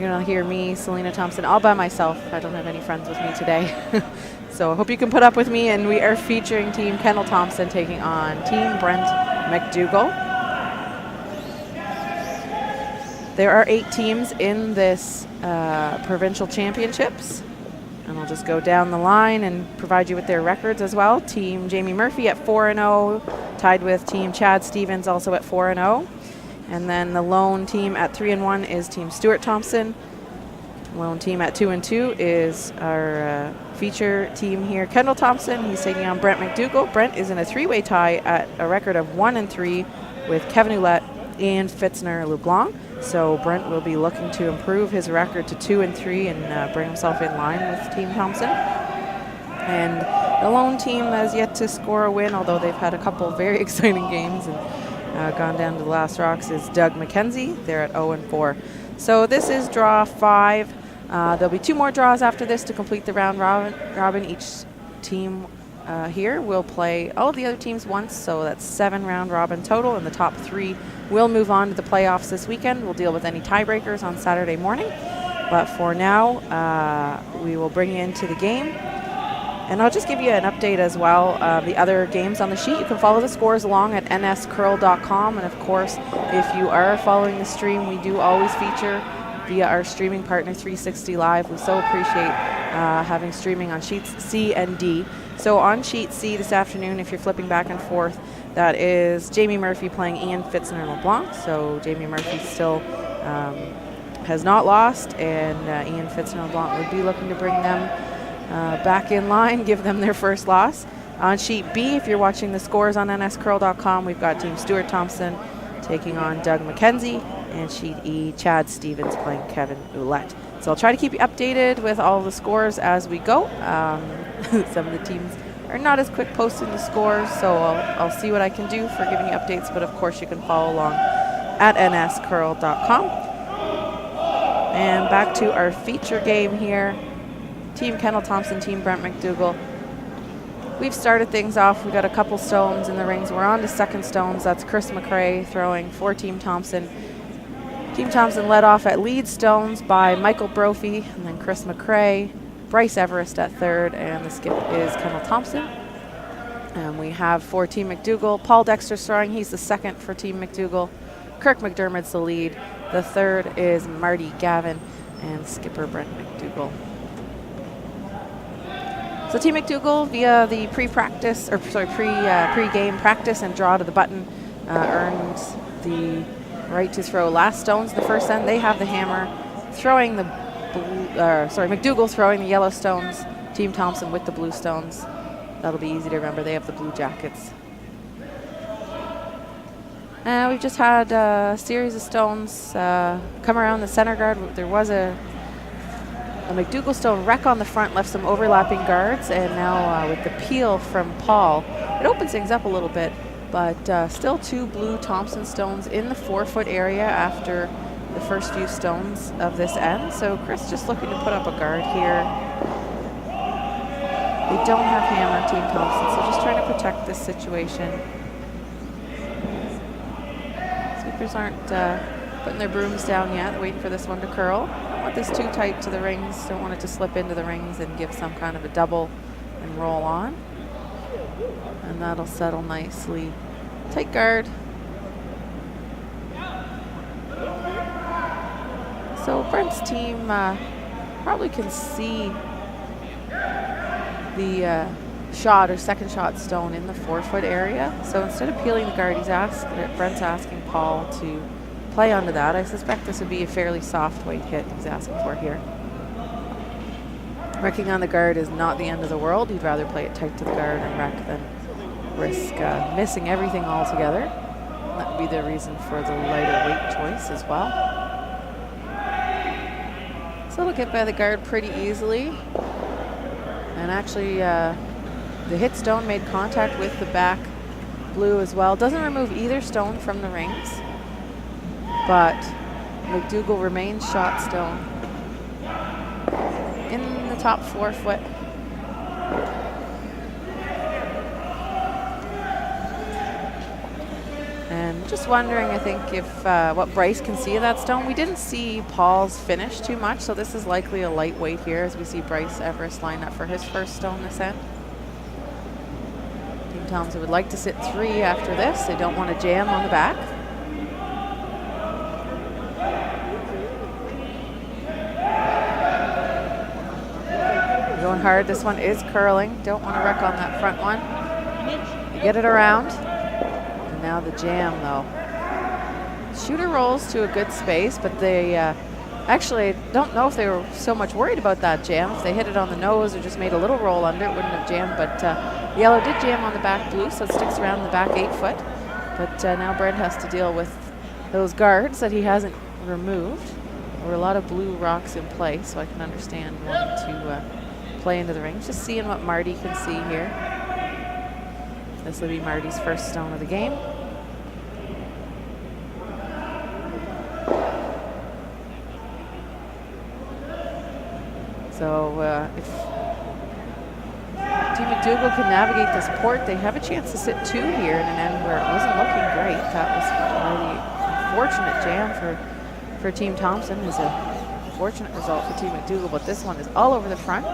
going to hear me, Selena Thompson, all by myself. I don't have any friends with me today. So I hope you can put up with me. And we are featuring Team Kendall Thompson taking on Team Brent MacDougall. There are 8 teams in this provincial championships. And I'll just go down the line and provide you with their records as well. Team Jamie Murphy at 4-0, tied with Team Chad Stevens also at 4-0. And then the lone team at 3-1 is Team Stuart Thompson. Lone team at 2-2 is our feature team here, Kendall Thompson. He's taking on Brent MacDougall. Brent is in a 3-way tie at a record of 1-3 with Kevin Ouellette and Fitzner LeBlanc. So Brent will be looking to improve his record to 2-3 and bring himself in line with Team Thompson. And the lone team has yet to score a win, although they've had a couple of very exciting games and gone down to the last rocks, is Doug McKenzie. They're at 0-4. So this is draw 5. There'll be 2 more draws after this to complete the round robin. Each team here will play all of the other teams once, so that's 7 round robin total, and the top 3 will move on to the playoffs this weekend. We'll deal with any tiebreakers on Saturday morning, but for now we will bring you into the game, and I'll just give you an update as well. The other games on the sheet, you can follow the scores along at nscurl.com, and of course if you are following the stream, we do always feature via our streaming partner 360 Live. We so appreciate having streaming on sheets C and D. So on sheet C this afternoon, if you're flipping back and forth, that is Jamie Murphy playing Ian Fitzner LeBlanc. So Jamie Murphy still has not lost, and Ian Fitzner LeBlanc would be looking to bring them back in line, give them their first loss. On sheet B, if you're watching the scores on nscurl.com, we've got Team Stuart Thompson taking on Doug McKenzie, and sheet E, Chad Stevens playing Kevin Ouellette. So I'll try to keep you updated with all the scores as we go. Some of the teams are not as quick posting the scores, so I'll see what I can do for giving you updates, but of course you can follow along at nscurl.com. And back to our feature game here. Team Kendall Thompson, Team Brent MacDougall. We've started things off. We got a couple stones in the rings. We're on to second stones. That's Chris McRae throwing for Team Thompson. Team Thompson led off at lead stones by Michael Brophy, and then Chris McRae, Bryce Everest at third, and the skip is Kendall Thompson. And we have for Team MacDougall, Paul Dexter's throwing. He's the second for Team MacDougall. Kirk McDermott's the lead. The third is Marty Gavin and skipper Brent MacDougall. So Team MacDougall, via the pre-game practice and draw to the button, earned the right to throw last stones in the first end. They have the hammer, throwing the MacDougall throwing the yellow stones. Team Thompson with the blue stones. That'll be easy to remember. They have the blue jackets. We've just had a series of stones come around the center guard. There was a MacDougall stone wreck on the front, left some overlapping guards, and now with the peel from Paul, it opens things up a little bit, but still 2 blue Thompson stones in the 4-foot area after the first few stones of this end. So Chris just looking to put up a guard here. They don't have hammer, Team Thompson, so just trying to protect this situation. Sweepers aren't putting their brooms down yet, waiting for this one to curl. Don't want this too tight to the rings, don't want it to slip into the rings and give some kind of a double and roll on. And that'll settle nicely. Tight guard. So Brent's team probably can see the shot or second shot stone in the 4-foot area. So instead of peeling the guard, Brent's asking Paul to play onto that. I suspect this would be a fairly soft weight hit he's asking for here. Wrecking on the guard is not the end of the world. He'd rather play it tight to the guard and wreck than risk missing everything altogether. That would be the reason for the lighter weight choice as well. So it'll get by the guard pretty easily. And actually, the hit stone made contact with the back blue as well. Doesn't remove either stone from the rings, but MacDougall remains shot stone in the top 4-foot. And just wondering, I think, if what Bryce can see of that stone. We didn't see Paul's finish too much, so this is likely a lightweight here as we see Bryce Everest line up for his first stone this end. Team Thompson would like to sit 3 after this. They don't want to jam on the back. Going hard. This one is curling. Don't want to wreck on that front one. Get it around. And now the jam, though. Shooter rolls to a good space, but they actually don't know if they were so much worried about that jam. If they hit it on the nose or just made a little roll under, it wouldn't have jammed. But yellow did jam on the back blue, so it sticks around the back 8 foot. But now Brent has to deal with those guards that he hasn't removed. There were a lot of blue rocks in play, so I can understand wanting to play into the rings. Just seeing what Marty can see here. This will be Marty's first stone of the game. So if Team MacDougall can navigate this port, they have a chance to sit 2 here in an end where it wasn't looking great. That was a really unfortunate jam for Team Thompson. It was a fortunate result for Team MacDougall, but this one is all over the front.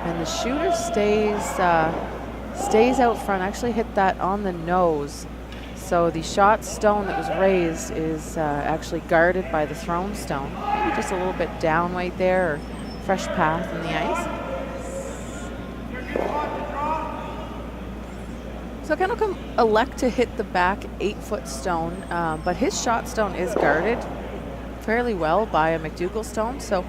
And the shooter stays out front, actually hit that on the nose. So the shot stone that was raised is actually guarded by the thrown stone. Maybe just a little bit down weight there, or fresh path in the ice. So Kendall can elect to hit the back 8 foot stone, but his shot stone is guarded fairly well by a MacDougall stone. So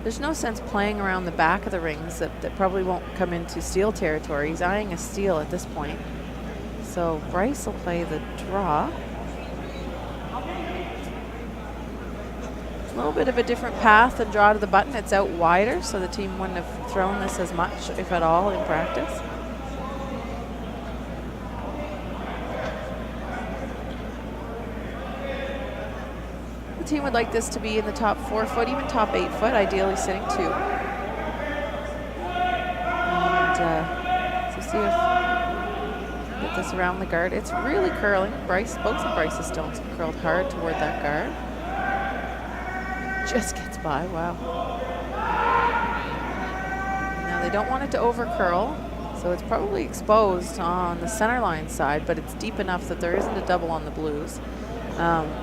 there's no sense playing around the back of the rings that probably won't come into steal territory. He's eyeing a steal at this point. So Bryce will play the draw. A little bit of a different path than draw to the button. It's out wider, so the team wouldn't have thrown this as much, if at all, in practice. The team would like this to be in the top 4 foot, even top 8 foot, ideally sitting 2. And so see if get this around the guard. It's really curling. Both of Bryce's stones have curled hard toward that guard. Just gets by, wow. Now they don't want it to over curl, so it's probably exposed on the center line side, but it's deep enough that there isn't a double on the blues.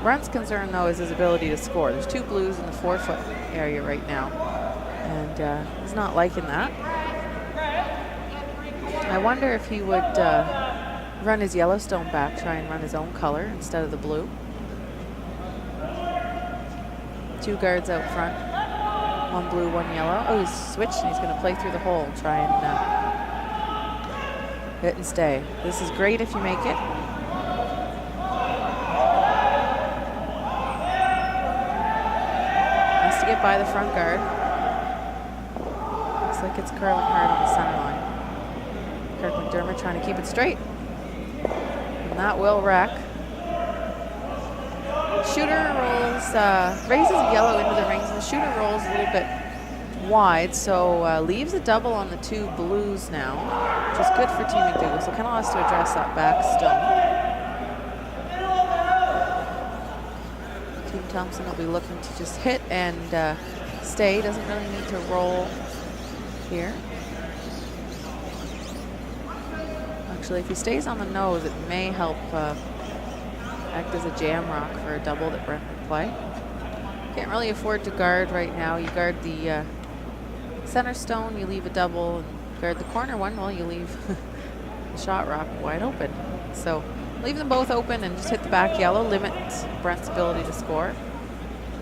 Brent's concern, though, is his ability to score. There's 2 blues in the 4 foot area right now, and he's not liking that. I wonder if he would run his Yellowstone back, try and run his own color instead of the blue. 2 guards out front, 1 blue, 1 yellow. Oh, he's switched and he's going to play through the hole, try and hit and stay. This is great if you make it. Has to get by the front guard. Looks like it's curling hard on the center line. Kirk McDermott trying to keep it straight. And that will wreck. Shooter rolls, raises yellow into the rings, and the shooter rolls a little bit wide, so leaves a double on the 2 blues now, which is good for Team MacDougall. So Kendall has to address that back stone. Team Thompson will be looking to just hit and stay. Doesn't really need to roll here. Actually, if he stays on the nose, it may help act as a jam rock for a double that Brent would play. Can't really afford to guard right now. You guard the center stone, you leave a double, and guard the corner one, well, you leave the shot rock wide open. So leave them both open and just hit the back yellow, limit Brent's ability to score.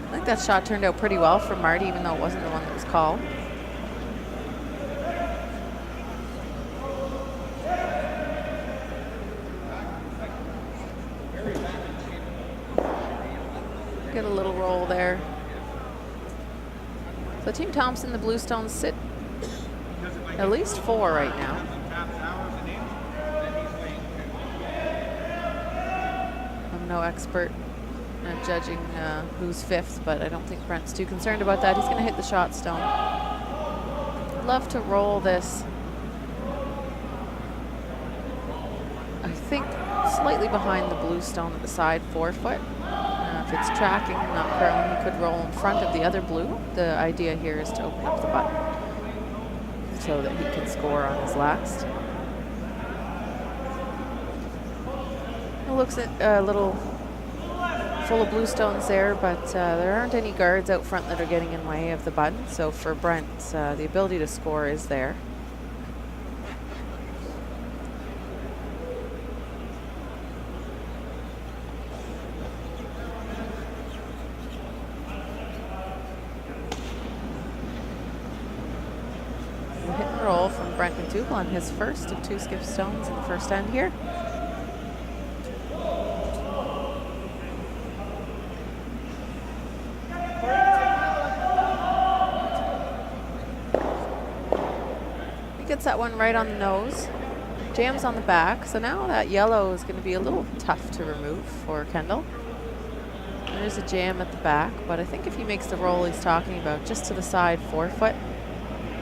I think that shot turned out pretty well for Marty, even though it wasn't the one that was called. Get a little roll there. So Team Thompson, the blue stones sit at least 4 right now. I'm no expert at judging who's 5th, but I don't think Brent's too concerned about that. He's going to hit the shot stone. Love to roll this slightly behind the blue stone at the side forefoot. If it's tracking and not curling, he could roll in front of the other blue. The idea here is to open up the button so that he can score on his last. It looks a little full of blue stones there, but there aren't any guards out front that are getting in way of the button. So for Brent, the ability to score is there. Hit and roll from Brent MacDougall on his first of 2 skip stones in the first end here. Gets that one right on the nose, jams on the back. So now that yellow is going to be a little tough to remove for Kendall. There's a jam at the back, but I think if he makes the roll he's talking about, just to the side forefoot,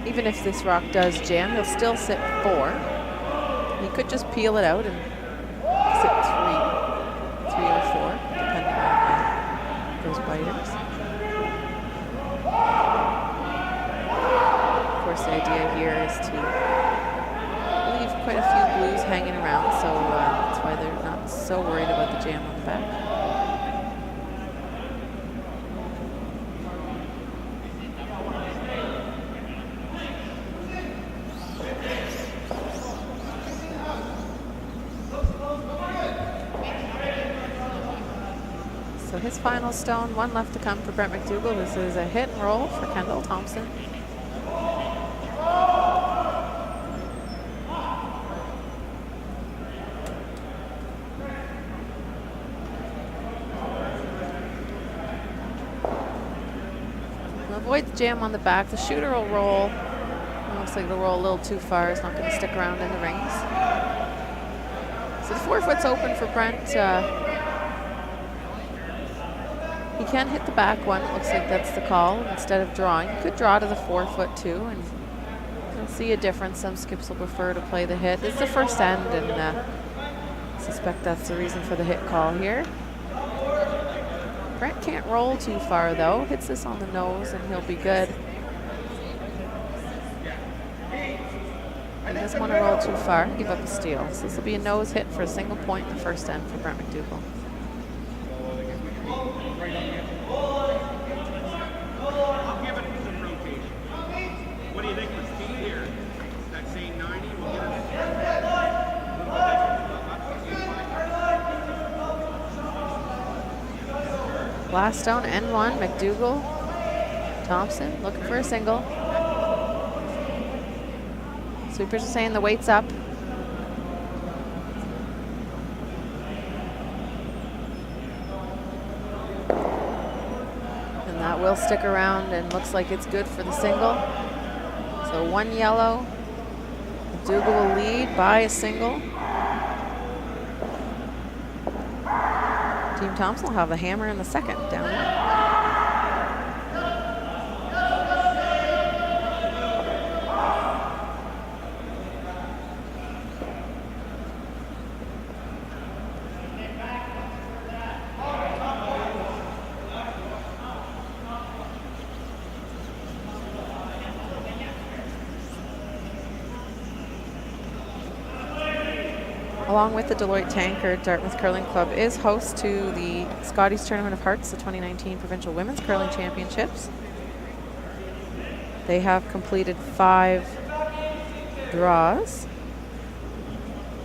even if this rock does jam, he'll still sit 4. He could just peel it out and sit 3 or 4, depending on those biters. The idea here is to leave quite a few blues hanging around, so that's why they're not so worried about the jam on the back. So his final stone, 1 left to come for Brent MacDougall. This is a hit and roll for Kendall Thompson. Avoid the jam on the back. The shooter will roll. It looks like it'll roll a little too far. It's not going to stick around in the rings. So the forefoot's open for Brent. He can hit the back one. It looks like that's the call instead of drawing. He could draw to the forefoot too, and you'll see a difference. Some skips will prefer to play the hit. It's the first end, and I suspect that's the reason for the hit call here. Brent can't roll too far though. Hits this on the nose and he'll be good. He doesn't want to roll too far, give up a steal. So this will be a nose hit for a single point in the first end for Brent MacDougall. What do you think was key here? That same 90 will get it. Last stone, N1, MacDougall, Thompson, looking for a single. Sweepers are saying the weight's up. And that will stick around and looks like it's good for the single. So 1 yellow. MacDougall will lead by a single. Team Thompson will have a hammer in the second, down 1. Along with the Deloitte Tankard, Dartmouth Curling Club is host to the Scotties Tournament of Hearts, the 2019 Provincial Women's Curling Championships. They have completed 5 draws,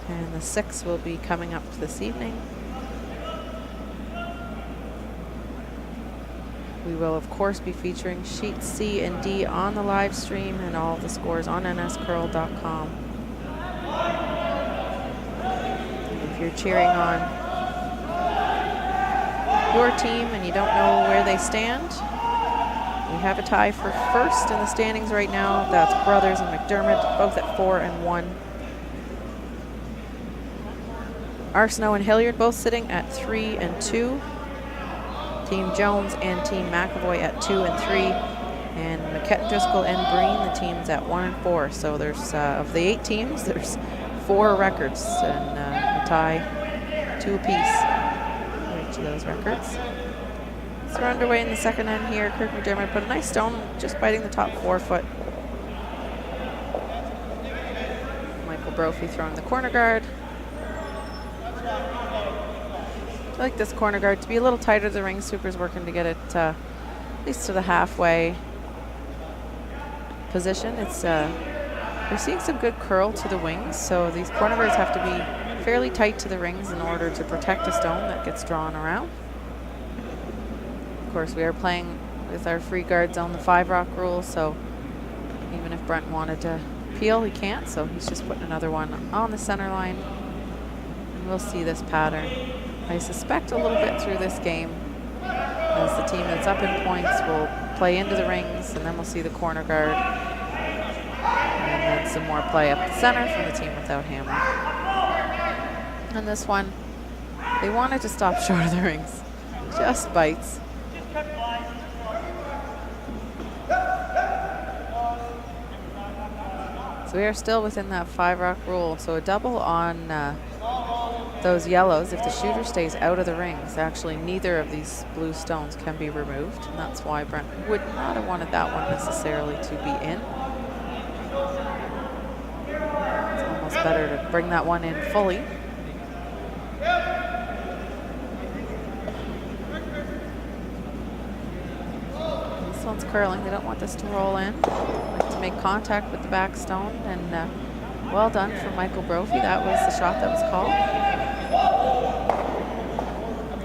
and the 6th will be coming up this evening. We will, of course, be featuring sheets C and D on the live stream and all the scores on nscurl.com. You're cheering on your team and you don't know where they stand. We have a tie for first in the standings right now. That's Brothers and McDermott, both at 4 and 1. Arsenault and Hilliard both sitting at 3 and 2. Team Jones and Team McAvoy at 2 and 3. And McKett, Driscoll, and Breen, the teams at 1 and 4. So there's, of the 8 teams, there's 4 records, and a tie 2 apiece for each of those records. So we're underway in the second end here. Kirk McDermott put a nice stone, just biting the top 4 foot. Michael Brophy throwing the corner guard. I like this corner guard to be a little tighter. The ring sweeper's working to get it at least to the halfway position. It's we're seeing some good curl to the wings, so these corner guards have to be fairly tight to the rings in order to protect a stone that gets drawn around. Of course, we are playing with our free guard zone, the 5-rock rule, so even if Brent wanted to peel, he can't, so he's just putting another one on the center line. And we'll see this pattern, I suspect, a little bit through this game, as the team that's up in points will play into the rings, and then we'll see the corner guard, and then some more play up the center from the team without hammer. And this one, they wanted to stop short of the rings. Just bites. So we are still within that 5-rock rule. So a double on those yellows. If the shooter stays out of the rings, actually neither of these blue stones can be removed. And that's why Brent would not have wanted that one necessarily to be in. It's almost better to bring that one in fully. This one's curling. They don't want this to roll in. Like to make contact with the back stone, and well done from Michael Brophy. That was the shot that was called.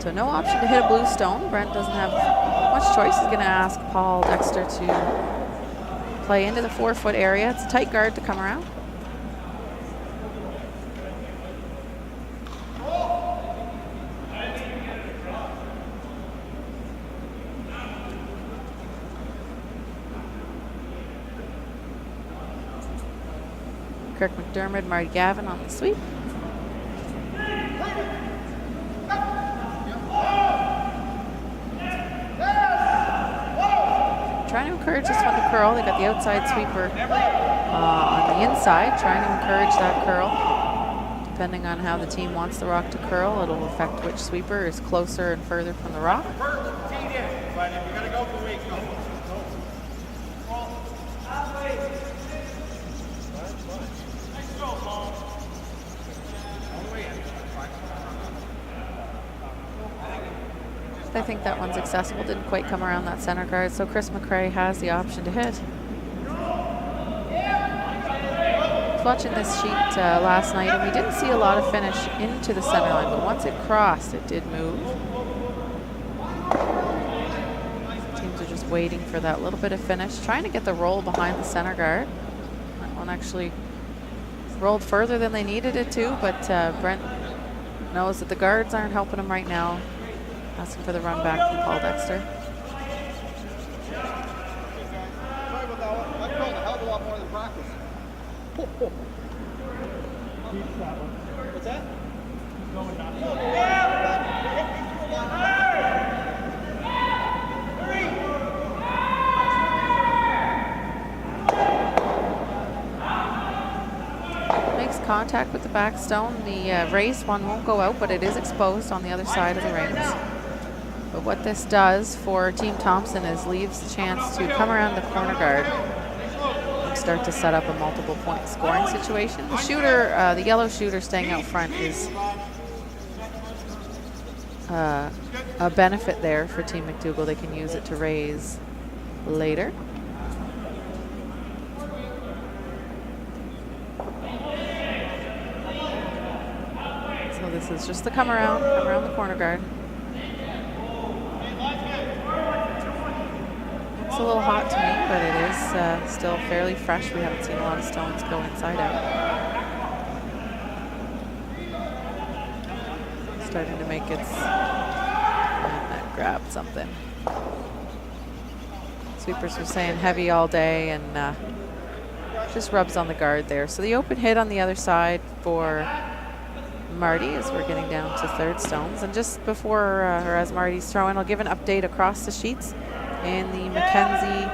So no option to hit a blue stone. Brent doesn't have much choice. He's going to ask Paul Dexter to play into the 4-foot area. It's a tight guard to come around. Kirk McDermott, Marty Gavin on the sweep. Trying to encourage this one to curl. They got the outside sweeper on the inside, trying to encourage that curl. Depending on how the team wants the rock to curl, it'll affect which sweeper is closer and further from the rock. I think that one's accessible. Didn't quite come around that center guard, so Chris McRae has the option to hit. I was watching this sheet last night, and we didn't see a lot of finish into the center line, but once it crossed, it did move. Teams are just waiting for that little bit of finish, trying to get the roll behind the center guard. That one actually rolled further than they needed it to, but Brent knows that the guards aren't helping him right now. Asking for the run back from Paul Dexter. Sorry about that one. I called a hell of a lot more than practice. What's that? Going down. Makes contact with the back stone. The raised one won't go out, but it is exposed on the other side of the rings. But what this does for Team Thompson is leaves the chance to come around the corner guard and start to set up a multiple point scoring situation. The shooter, the yellow shooter staying out front is a benefit there for Team MacDougall. They can use it to raise later. So this is just the come around the corner guard. It's a little hot to me, but it is still fairly fresh. We haven't seen a lot of stones go inside out. Starting to make its, and that grabbed something. Sweepers were saying heavy all day, and just rubs on the guard there. So the open hit on the other side for Marty as we're getting down to third stones. And just before, or as Marty's throwing, I'll give an update across the sheets. In the Mackenzie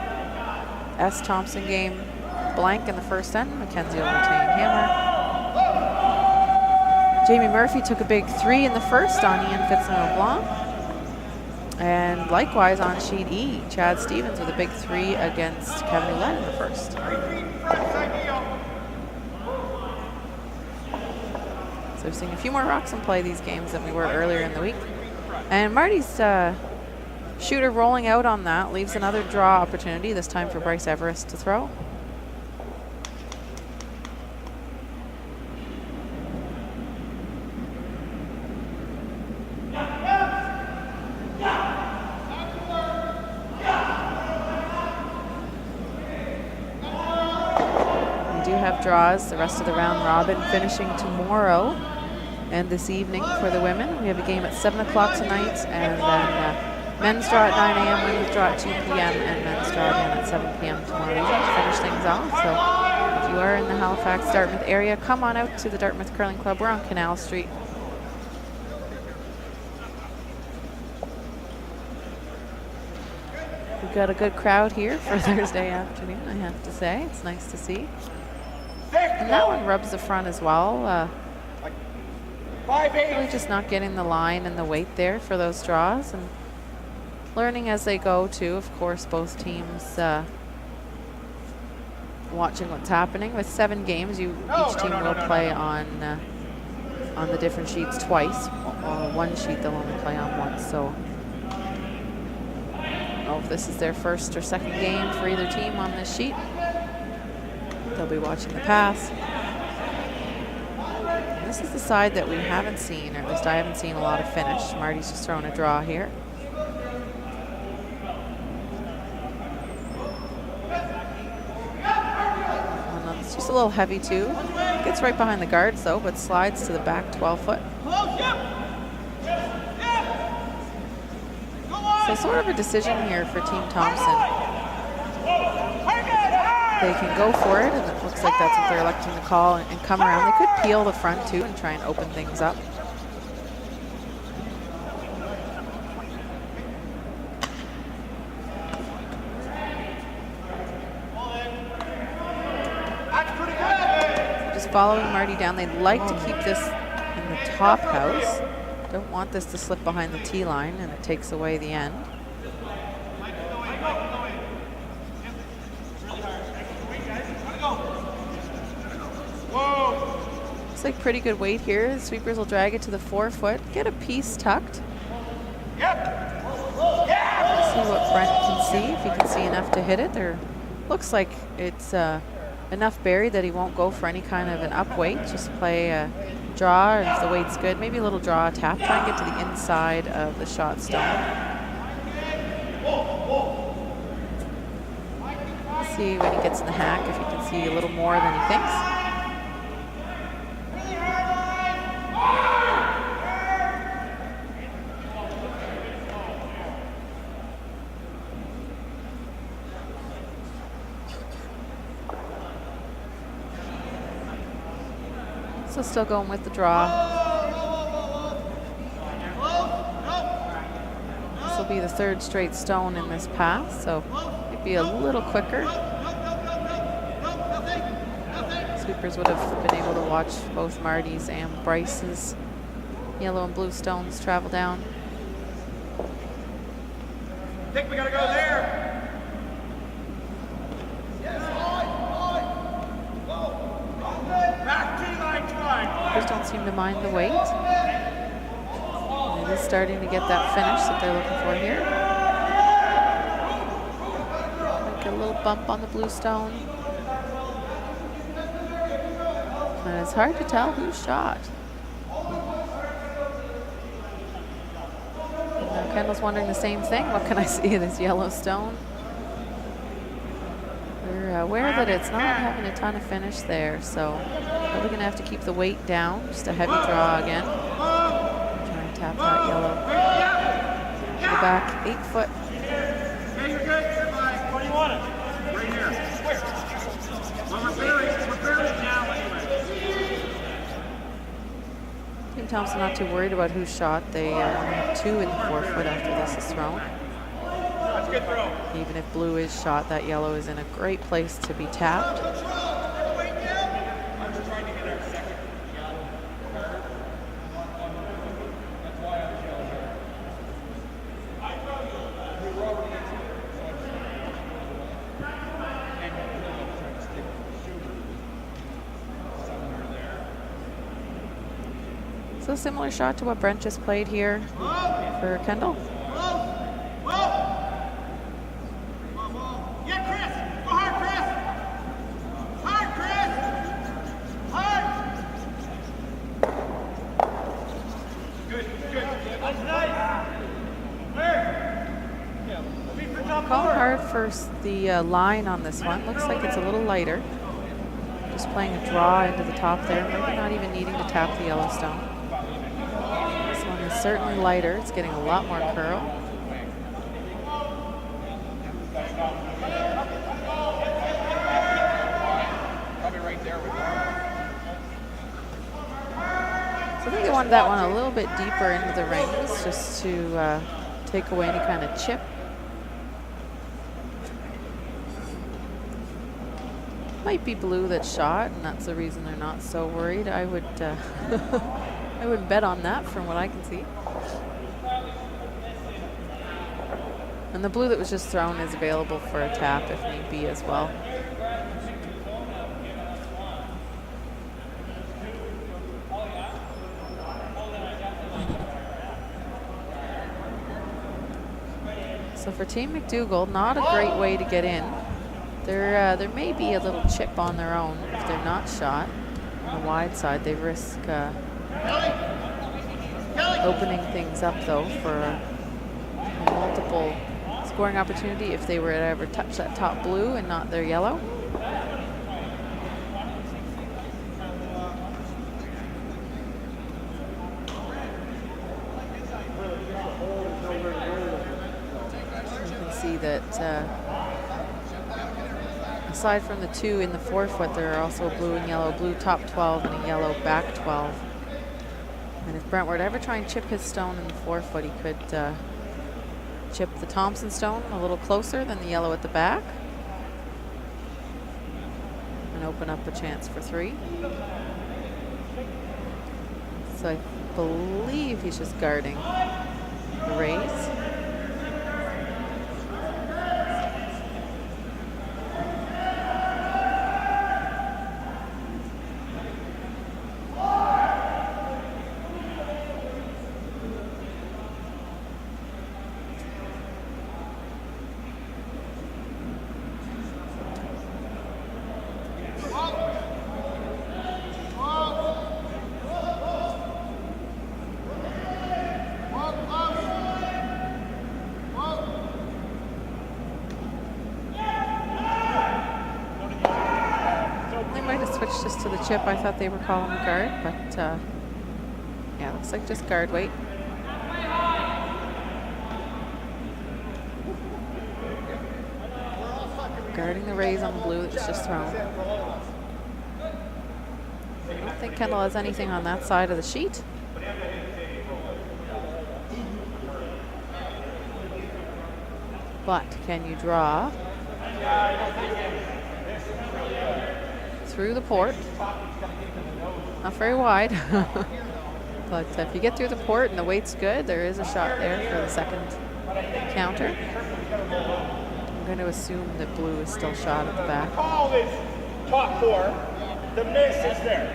S. Thompson game, blank in the first end. Mackenzie will retain hammer. Jamie Murphy took a big 3 in the first on Ian Fitzgerald-Blanc. And likewise on sheet E, Chad Stevens with a big 3 against Kevin Ouellette in the first. So we've seen a few more rocks in play these games than we were earlier in the week. And Marty's shooter rolling out on that leaves another draw opportunity, this time for Bryce Everest to throw. Draws the rest of the round robin finishing tomorrow and this evening for the women. We have a game at 7 o'clock tonight, and then men's draw at 9 a.m., women's draw at 2 p.m., and men's draw again at 7 p.m. tomorrow evening to finish things off. So if you are in the Halifax, Dartmouth area, come on out to the Dartmouth Curling Club. We're on Canal Street. We've got a good crowd here for Thursday afternoon, I have to say. It's nice to see. And that one rubs the front as well. Really just not getting the line and the weight there for those draws, and learning as they go too. Of course, both teams watching what's happening. With 7 games, each team will play on the different sheets twice. One sheet they'll only play on once. So I don't know if this is their first or second game for either team on this sheet. They'll be watching the pass. And this is the side that we haven't seen, or at least I haven't seen a lot of finish. Marty's just throwing a draw here. Oh, no, it's just a little heavy too. Gets right behind the guards though, but slides to the back 12 foot. So sort of a decision here for Team Thompson. They can go for it, and it looks like that's what they're electing to call, and come around. They could peel the front too and try and open things up. Just following Marty down. They'd like to keep this in the top house. Don't want this to slip behind the tee line, and it takes away the end. Looks like pretty good weight here. The sweepers will drag it to the 4 foot, get a piece tucked. See what Brent can see, if he can see enough to hit it. There looks like it's enough buried that he won't go for any kind of an up weight. Just play a draw, and if the weight's good, maybe a little draw tap. Try and get to the inside of the shot stone. See when he gets in the hack if he can see a little more than he thinks. So still going with the draw. This will be the 3rd straight stone in this pass, so it'd be a little quicker. Sweepers would have been able to watch both Marty's and Bryce's yellow and blue stones travel down. I think we gotta go there. Just don't seem to mind the weight. And it is starting to get that finish that they're looking for here. Like a little bump on the blue stone. And it's hard to tell who shot. And Kendall's wondering the same thing. What can I see of this yellow stone? We're aware that it's not having a ton of finish there, so probably gonna have to keep the weight down. Just a heavy draw again. Try and tap that yellow. To the back 8 foot. Okay, you're good. What do you want it? Right here. Well, we're buried now anyway. Team Thompson not too worried about who shot. They only have 2 in the 4 foot after this is thrown. That's a good throw. Even if blue is shot, that yellow is in a great place to be tapped. So a similar shot to what Brent just played here for Kendall. Yeah, Chris! Go hard, Chris! Hard, Chris! Hard! Good, good. That's nice. Where? Call hard for the line on this one. Looks like it's a little lighter. Just playing a draw into the top there. Maybe not even needing to tap the Yellowstone. This one is certainly lighter. It's getting a lot more curl. So I think they wanted that one a little bit deeper into the rings just to take away any kind of chip. Might be blue that shot, and that's the reason they're not so worried. I would I would bet on that from what I can see. And the blue that was just thrown is available for a tap if need be as well. So for Team MacDougall, not a great way to get in. There may be a little chip on their own if they're not shot. On the wide side, they risk opening things up, though, for a multiple scoring opportunity if they were to ever touch that top blue and not their yellow. You can see that aside from the two in the 4 foot, there are also blue and yellow, blue top 12 and a yellow back 12. And if Brent were to ever try and chip his stone in the 4 foot, he could chip the Thompson stone a little closer than the yellow at the back and open up a chance for 3. So I believe he's just guarding the raise. Just to the chip, I thought they were calling a guard, but yeah, looks like just guard weight. Guarding the raise on the blue that's just thrown. I don't think Kendall has anything on that side of the sheet. But can you draw through the port? Not very wide. But if you get through the port and the weight's good, there is a shot there for the second counter. I'm going to assume that blue is still shot at the back. Call this top 4. The miss is there.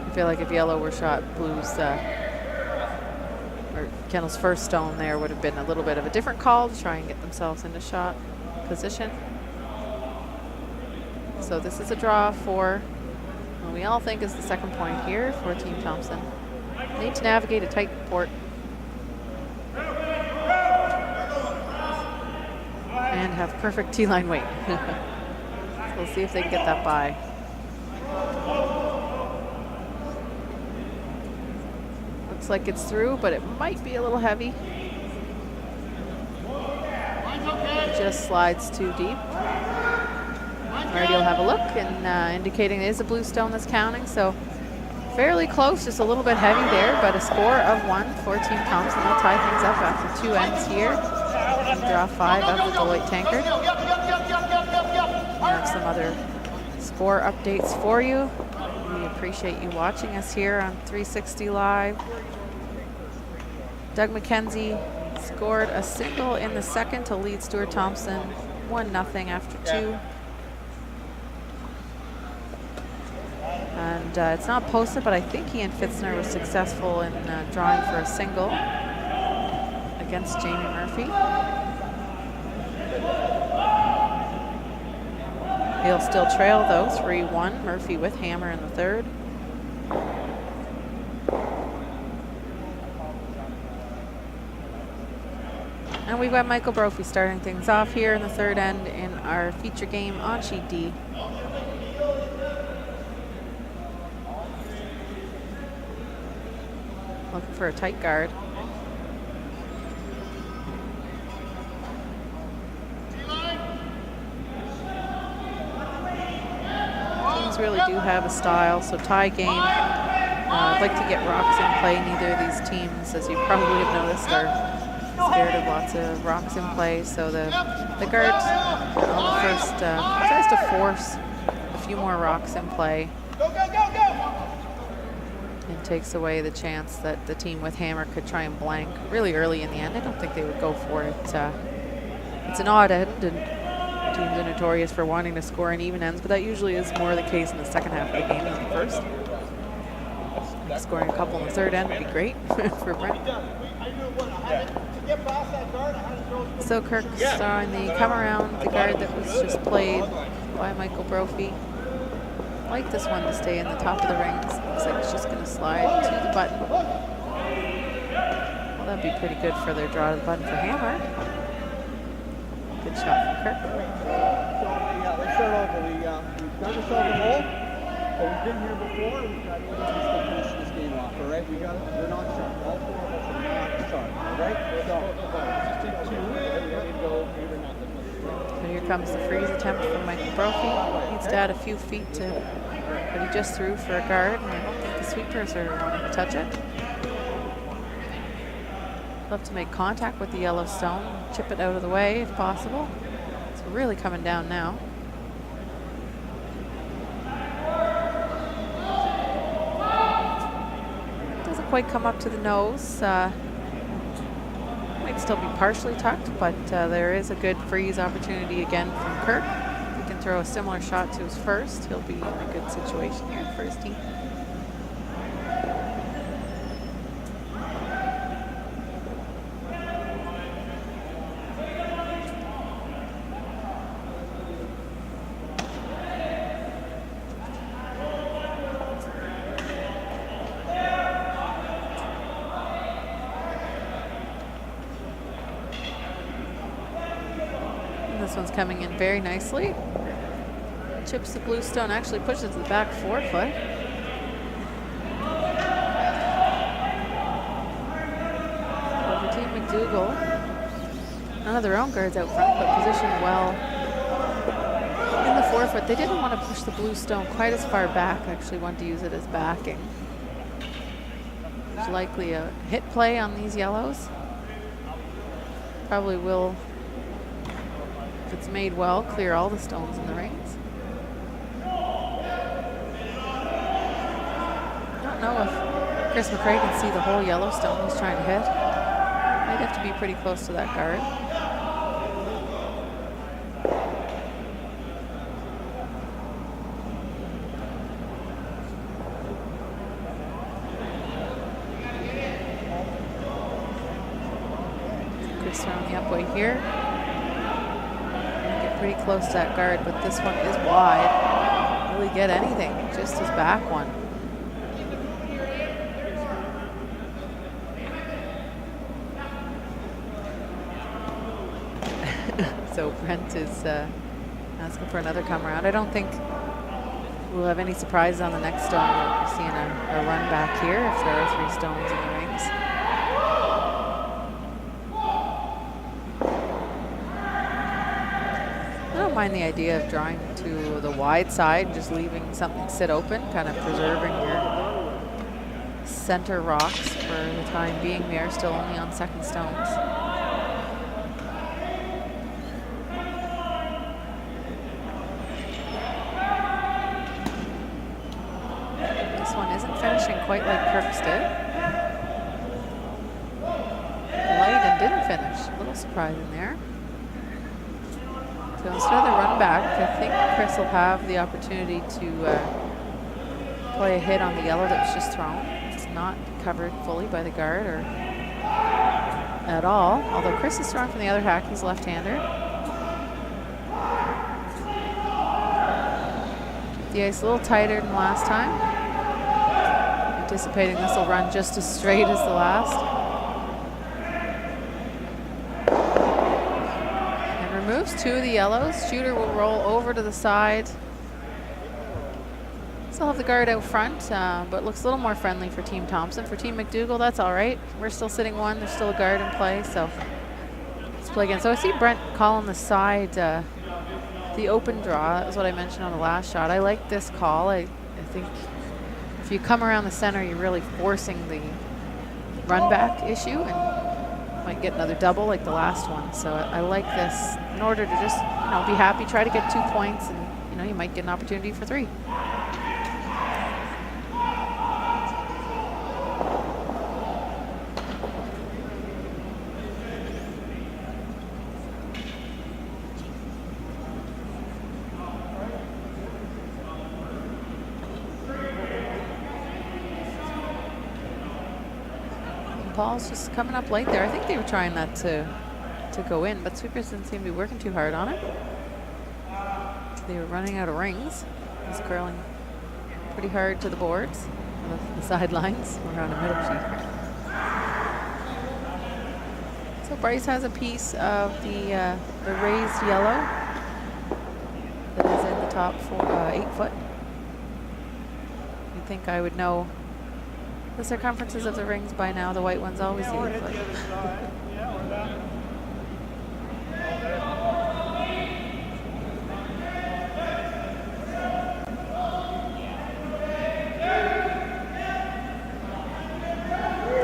I feel like if yellow were shot, blue's or Kendall's first stone there would have been a little bit of a different call to try and get themselves into shot position. So this is a draw for what we all think is the second point here for Team Thompson. Need to navigate a tight port and have perfect T-line weight. So we'll see if they can get that by. Looks like it's through, but it might be a little heavy. It just slides too deep. Already will have a look and indicating it is a blue stone that's counting, so fairly close, just a little bit heavy there, but a score of 1 for Team Thompson. They'll tie things up after 2 ends here. And draw 5 of the Deloitte Tankard. We have some other score updates for you. We appreciate you watching us here on 360 Live. Doug McKenzie scored a single in the second to lead Stuart Thompson 1-0 after 2. And it's not posted, but I think Ian Fitzner was successful in drawing for a single against Jamie Murphy. He'll still trail though, 3-1. Murphy with hammer in the third. And we've got Michael Brophy starting things off here in the third end in our feature game on sheet D. Looking for a tight guard. Teams really do have a style, so tie game. I'd like to get rocks in play. Neither of these teams, as you probably have noticed, are scared of lots of rocks in play. So the guard on the first tries to force a few more rocks in play. And takes away the chance that the team with hammer could try and blank really early in the end. I don't think they would go for it. It's an odd end, and teams are notorious for wanting to score in even ends, but that usually is more the case in the second half of the game than the first. Scoring a couple in the third end would be great for Brent. So Kirk saw in the come around the guard that was just played by Michael Brophy. I like this one to stay in the top of the rings. Looks like it's just going to slide to the button. Well, that'd be pretty good for their draw to the button for hammer. Good shot from Kirk. Yeah, let's start off. We've done ourselves a hole, but we've been here before. We've got to finish this game off, all right? We're not sharp. All four of us are not sharp, all right? So here comes the freeze attempt from Michael Brophy. Needs to add a few feet but he just threw for a guard, and I don't think the sweepers are wanting to touch it. Love to make contact with the yellow stone, chip it out of the way if possible. It's really coming down now. Doesn't quite come up to the nose. Might still be partially tucked, but there is a good freeze opportunity again from Kirk. If he can throw a similar shot to his first, he'll be in a good situation here for his team. This one's coming in very nicely. Chips the blue stone, actually pushes it to the back 4 foot. Over team MacDougall. None of their own guards out front, but positioned well in the 4 foot. They didn't want to push the blue stone quite as far back, actually wanted to use it as backing. There's likely a hit play on these yellows. Probably will, if it's made well, clear all the stones in the rings. I don't know if Chris McRae can see the whole yellow stone he's trying to hit. Might have to be pretty close to that guard. Chris around the upway here. Pretty close to that guard, but this one is wide. Really get anything, just his back one. So Brent is asking for another come around. I don't think we'll have any surprises on the next stone. We're seeing a run back here if there are 3 stones in the rings. I don't mind the idea of drawing to the wide side, just leaving something sit open, kind of preserving your center rocks for the time being. We are still only on second stones. This one isn't finishing quite like Kirk's did. Light and didn't finish. A little surprising there. So instead of the run back, I think Chris will have the opportunity to play a hit on the yellow that was just thrown. It's not covered fully by the guard or at all, although Chris is throwing from the other hack. He's left-hander. The ice a little tighter than last time. Anticipating this will run just as straight as the last. And removes 2 of the yellows. Shooter will roll over to the side. Still have the guard out front, but looks a little more friendly for Team Thompson. For Team MacDougall, that's all right. We're still sitting 1. There's still a guard in play, so let's play again. So I see Brent calling the side, the open draw. That was what I mentioned on the last shot. I like this call. I think if you come around the center, you're really forcing the run back issue and might get another double like the last one. So I like this in order to just, be happy, try to get 2 points, and you might get an opportunity for 3. Ball's just coming up late there. I think they were trying that to go in, but sweepers didn't seem to be working too hard on it. They were running out of rings. He's curling pretty hard to the boards, the sidelines. We're on a middle sheet. So Bryce has a piece of the raised yellow that is in the top 8 foot. You'd think I would know the circumferences of the rings by now. The white one's always 8 foot.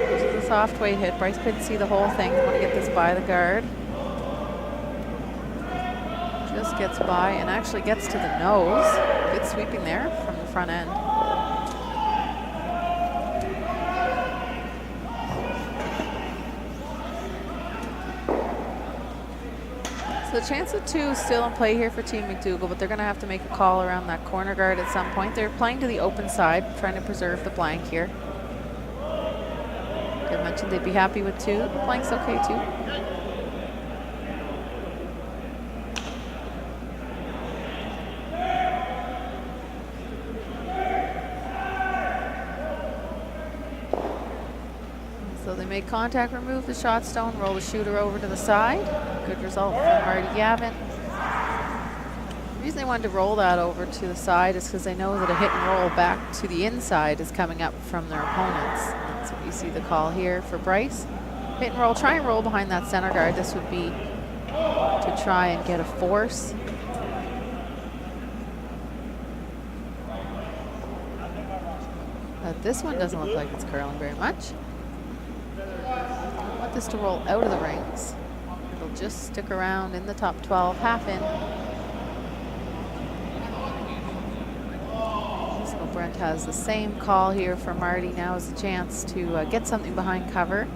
This is a soft weight hit. Bryce couldn't see the whole thing. Want to get this by the guard. Just gets by and actually gets to the nose. Good sweeping there from the front end. The chance of 2 is still in play here for Team MacDougall, but they're going to have to make a call around that corner guard at some point. They're playing to the open side, trying to preserve the blank here. I mentioned they'd be happy with 2. The blank's okay too. So they make contact, remove the shot stone, roll the shooter over to the side. Good result from Marty Gavin. The reason they wanted to roll that over to the side is because they know that a hit and roll back to the inside is coming up from their opponents. That's what you see the call here for Bryce. Hit and roll, try and roll behind that center guard. This would be to try and get a force. But this one doesn't look like it's curling very much. I want this to roll out of the rings. It'll just stick around in the top 12, half in. So Brent has the same call here for Marty. Now is a chance to get something behind cover.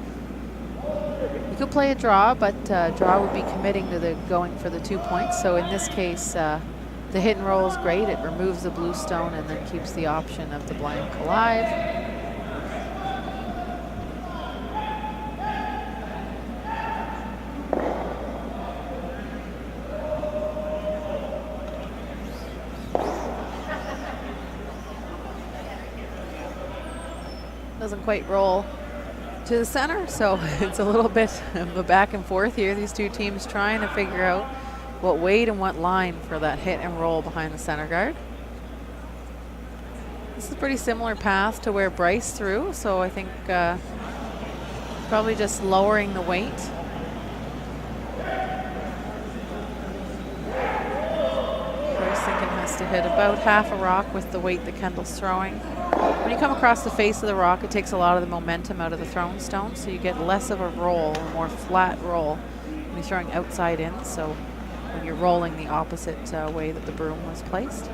You could play a draw, but draw would be committing to the going for the 2 points. So in this case, the hit and roll is great. It removes the blue stone and then keeps the option of the blank alive. Doesn't quite roll to the center, so it's a little bit of a back and forth here. These 2 teams trying to figure out what weight and what line for that hit and roll behind the center guard. This is a pretty similar path to where Bryce threw, so I think probably just lowering the weight. Bryce thinking has to hit about half a rock with the weight that Kendall's throwing. When you come across the face of the rock, it takes a lot of the momentum out of the thrown stone, so you get less of a roll, a more flat roll when you're throwing outside in, so when you're rolling the opposite way that the broom was placed.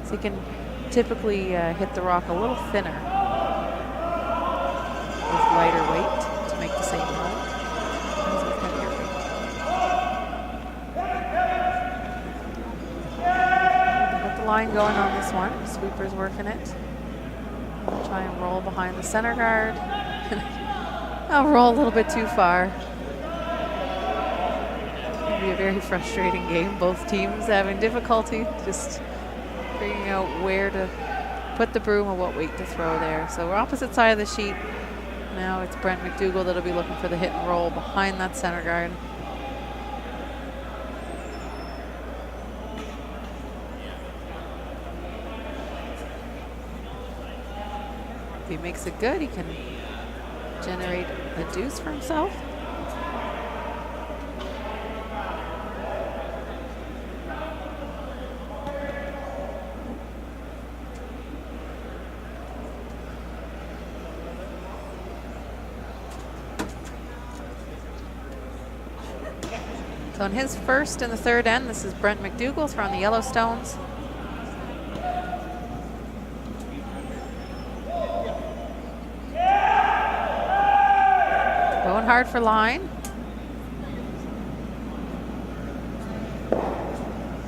So you can typically hit the rock a little thinner with lighter weight to make the same roll as with heavier weight. Got the line going on this one. Sweeper's working it. I'll try and roll behind the center guard. I'll roll a little bit too far. It'll be a very frustrating game. Both teams having difficulty just figuring out where to put the broom or what weight to throw there. So we're opposite side of the sheet. Now it's Brent MacDougall that'll be looking for the hit and roll behind that center guard. If he makes it good, he can generate a deuce for himself. So in his first in the third end, this is Brent MacDougall throwing the Yellowstones. Going hard for line.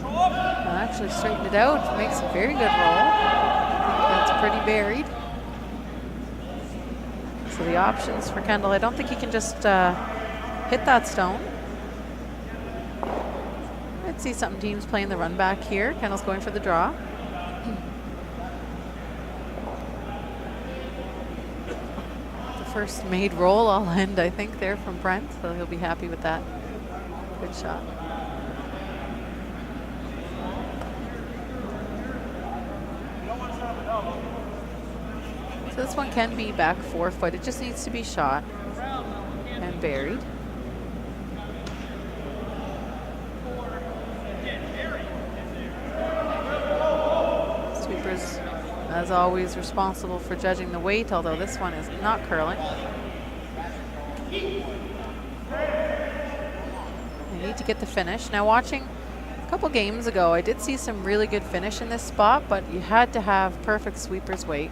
Well, actually straightened it out, makes a very good roll. I think that's pretty buried. So the options for Kendall, I don't think he can just hit that stone. I'd see some teams playing the run back here. Kendall's going for the draw. The first made roll, I'll end, I think, there from Brent, so he'll be happy with that. Good shot. So this one can be back 4 foot. It just needs to be shot and buried. Sweepers, as always, responsible for judging the weight, although this one is not curling. They need to get the finish. Now, watching a couple games ago, I did see some really good finish in this spot, but you had to have perfect sweeper's weight.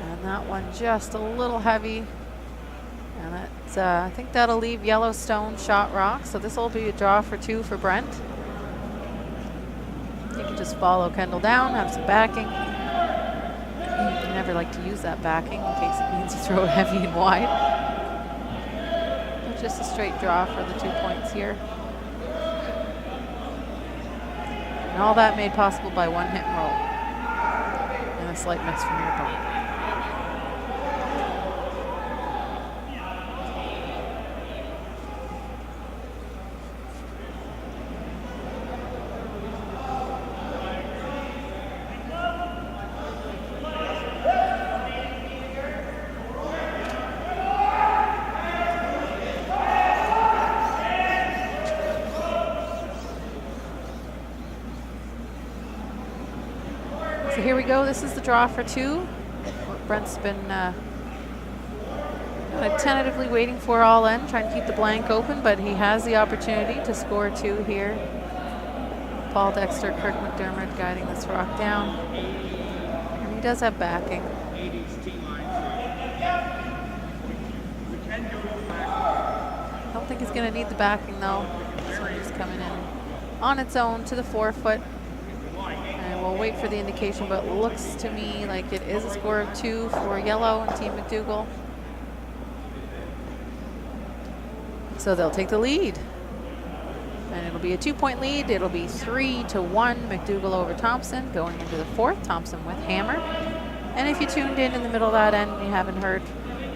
And that one just a little heavy. And that's, I think that'll leave Yellowstone shot rock. So this will be a draw for 2 for Brent. You can just follow Kendall down, have some backing. You never like to use that backing in case it means you throw it heavy and wide. But just a straight draw for the 2 points here. And all that made possible by one hit and roll. And a slight miss from your opponent. So here we go. This is the draw for 2. Brent's been tentatively waiting for all in, trying to keep the blank open, but he has the opportunity to score 2 here. Paul Dexter, Kirk McDermott guiding this rock down. And he does have backing. I don't think he's going to need the backing though. This one is coming in on its own to the 4 foot. And we'll wait for the indication, but it looks to me like it is a score of 2 for Yellow and Team MacDougall. So they'll take the lead. And it'll be a 2-point lead. It'll be 3-1 MacDougall over Thompson going into the 4th. Thompson with hammer. And if you tuned in the middle of that end and you haven't heard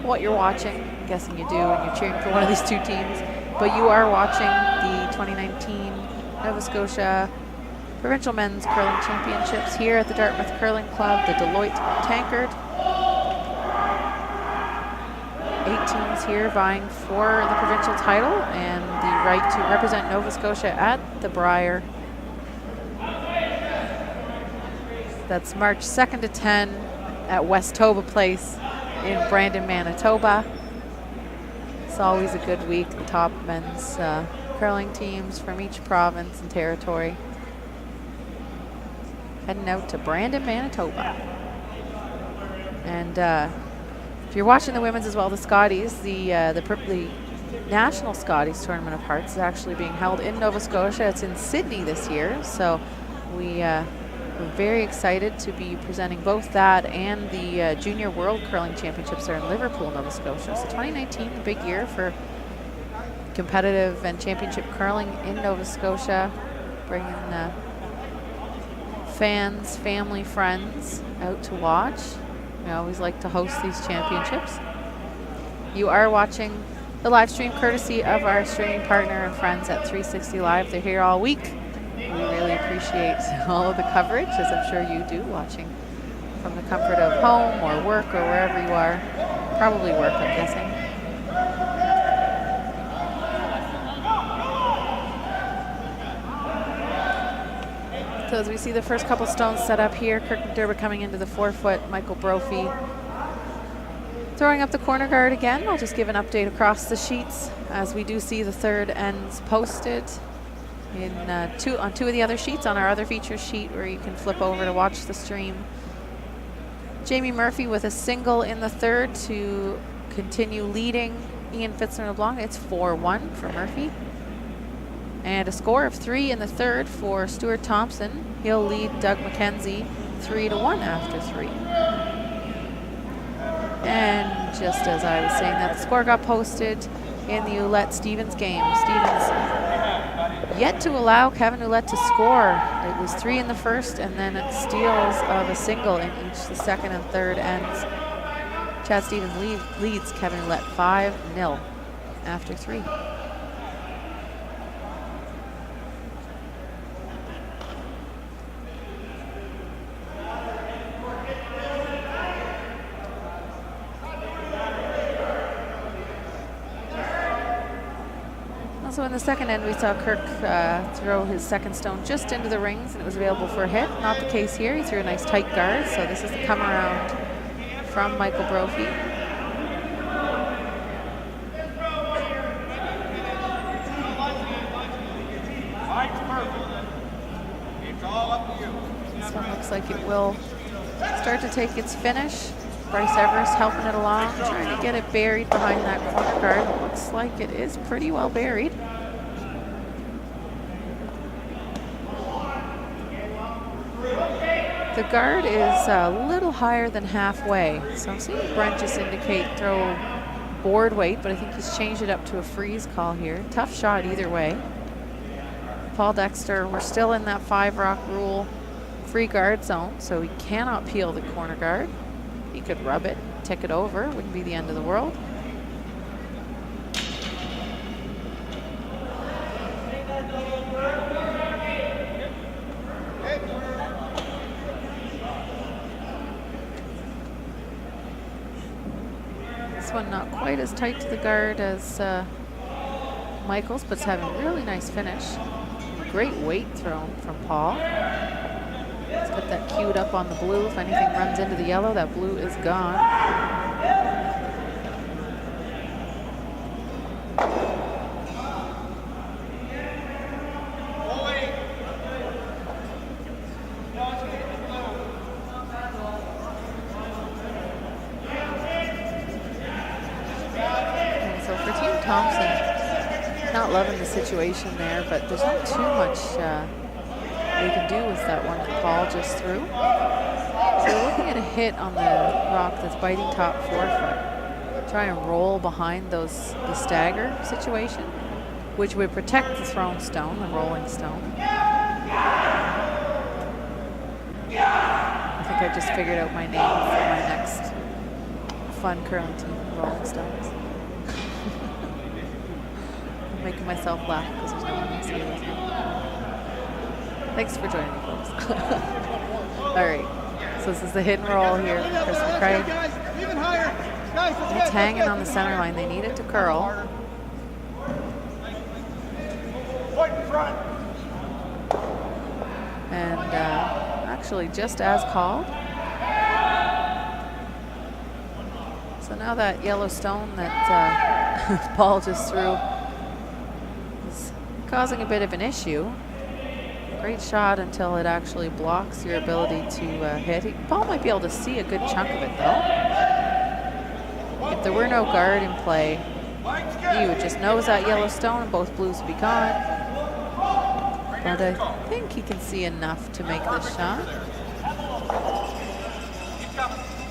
what you're watching, I'm guessing you do, and you're cheering for one of these 2 teams, but you are watching the 2019 Nova Scotia Provincial Men's Curling Championships here at the Dartmouth Curling Club, the Deloitte Tankard. 8 teams here vying for the provincial title and the right to represent Nova Scotia at the Brier. That's March 2nd to 10 at Westoba Place in Brandon, Manitoba. It's always a good week. The top men's curling teams from each province and territory heading out to Brandon, Manitoba. And if you're watching the women's as well, the Scotties, the National Scotties Tournament of Hearts is actually being held in Nova Scotia. It's in Sydney this year, so we We're very excited to be presenting both that and the Junior World Curling Championships are in Liverpool, Nova Scotia. So 2019, a big year for competitive and championship curling in Nova Scotia, bringing fans, family, friends out to watch. We always like to host these championships. You are watching the live stream courtesy of our streaming partner and friends at 360 Live. They're here all week. We really appreciate all of the coverage, as I'm sure you do, watching from the comfort of home or work or wherever you are. Probably work, I'm guessing. So as we see the first couple stones set up here, Kirk McDermott coming into the 4-foot, Michael Brophy throwing up the corner guard again. I'll just give an update across the sheets as we do see the third ends posted on two of the other sheets on our other feature sheet where you can flip over to watch the stream. Jamie Murphy with a single in the third to continue leading Ian Fitzner-LeBlanc. It's 4-1 for Murphy. And a score of 3 in the third for Stuart Thompson. He'll lead Doug McKenzie 3-1 after 3. And just as I was saying that, the score got posted in the Ouellette-Stevens game. Stevens yet to allow Kevin Ouellette to score. It was 3 in the first, and then it steals of a single in each the second and third ends. Chad Stevens leads Kevin Ouellette 5-0 after 3. So in the second end, we saw Kirk throw his second stone just into the rings, and it was available for a hit. Not the case here. He threw a nice tight guard. So this is the come around from Michael Brophy. This one looks like it will start to take its finish. Bryce Everest helping it along, trying to get it buried behind that corner guard. Looks like it is pretty well buried. The guard is a little higher than halfway, so I'm seeing Brent just indicate throw board weight, but I think he's changed it up to a freeze call here. Tough shot either way. Paul Dexter, we're still in that 5-rock rule free guard zone, so he cannot peel the corner guard. He could rub it, tick it over, wouldn't be the end of the world. This one not quite as tight to the guard as Michael's, but it's having a really nice finish. Great weight thrown from Paul. Let's get that queued up on the blue. If anything runs into the yellow, that blue is gone. And so for Team Thompson, not loving the situation there, but there's not too much they can do with that one that Paul just threw. So we're looking at a hit on the rock that's biting top 4-foot. Try and roll behind the stagger situation, which would protect the thrown stone, the rolling stone. I think I just figured out my name for my next fun curling team, Rolling Stones. I'm making myself laugh because there's no one else here with me. Thanks for joining me, folks. All right, so this is the hit and roll here from Chris McCrae. It's hanging on the center line. They need it to curl. And actually just as called. So now that yellow stone that Paul just threw is causing a bit of an issue. Great shot until it actually blocks your ability to hit. Paul might be able to see a good chunk of it though. If there were no guard in play, he would just nose that yellow stone and both blues would be gone. But I think he can see enough to make this shot.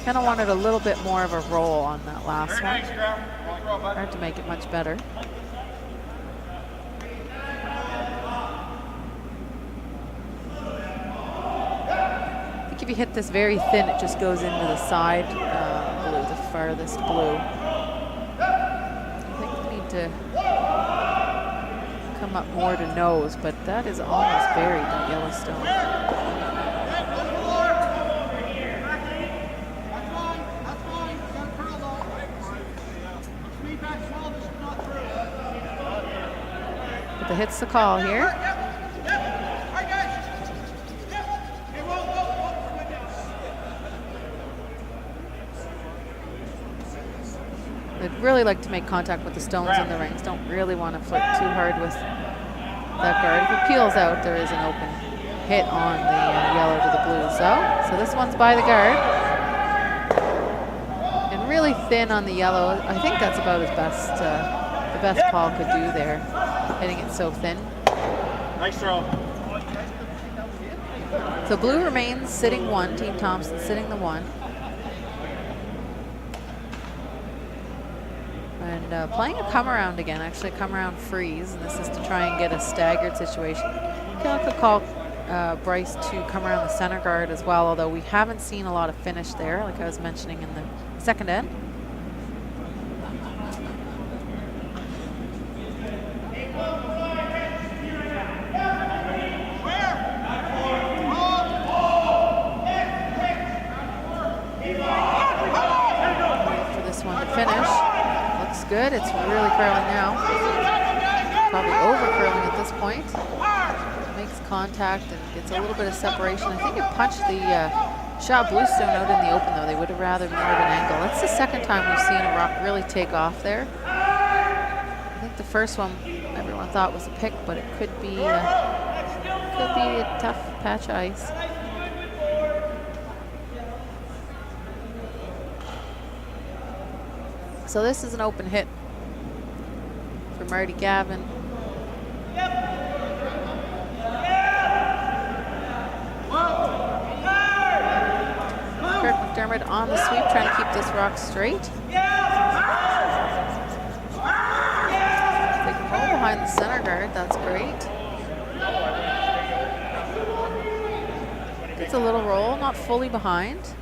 Kind of wanted a little bit more of a roll on that last Very one. nice, girl. Good throw, bud. Hard to make it much better. I think if you hit this very thin, it just goes into the side blue, the farthest blue. I think we need to come up more to nose, but that is almost buried, that yellow stone. But the hit's the call here. They'd really like to make contact with the stones in the rings. Don't really want to flirt too hard with that guard. If it peels out, there is an open hit on the yellow to the blue. So this one's by the guard. And really thin on the yellow. I think that's about as best, the best Paul could do there, hitting it so thin. Nice throw. So blue remains sitting 1, Team Thompson sitting the 1. And playing a come around again, actually a come around freeze, and this is to try and get a staggered situation. I could call Bryce to come around the center guard as well, although we haven't seen a lot of finish there, like I was mentioning in the second end. For this one to finish. Good. It's really curling now. Probably over curling at this point. Makes contact and gets a little bit of separation. I think it punched the shot Bluestone out in the open, though. They would have rather more of an angle. That's the second time we've seen a rock really take off there. I think the first one everyone thought was a pick, but it could be a tough patch of ice. So this is an open hit for Marty Gavin. Kirk McDermott on the sweep, trying to keep this rock straight. They can roll behind the center guard, that's great. Gets a little roll, not fully behind.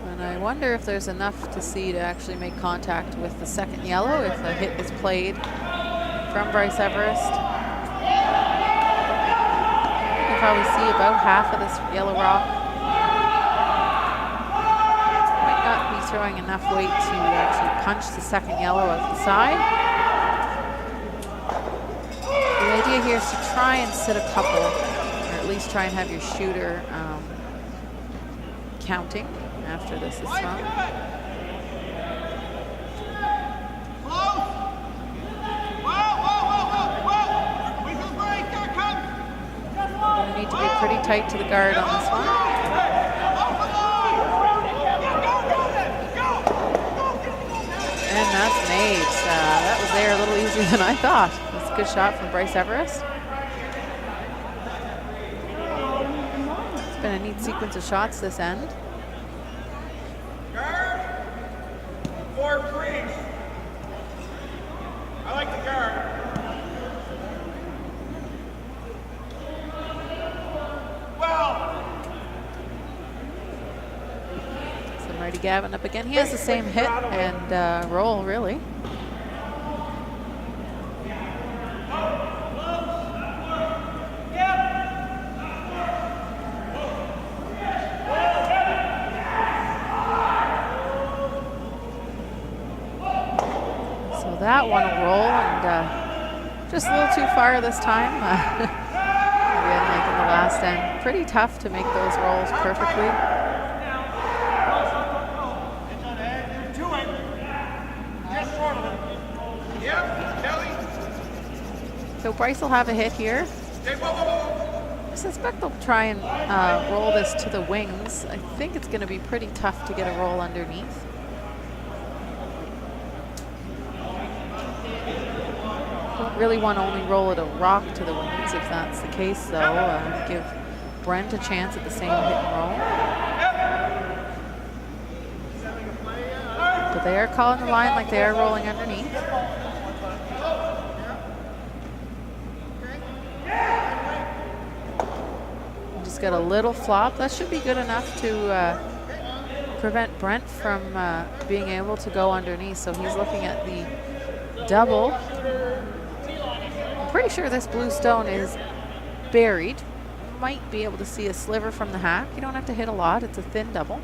And I wonder if there's enough to see to actually make contact with the second yellow if a hit is played from Bryce Everest. You can probably see about half of this yellow rock. Might not be throwing enough weight to actually punch the second yellow out the side. The idea here is to try and sit a couple, or at least try and have your shooter counting after this is thrown. We need to be pretty tight to the guard on this one. And that's made. That was there a little easier than I thought. That's a good shot from Bryce Everest. It's been a neat sequence of shots this end. Guard. 4 freeze. I like the guard. Well. So Marty Gavin up again. He has the same hit and roll, really. That one will roll, and just a little too far this time. Again, like in the last end, pretty tough to make those rolls perfectly. So Bryce will have a hit here. I suspect they'll try and roll this to the wings. I think it's going to be pretty tough to get a roll underneath. Really want to only roll it a rock to the wings if that's the case, though. Give Brent a chance at the same hit and roll. But they are calling the line like they are rolling underneath. Just got a little flop. That should be good enough to prevent Brent from being able to go underneath. So he's looking at the double. I'm pretty sure this blue stone is buried. Might be able to see a sliver from the hack. You don't have to hit a lot. It's a thin double.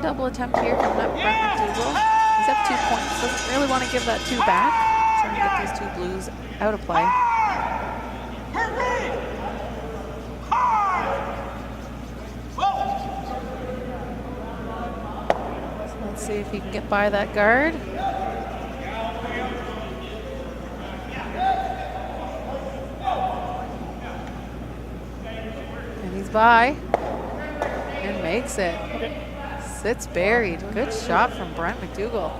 Double attempt here coming up Brent MacDougall. He's up 2 points. Doesn't really want to give that 2 back. Trying to get these 2 blues out of play. So let's see if he can get by that guard. And he's by. And makes it. It's buried. Good shot from Brent MacDougall.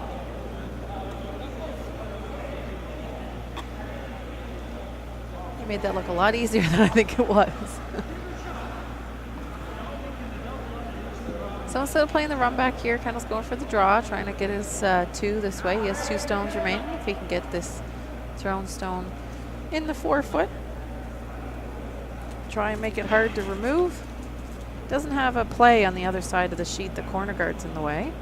He made that look a lot easier than I think it was. So instead of playing the run back here, Kendall's going for the draw, trying to get his 2 this way. He has 2 stones remaining. If he can get this thrown stone in the 4-foot. Try and make it hard to remove. Doesn't have a play on the other side of the sheet. The corner guard's in the way.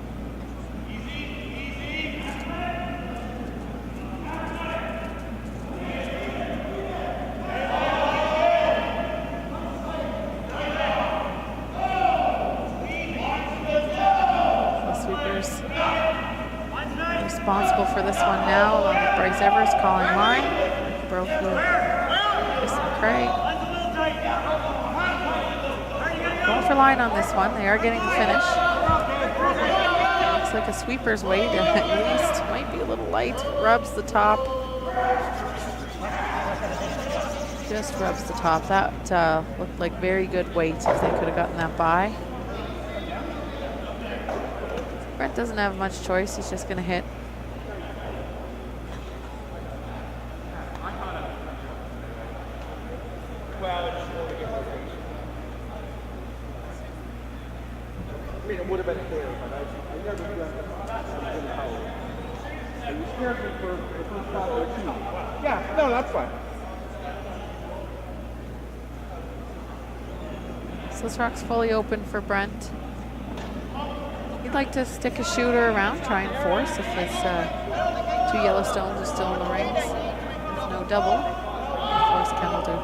The sweepers responsible for this one now, along with Bryce Evers calling line. Broke through Chris Craig. Going for line on this one. They are getting the finish. Looks like a sweeper's weight at least. Might be a little light. Rubs the top. Just rubs the top. That looked like very good weight if they could have gotten that by. Brent doesn't have much choice. He's just going to hit. It would have been fair, but I never do that. And you scared me for the first shot or 2. Yeah, no, that's fine. So this rock's fully open for Brent. He'd like to stick a shooter around, try and force if his 2 yellow stones are still in the rings. There's no double. Force Kendall to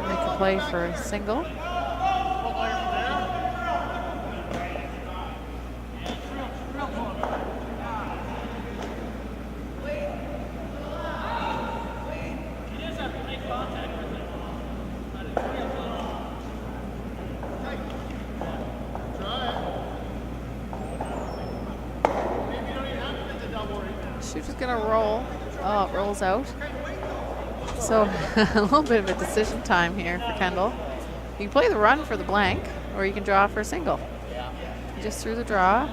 make a play for a single. Shooter's gonna roll. Oh, it rolls out. So a little bit of a decision time here for Kendall. You can play the run for the blank, or you can draw for a single. He just threw the draw.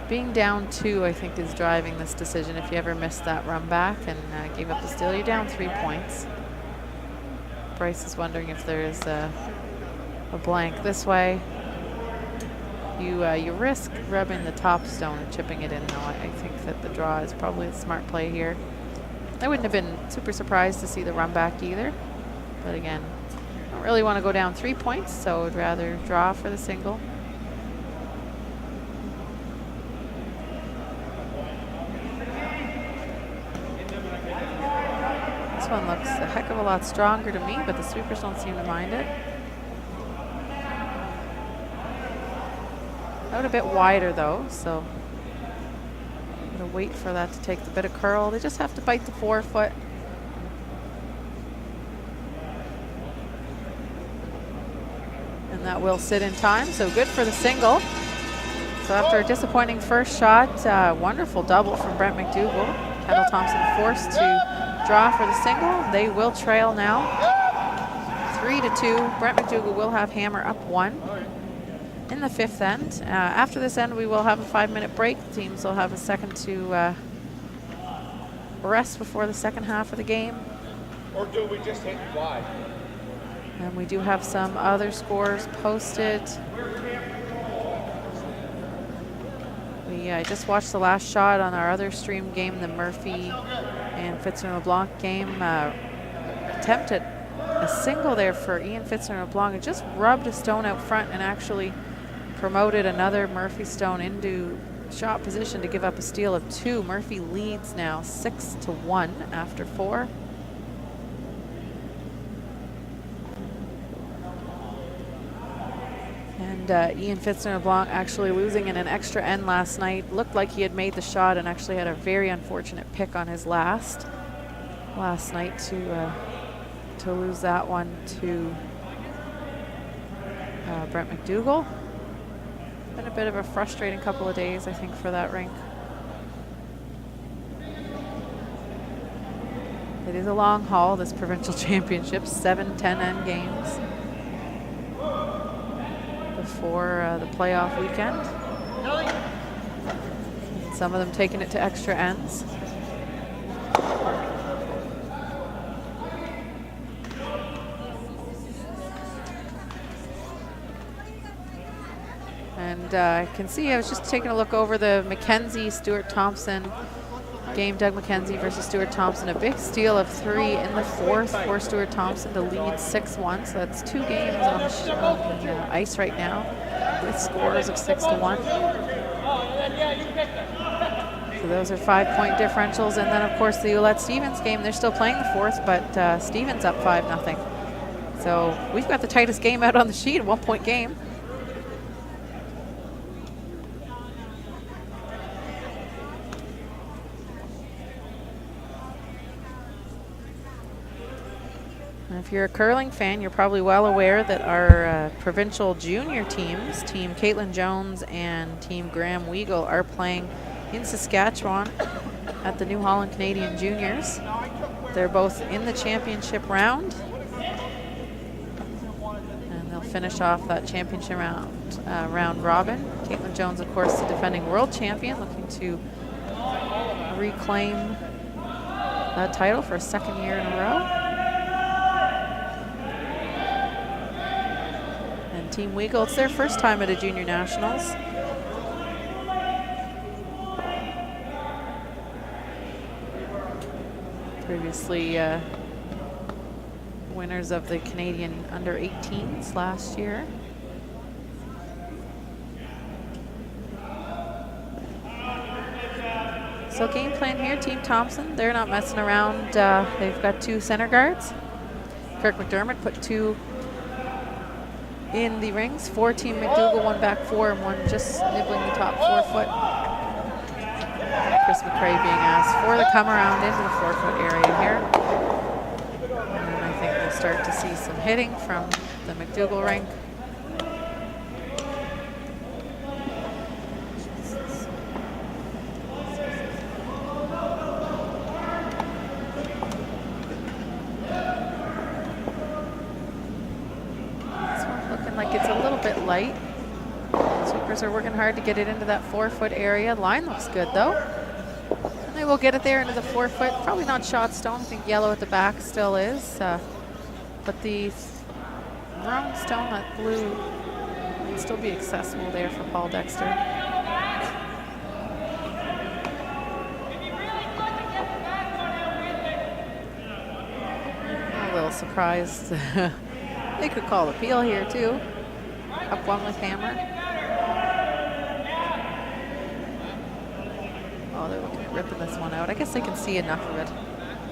Being down 2, I think, is driving this decision. If you ever missed that run back and gave up the steal, you're down 3 points. Bryce is wondering if there is a blank this way. You risk rubbing the top stone and chipping it in, though. I think that the draw is probably a smart play here. I wouldn't have been super surprised to see the run back either. But again, I don't really want to go down 3 points, so I'd rather draw for the single. This one looks a heck of a lot stronger to me, but the sweepers don't seem to mind it. Out a bit wider though, so I'm gonna wait for that to take the bit of curl. They just have to bite the 4-foot. And that will sit in time, so good for the single. So after a disappointing first shot, wonderful double from Brent MacDougall. Kendall Thompson forced to draw for the single. They will trail now, 3-2. Brent MacDougall will have hammer up 1 in the 5th end. After this end, we will have a 5-minute break. The teams will have a second to rest before the second half of the game. Or do we just hit wide? And we do have some other scores posted. I just watched the last shot on our other stream game, the Murphy and Fitzner-LeBlanc game. Attempted a single there for Ian Fitzner-LeBlanc. It just rubbed a stone out front and actually promoted another Murphy stone into shot position to give up a steal of 2. Murphy leads now 6-1 after 4. And Ian Fitzner-LeBlanc actually losing in an extra end last night. Looked like he had made the shot and actually had a very unfortunate pick on his last night to lose that one to Brent MacDougall. Been a bit of a frustrating couple of days, I think, for that rink. It is a long haul, this provincial championship, 7 10-end games before the playoff weekend. Some of them taking it to extra ends. And I can see, I was just taking a look over the Mackenzie-Stuart Thompson game. Doug Mackenzie versus Stuart Thompson. A big steal of 3 in the 4th for Stuart Thompson to lead 6-1. So that's 2 games on the ice right now with scores of 6-1. So those are 5-point differentials. And then, of course, the Ouellette-Stevens game, they're still playing the 4th, but Stevens up 5-0. So we've got the tightest game out on the sheet, a 1-point game. If you're a curling fan, you're probably well aware that our provincial junior teams, Team Caitlin Jones and Team Graham Weagle, are playing in Saskatchewan at the New Holland Canadian Juniors. They're both in the championship round. And they'll finish off that championship round robin. Caitlin Jones, of course, the defending world champion, looking to reclaim that title for a 2nd year in a row. Team Weagle, it's their first time at a junior nationals. Previously winners of the Canadian under-18s last year. So game plan here, Team Thompson, they're not messing around. They've got 2 center guards. Kirk McDermott put 2 in the rings, 4 Team MacDougall, 1 back 4, and 1 just nibbling the top 4-foot. Chris McRae being asked for the come around into the 4-foot area here. And I think we'll start to see some hitting from the MacDougall rink. Light. Sweepers are working hard to get it into that 4-foot area. Line looks good though. And they will get it there into the 4-foot. Probably not shot stone. I think yellow at the back still is. But the round stone, that blue, will still be accessible there for Paul Dexter. I'm a little surprised. They could call the peel here too. Up 1 with hammer. Oh, they're looking at ripping this one out. I guess they can see enough of it.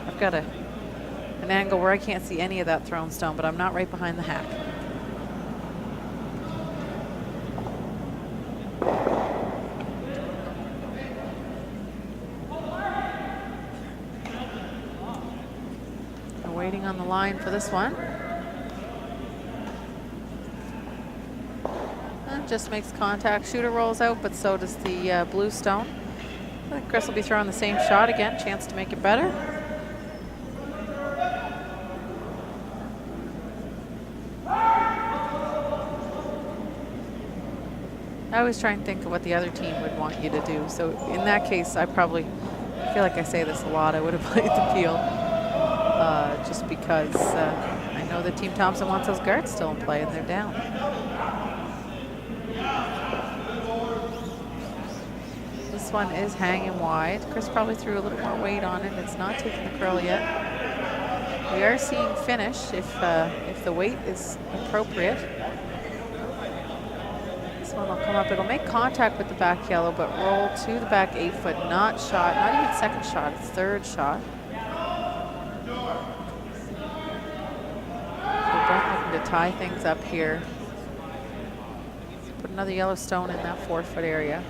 I've got an angle where I can't see any of that thrown stone, but I'm not right behind the hack. We're waiting on the line for this one. just makes contact. Shooter rolls out, but so does the blue stone. I think Chris will be throwing the same shot again. Chance to make it better. I always try and think of what the other team would want you to do. So in that case, I probably feel like I say this a lot. I would have played the peel just because I know that Team Thompson wants those guards still in play and they're down. This one is hanging wide. Chris probably threw a little more weight on it. It's not taking the curl yet. We are seeing finish if the weight is appropriate. This one will come up. It'll make contact with the back yellow, but roll to the back 8 foot. Not shot, not even second shot, it's third shot. So Brent looking to tie things up here. Put another yellow stone in that 4 foot area.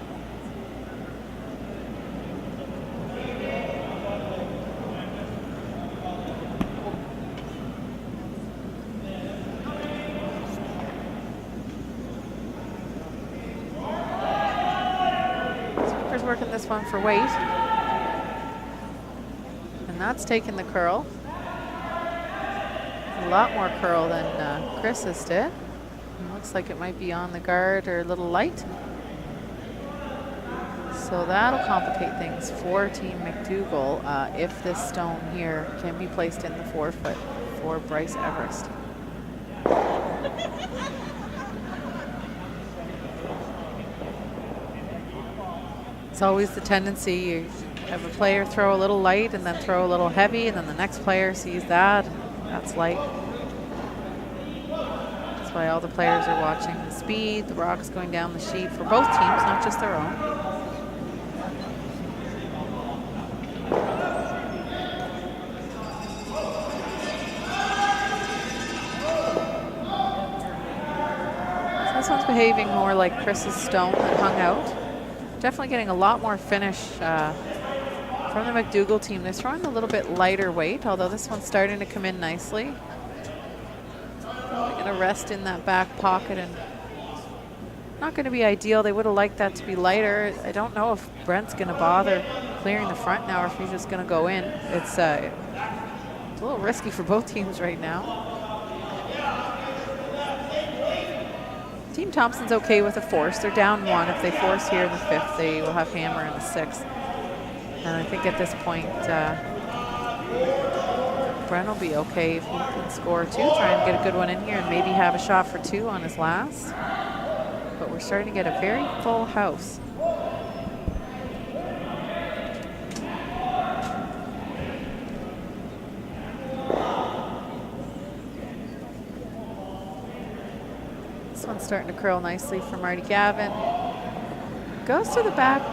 Working this one for weight, and that's taking the curl. A lot more curl than Chris's did. It looks like it might be on the guard or a little light. So that'll complicate things for Team MacDougall if this stone here can be placed in the 4 foot for Bryce Everest. It's always the tendency, you have a player throw a little light and then throw a little heavy, and then the next player sees that, and that's light. That's why all the players are watching the speed, the rocks going down the sheet for both teams, not just their own. So this one's behaving more like Chris's stone that hung out. Definitely getting a lot more finish from the MacDougall team. They're throwing a little bit lighter weight, although this one's starting to come in nicely. They're going to rest in that back pocket, and not going to be ideal. They would have liked that to be lighter. I don't know if Brent's going to bother clearing the front now, or if he's just going to go in. It's a little risky for both teams right now. Team Thompson's okay with a force. They're down 1. If they force here in the 5th, they will have hammer in the 6th. And I think at this point, Brent will be okay if he can score 2, try and get a good one in here, and maybe have a shot for 2 on his last. But we're starting to get a very full house. This one's starting to curl nicely for Marty Gavin. Goes to the back,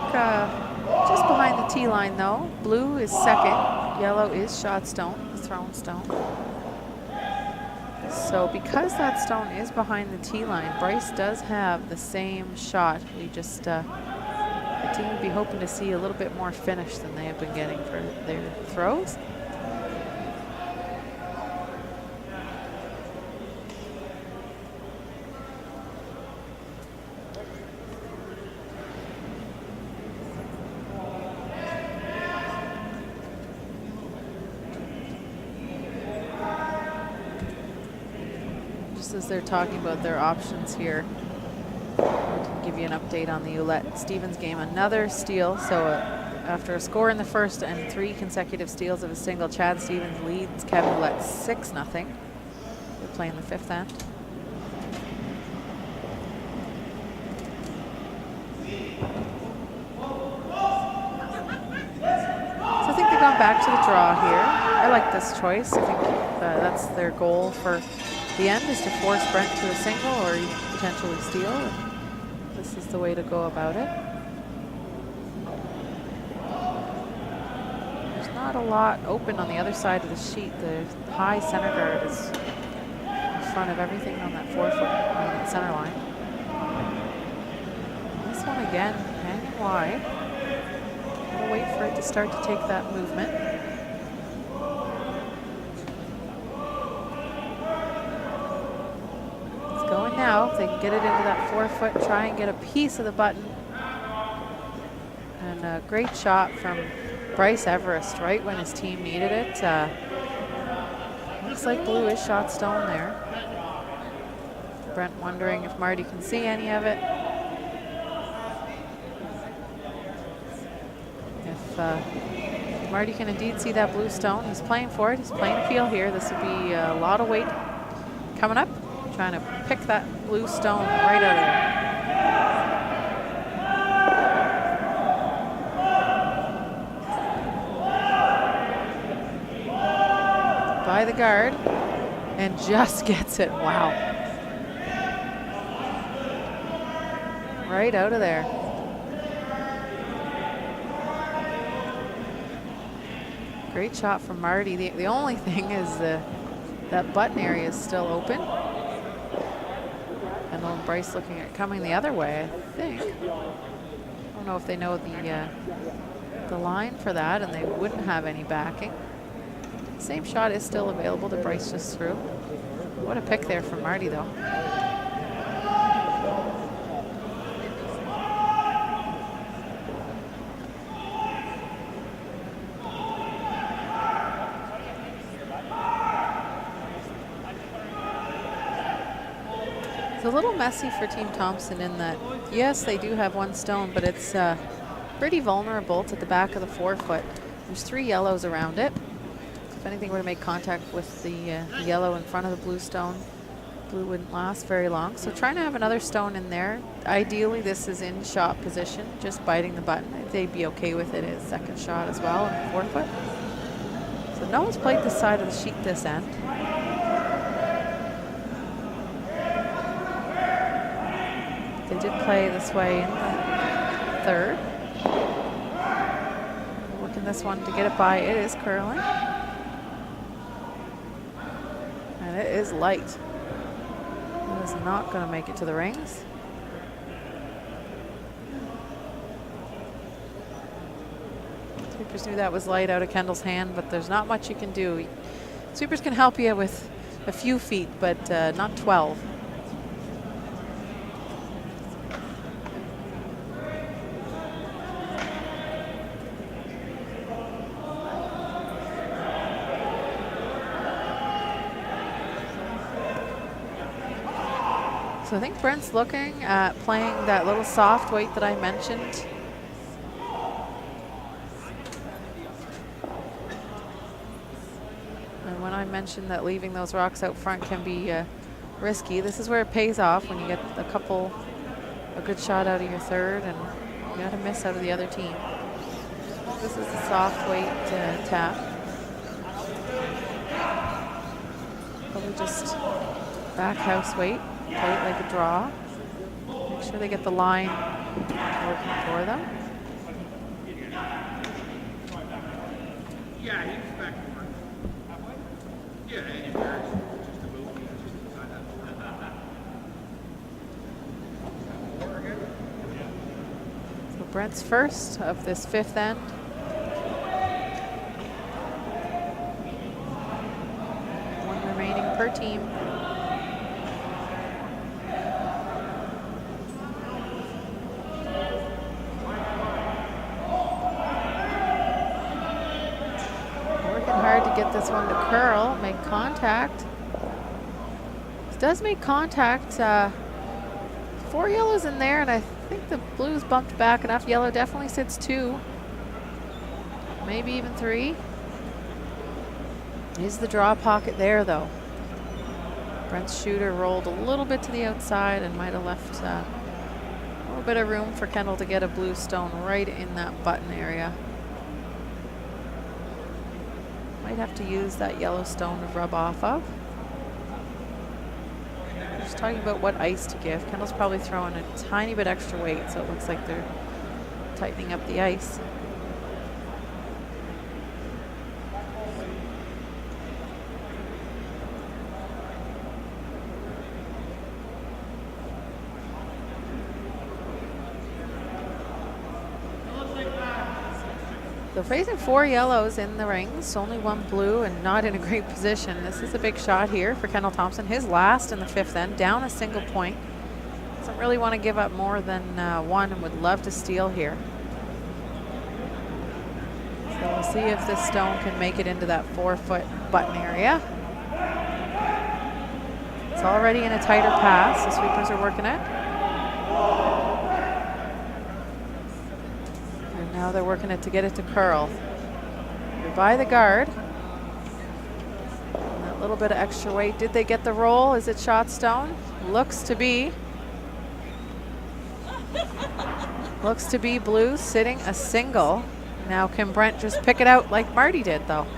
just behind the tee line though. Blue is second, yellow is shot stone, the thrown stone. So because that stone is behind the tee line, Bryce does have the same shot. We just, the team would be hoping to see a little bit more finish than they have been getting for their throws. As they're talking about their options here, I'll give you an update on the Ouellette Stevens game. Another steal, so after a score in the 1st and 3 consecutive steals of a single, Chad Stevens leads Kevin Ouellette 6-0. They're playing the 5th end. So I think they've gone back to the draw here. I like this choice. I think that's their goal for the end, is to force Brent to a single or potentially steal. And this is the way to go about it. There's not a lot open on the other side of the sheet. The high center guard is in front of everything on that 4 foot on that center line. This one again, hanging wide. We'll wait for it to start to take that movement. Now, well. If they can get it into that 4-foot, try and get a piece of the button. And a great shot from Bryce Everest right when his team needed it. Looks like blue is shot stone there. Brent wondering if Marty can see any of it. If Marty can indeed see that blue stone, he's playing for it. He's playing a field here. This would be a lot of weight coming up, trying to pick that blue stone right out of there. By the guard, and just gets it. Wow. Right out of there. Great shot from Marty. The only thing is that button area is still open. And then Bryce looking at coming the other way, I think. I don't know if they know the line for that, and they wouldn't have any backing. Same shot is still available that Bryce just threw. What a pick there from Marty, though. It's a little messy for Team Thompson in that, yes, they do have one stone, but it's pretty vulnerable to the back of the 4-foot. There's 3 yellows around it. If anything were to make contact with the yellow in front of the blue stone, blue wouldn't last very long. So trying to have another stone in there. Ideally, this is in shot position, just biting the button. They'd be okay with it as second shot as well in the 4-foot. So no one's played this side of the sheet this end. They did play this way in the 3rd. Working this one to get it by. It is curling. And it is light. It is not going to make it to the rings. Sweepers knew that was light out of Kendall's hand, but there's not much you can do. Sweepers can help you with a few feet, but not 12. So I think Brent's looking at playing that little soft weight that I mentioned. And when I mentioned that leaving those rocks out front can be risky, this is where it pays off when you get a good shot out of your 3rd and you got to miss out of the other team. This is the soft weight tap. Probably just back house weight. Play it like a draw. Make sure they get the line working for them. Yeah, he was back to work. Yeah, and there's just a move. So Brent's first of this 5th end. One remaining per team. Get this one to curl, make contact. It does make contact. 4 yellows in there, and I think the blue's bumped back enough. Yellow definitely sits 2, maybe even 3. Is the draw pocket there, though? Brent's shooter rolled a little bit to the outside and might have left a little bit of room for Kendall to get a blue stone right in that button area. Might have to use that yellow stone to rub off of. Just talking about what ice to give. Kendall's probably throwing a tiny bit extra weight, so it looks like they're tightening up the ice. So facing 4 yellows in the rings, only 1 blue and not in a great position. This is a big shot here for Kendall Thompson. His last in the 5th end, down a single point. doesn't really want to give up more than one and would love to steal here. So we'll see if this stone can make it into that 4-foot button area. It's already in a tighter pass. The sweepers are working it. And now they're working it to get it to curl. They're by the guard. And that little bit of extra weight. Did they get the roll? Is it shot stone? Looks to be. Looks to be blue sitting a single. Now can Brent just pick it out like Marty did though?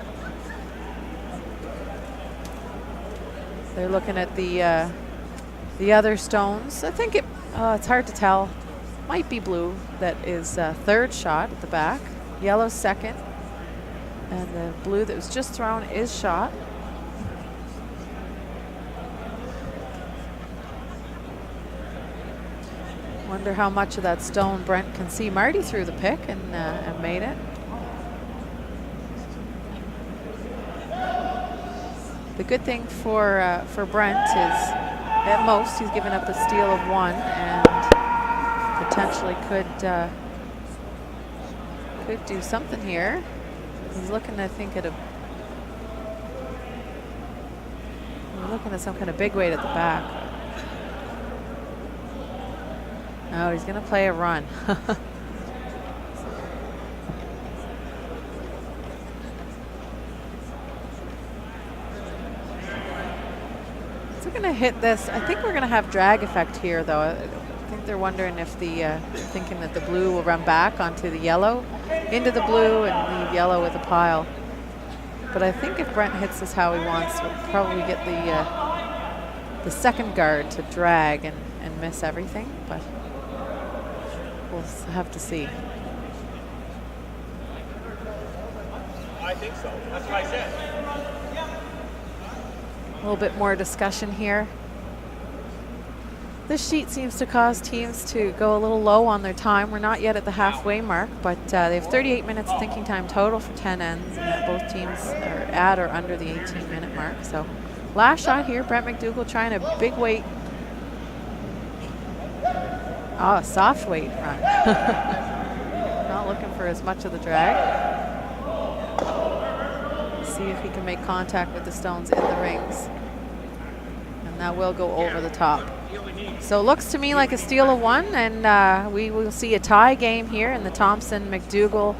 They're looking at the other stones. I think it's hard to tell. Might be blue that is third shot at the back. Yellow second. And the blue that was just thrown is shot. Wonder how much of that stone Brent can see. Marty threw the pick and made it. The good thing for Brent is, at most, he's given up a steal of one and potentially could do something here. He's looking, I think, at some kind of big weight at the back. Oh, he's going to play a run. So going to hit this. I think we're going to have drag effect here, though. I think they're wondering if thinking that the blue will run back onto the yellow, into the blue, and leave yellow with a pile. But I think if Brent hits this how he wants, we'll probably get the second guard to drag and miss everything. But we'll have to see. I think so. That's what I said. A little bit more discussion here. This sheet seems to cause teams to go a little low on their time. We're not yet at the halfway mark, but they have 38 minutes thinking time total for 10 ends, and both teams are at or under the 18-minute mark. So last shot here, Brent MacDougall trying a big weight. Oh, a soft weight run. Not looking for as much of the drag. See if he can make contact with the stones in the rings. And that will go over the top. So it looks to me like a steal of one, and we will see a tie game here in the Thompson-MacDougall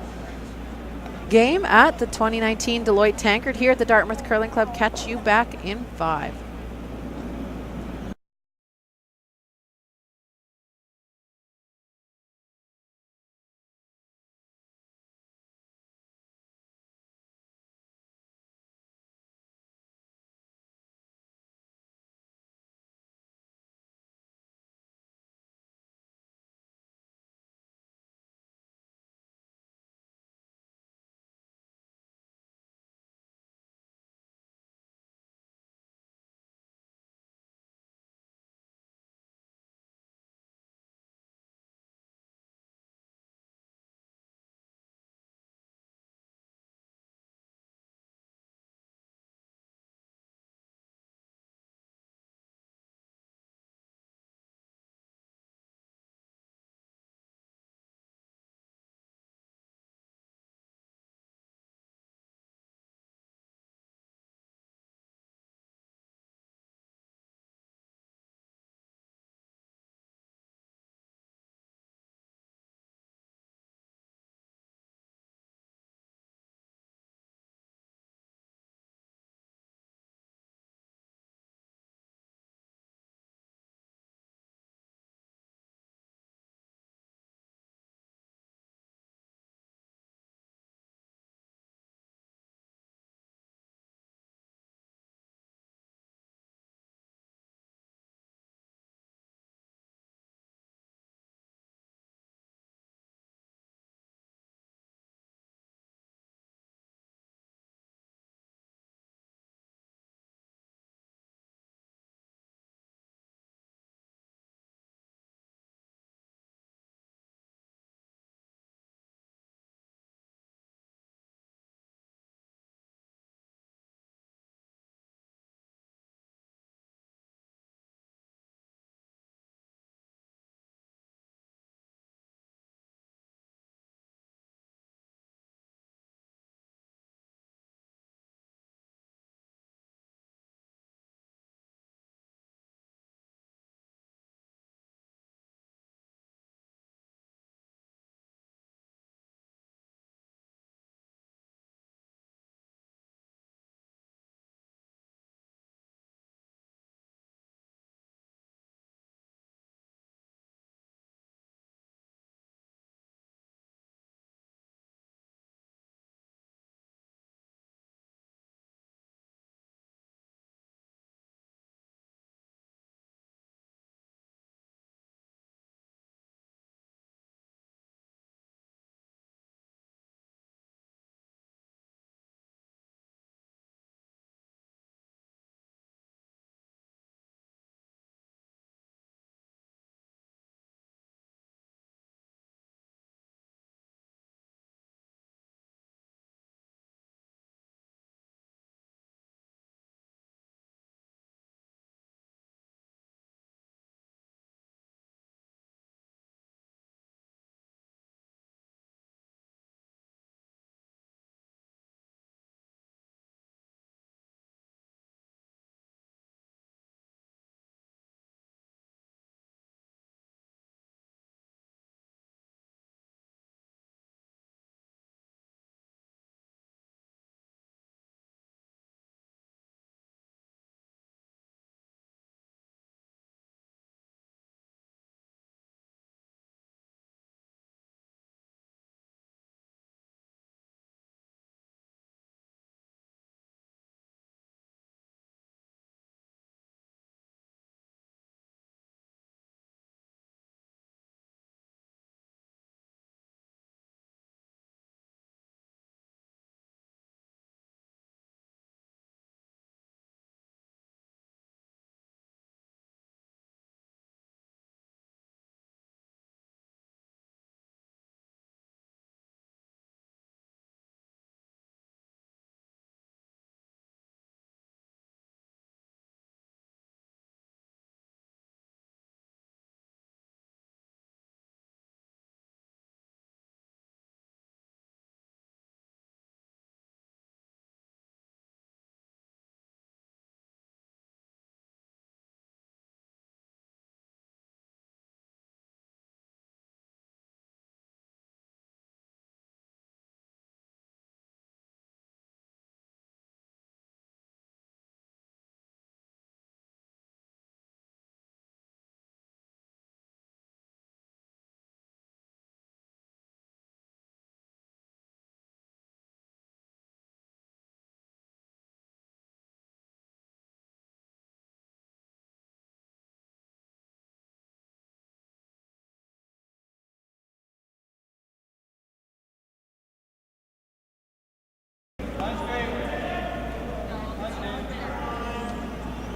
game at the 2019 Deloitte Tankard here at the Dartmouth Curling Club. Catch you back in 5.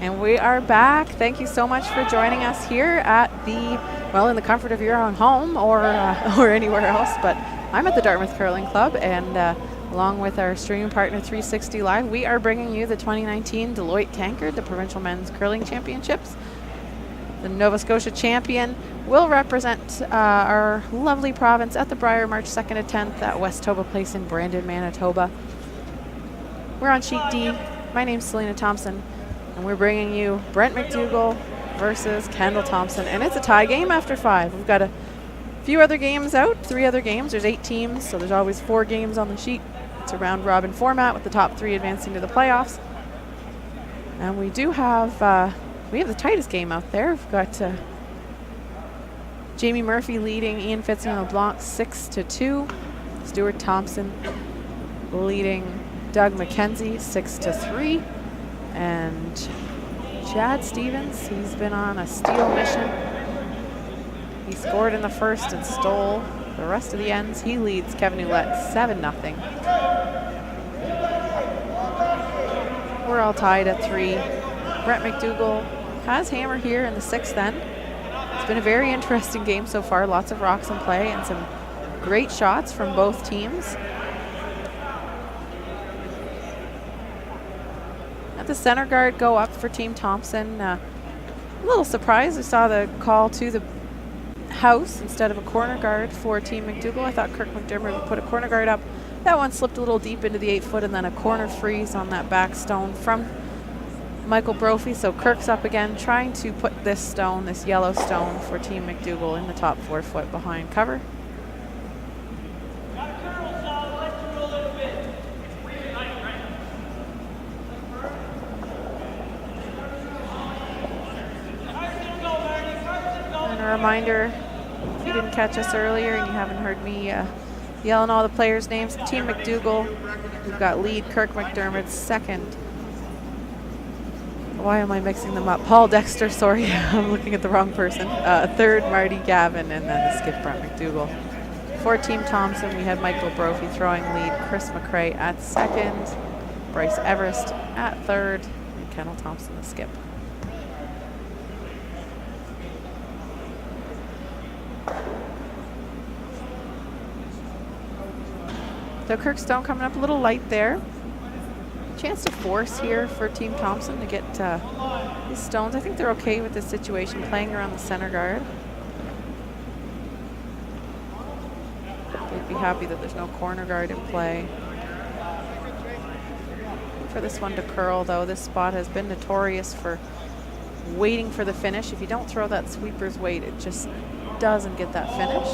And we are back. Thank you so much for joining us here at the, well, in the comfort of your own home or anywhere else. But I'm at the Dartmouth Curling Club, and along with our streaming partner 360 Live, we are bringing you the 2019 Deloitte Tankard, the Provincial Men's Curling Championships. The Nova Scotia champion will represent our lovely province at the Brier March 2nd to 10th at Westoba Place in Brandon, Manitoba. We're on Sheet D. My name's Selena Thompson, and we're bringing you Brent MacDougall versus Kendall Thompson, and it's a tie game after 5. We've got a few other games out, 3 other games. There's 8 teams, so there's always 4 games on the sheet. It's a round-robin format with the top 3 advancing to the playoffs. And we do have we have the tightest game out there. We've got Jamie Murphy leading Ian Fitzgerald LeBlanc 6-2. Stuart Thompson leading Doug McKenzie 6-3. And Chad Stevens, he's been on a steal mission. He scored in the first and stole the rest of the ends. He leads Kevin Ouellette 7-0. We're all tied at 3. Brent MacDougall has hammer here in the 6th end. It's been a very interesting game so far. Lots of rocks in play and some great shots from both teams. At the center guard go up for Team Thompson. A little surprised. I saw the call to the house instead of a corner guard for Team MacDougall. I thought Kirk McDermott would put a corner guard up. That one slipped a little deep into the 8-foot, and then a corner freeze on that back stone from Michael Brophy. So Kirk's up again, trying to put this stone, this yellow stone for Team MacDougall in the top 4-foot behind cover. And a reminder, if you didn't catch us earlier and you haven't heard me yelling all the players' names, Team MacDougall, we've got lead Kirk McDermott, 2nd. Why am I mixing them up? Paul Dexter, sorry, I'm looking at the wrong person. 3rd, Marty Gavin, and then the skip Brent MacDougall. For Team Thompson, we have Michael Brophy throwing lead, Chris McRae at 2nd, Bryce Everest at 3rd, and Kendall Thompson the skip. So Kirkstone coming up a little light there. Chance to force here for Team Thompson to get these stones. I think they're okay with this situation, playing around the center guard. They'd be happy that there's no corner guard in play. For this one to curl, though, this spot has been notorious for waiting for the finish. If you don't throw that sweeper's weight, it just doesn't get that finish.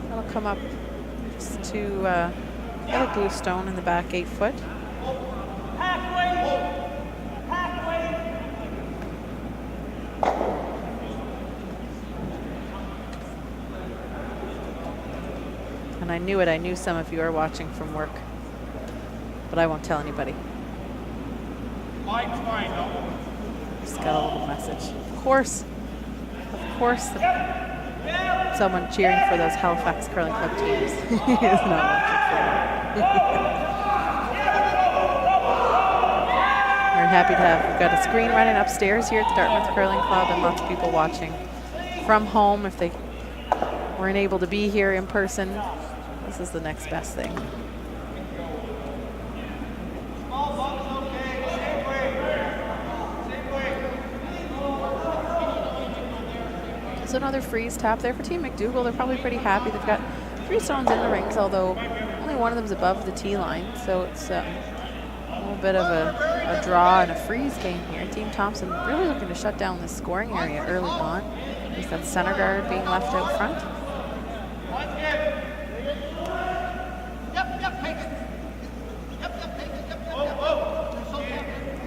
That'll come up just to a blue stone in the back 8-foot. And I knew it. I knew some of you are watching from work, but I won't tell anybody. Just got a little message. Of course, someone cheering for those Halifax Curling Club teams is not watching for them. We're happy to have, we've got a screen running upstairs here at the Dartmouth Curling Club, and lots of people watching from home if they weren't able to be here in person. This is the next best thing. So another freeze tap there for Team MacDougall. They're probably pretty happy. They've got 3 stones in the rings, although only one of them's above the tee line. So it's a little bit of a draw and a freeze game here. Team Thompson really looking to shut down this scoring area early on. With that center guard being left out front.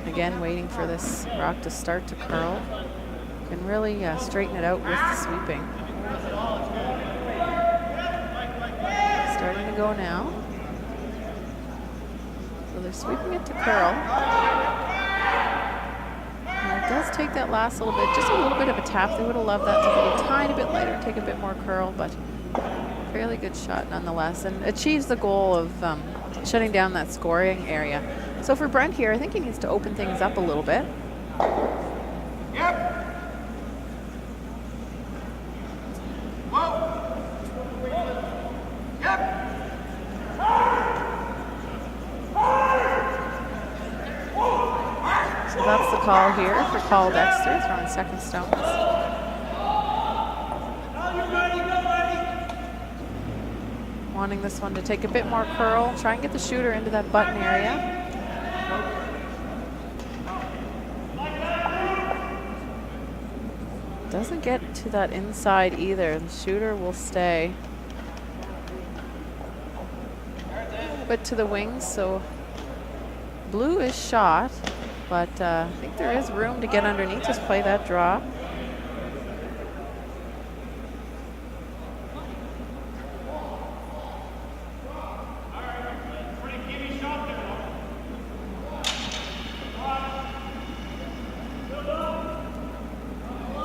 Again, waiting for this rock to start to curl. Can really straighten it out with the sweeping. Starting to go now. So they're sweeping it to curl. And it does take that last little bit, just a little bit of a tap. They would have loved that to be a tiny bit lighter, take a bit more curl, but fairly good shot nonetheless, and achieves the goal of shutting down that scoring area. So for Brent here, I think he needs to open things up a little bit. Yep. Whoa. Yep. So that's the call here for Paul Dexter, throwing second stones. Wanting this one to take a bit more curl, try and get the shooter into that button area. Doesn't get to that inside either. The shooter will stay. But to the wings, so blue is shot, but I think there is room to get underneath, just play that draw.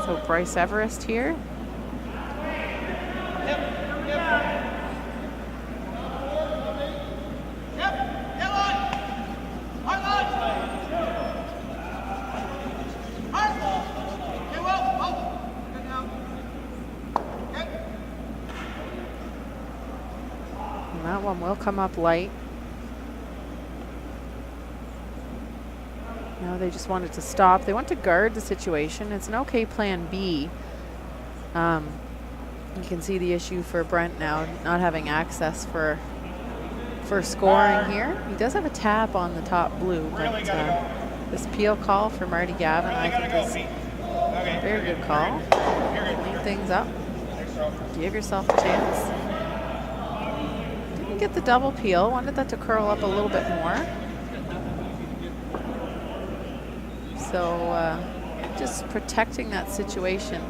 So Bryce Everest here. And that one will come up light. No, they just wanted to stop. They want to guard the situation. It's an okay plan B. You can see the issue for Brent now, not having access for scoring here. He does have a tap on the top blue, but this peel call for Marty Gavin, I think, is a very good call. Clean things up. Give yourself a chance. Didn't get the double peel. Wanted that to curl up a little bit more. So just protecting that situation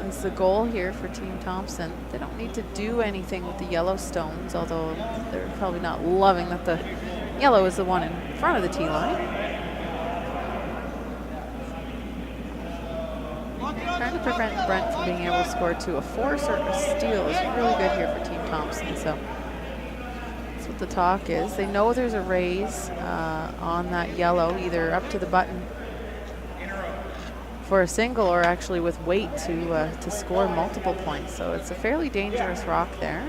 is the goal here for Team Thompson. They don't need to do anything with the yellow stones, although they're probably not loving that the yellow is the one in front of the tee line. Trying to prevent Brent from being able to score to a force or a steal is really good here for Team Thompson. So that's what the talk is. They know there's a raise on that yellow, either up to the button for a single or actually with weight to score multiple points. So it's a fairly dangerous rock there.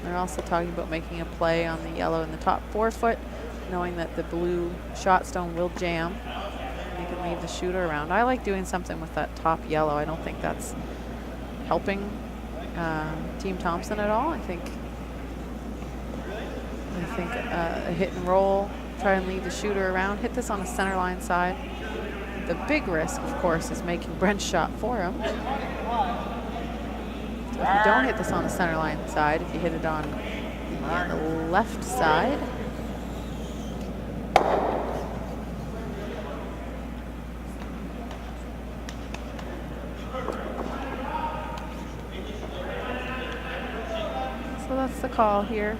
They're also talking about making a play on the yellow in the top 4 foot, knowing that the blue shot stone will jam. They can leave the shooter around. I like doing something with that top yellow. I don't think that's helping Team Thompson at all. I think a hit and roll, try and leave the shooter around, hit this on the center line side. The big risk, of course, is making Brent's shot for him. So if you don't hit this on the center line side, if you hit it on the left side, so that's the call here.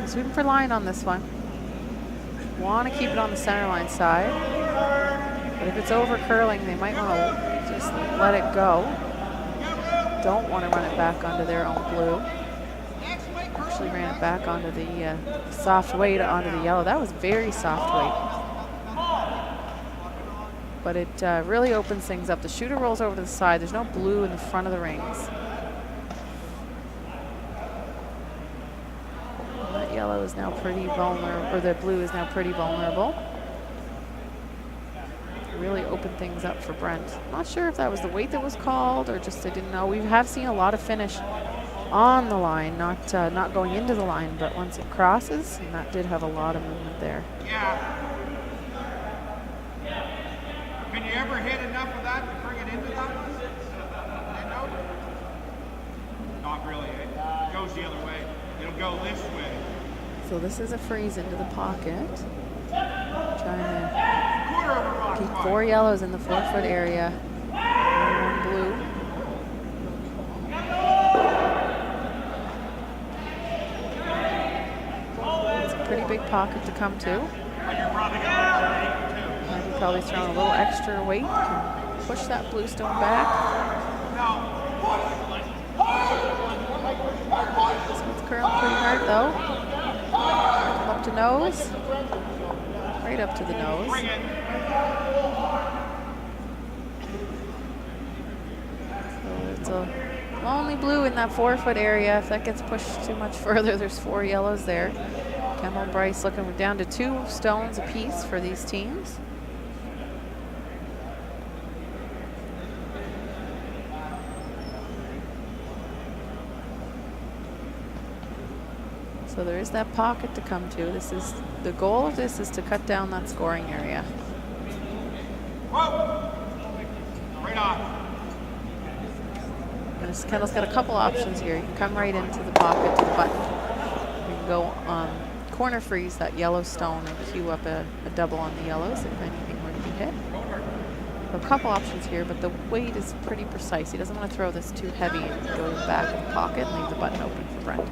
Sweeping for line on this one. Want to keep it on the center line side, but if it's over curling, they might want to just let it go. Don't want to run it back onto their own blue. Actually ran it back onto the soft weight onto the yellow. That was very soft weight, but it really opens things up. The shooter rolls over to the side. There's no blue in the front of the rings. Yellow is now pretty vulnerable, or the blue is now pretty vulnerable. Really opened things up for Brent. Not sure if that was the weight that was called or just they didn't know. We have seen a lot of finish on the line, not going into the line, but once it crosses, and that did have a lot of movement there. Yeah. Can you ever hit enough of that to bring it into that one? Not really. It goes the other way. It'll go this way. So this is a freeze into the pocket. Trying to keep 4 yellows in the 4 foot area. And 1 blue. It's a pretty big pocket to come to. Marty probably throwing a little extra weight. Can push that blue stone back. This one's curling pretty hard though. Come up to nose. Right up to the nose. So it's a lonely blue in that 4-foot area. If that gets pushed too much further, there's 4 yellows there. Kendall and Bryce looking down to 2 stones apiece for these teams. So there is that pocket to come to. This is the goal of this, is to cut down that scoring area. Whoa! Right on. Kendall's got a couple options here. You can come right into the pocket to the button. You can go corner freeze that yellow stone and queue up a double on the yellows if anything were to be hit. So a couple options here, but the weight is pretty precise. He doesn't want to throw this too heavy and go to the back of the pocket and leave the button open for Brent.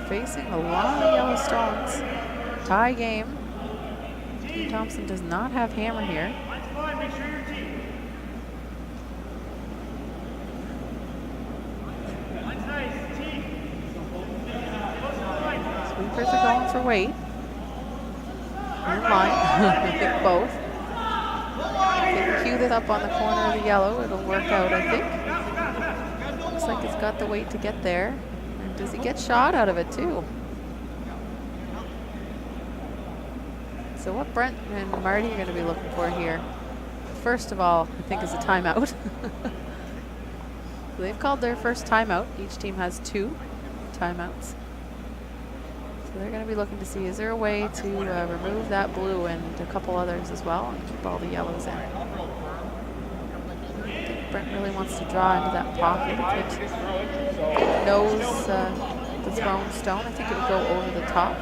Facing a lot of yellow stones. Tie game. Team Thompson does not have hammer here. Sweepers are going for weight. Never mind. I think both. If they cue this up on the corner of the yellow, it'll work out, I think. Looks like it's got the weight to get there. Does he get shot out of it too? So what Brent and Marty are going to be looking for here, first of all, I think, is a timeout. So they've called their first timeout. Each team has 2 timeouts. So they're going to be looking to see, is there a way to remove that blue and a couple others as well and keep all the yellows in. I think Brent really wants to draw into that pocket. Nose the thrown stone. I think it would go over the top.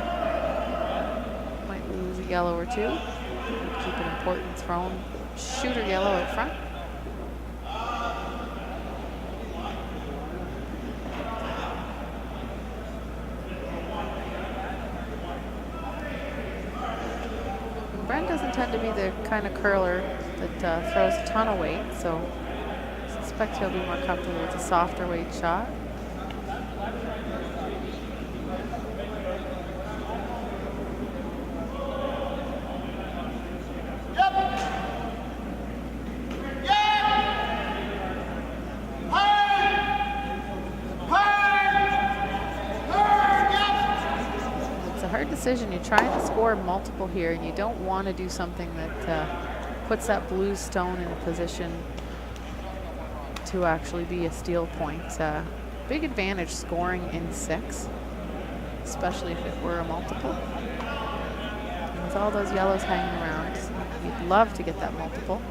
Might lose a yellow or 2. Keep an important thrown shooter yellow at front. And Brent doesn't tend to be the kind of curler that throws a ton of weight, so I suspect he'll be more comfortable with a softer weight shot. Decision. You're trying to score multiple here, and you don't want to do something that puts that blue stone in a position to actually be a steal point. Big advantage scoring in 6, especially if it were a multiple. And with all those yellows hanging around, you'd love to get that multiple.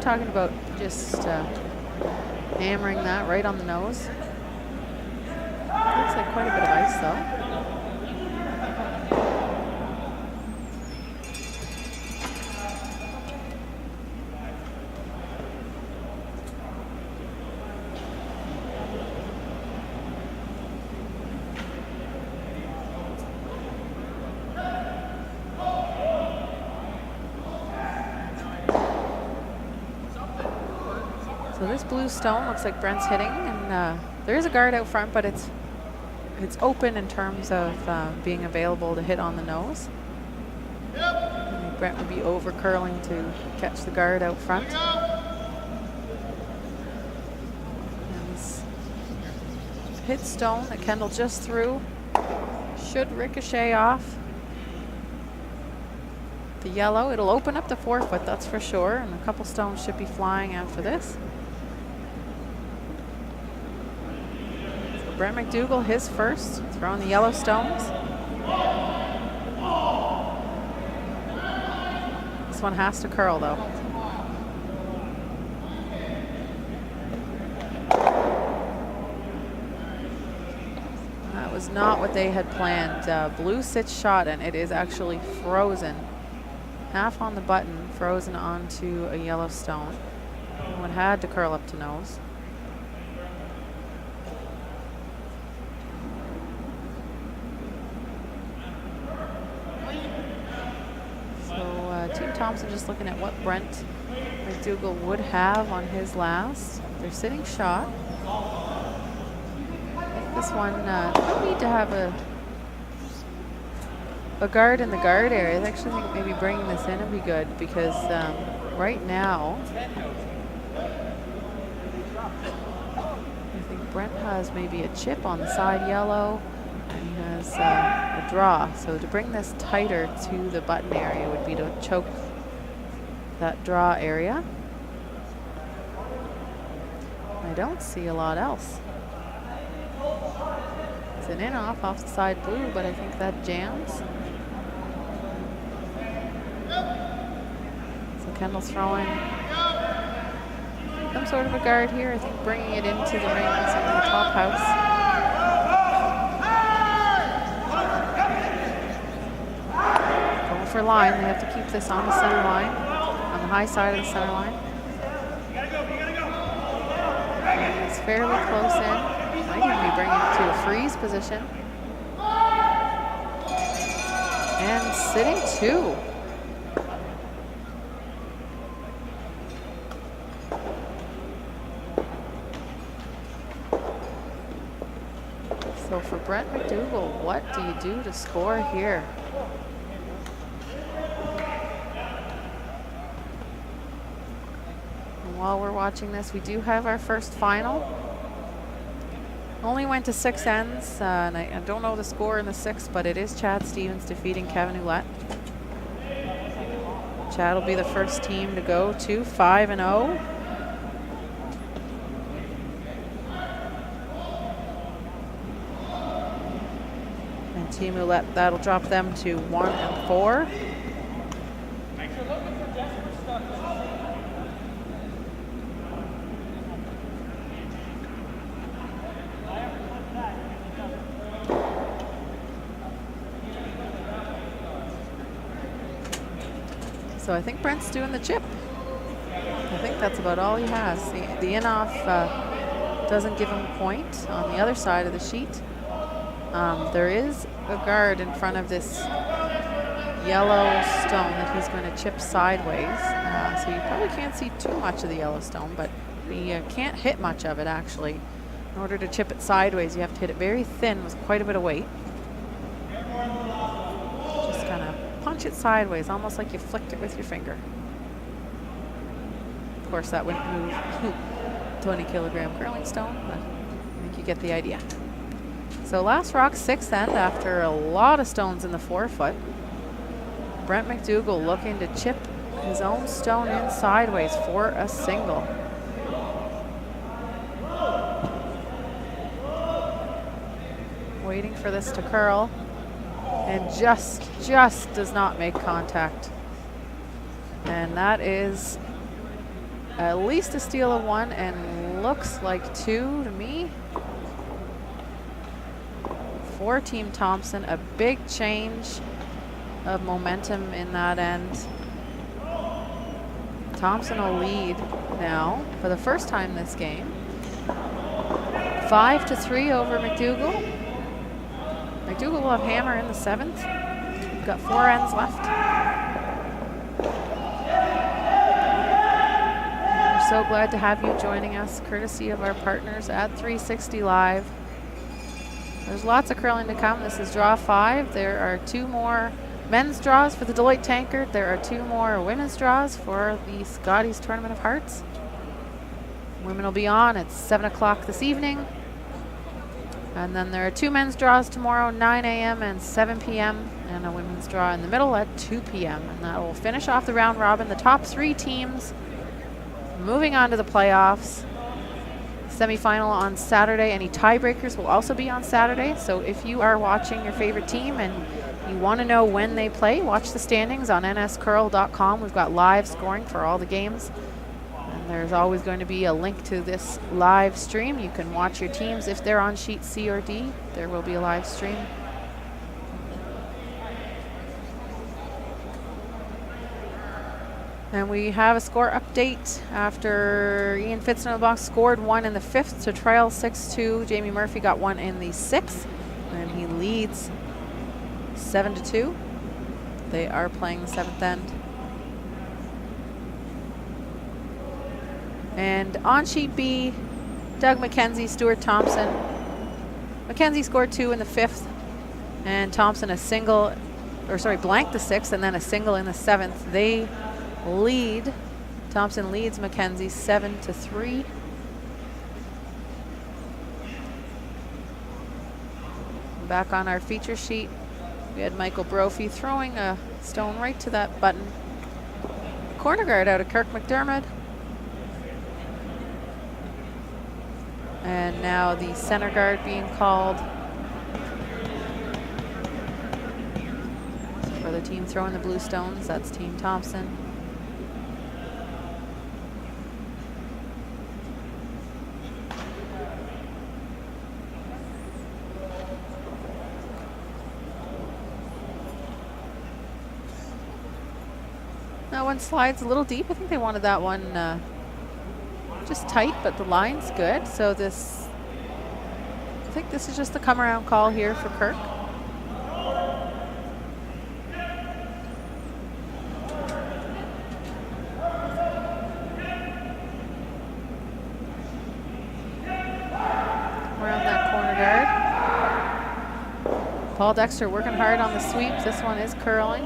Talking about just hammering that right on the nose. Looks like quite a bit of ice though. So this blue stone looks like Brent's hitting, and there is a guard out front, but it's open in terms of being available to hit on the nose. And Brent would be over curling to catch the guard out front. And this hit stone that Kendall just threw should ricochet off the yellow. It'll open up the 4-foot, that's for sure, and a couple stones should be flying after this. Brent MacDougall, his first, throwing the yellow stones. This one has to curl though. That was was not what they had planned. Blue sits shot, and it is actually frozen. Half on the button, frozen onto a yellow stone. One had to curl up to nose. So Team Thompson just looking at what Brent MacDougall would have on his last. They're sitting shot. This one, don't need to have a guard in the guard area. I actually think maybe bringing this in would be good because right now, I think Brent has maybe a chip on the side yellow and he has a draw. So to bring this tighter to the button area would be to choke that draw area. I don't see a lot else. It's an in-off off the side blue, but I think that jams. So Kendall's throwing some sort of a guard here. I think bringing it into the rings in the top house. Going for line. They have to keep this on the center line, on the high side of the center line. It's fairly close in. Might even be bringing it to a freeze position. And sitting two. So for Brent MacDougall, what do you do to score here? And while we're watching this, we do have our first final. Only went to 6 ends, and I don't know the score in the 6th, but it is Chad Stevens defeating Kevin Ouellette. Chad will be the first team to go to 5-0. And Team Ouellette, that'll drop them to 1-4. So I think Brent's doing the chip. I think that's about all he has. The in-off doesn't give him a point on the other side of the sheet. There is a guard in front of this yellow stone that he's going to chip sideways. So you probably can't see too much of the yellow stone, but he can't hit much of it actually. In order to chip it sideways, you have to hit it very thin with quite a bit of weight. Just kind of punch it sideways, almost like you flicked it with your finger. Of course, that wouldn't move 20-kilogram curling stone, but I think you get the idea. So last rock, 6th end after a lot of stones in the 4-foot. Brent MacDougall looking to chip his own stone in sideways for a single. Waiting for this to curl. And just does not make contact. And that is at least a steal of 1 and looks like 2 to me. For Team Thompson, a big change of momentum in that end. Thompson will lead now for the first time this game. 5-3 over MacDougall. MacDougall will have hammer in the 7th. We've got 4 ends left. We're so glad to have you joining us, courtesy of our partners at 360 Live. There's lots of curling to come. This is draw 5. There are 2 more men's draws for the Deloitte Tankard. There are 2 more women's draws for the Scotties Tournament of Hearts. Women will be on at 7 o'clock this evening. And then there are 2 men's draws tomorrow, 9 a.m. and 7 p.m. and a women's draw in the middle at 2 p.m. And that will finish off the round robin. The top 3 teams moving on to the playoffs. Semi-final on Saturday. Any tiebreakers will also be on Saturday. So if you are watching your favorite team and you want to know when they play, watch the standings on nscurl.com. We've got live scoring for all the games. And There's always going to be a link to this live stream. You can watch your teams if they're on sheet C or D. There will be a live stream. And we have a score update after Ian Fitzgerald scored 1 in the 5th to trail 6-2. Jamie Murphy got 1 in the 6th, and he leads 7-2. They are playing the 7th end. And on sheet B, Doug McKenzie, Stuart Thompson. McKenzie scored 2 in the 5th, and Thompson a single, or sorry, blanked the 6th, and then a single in the 7th. They lead. Thompson leads McKenzie 7-3. Back on our feature sheet, we had Michael Brophy throwing a stone right to that button. Corner guard out of Kirk McDermott. And now the center guard being called for the team throwing the blue stones. That's Team Thompson. That one slides a little deep. I think they wanted that one just tight, but the line's good. So this, I think this is just the come around call here for Kirk. Around that corner guard. Paul Dexter working hard on the sweeps. This one is curling.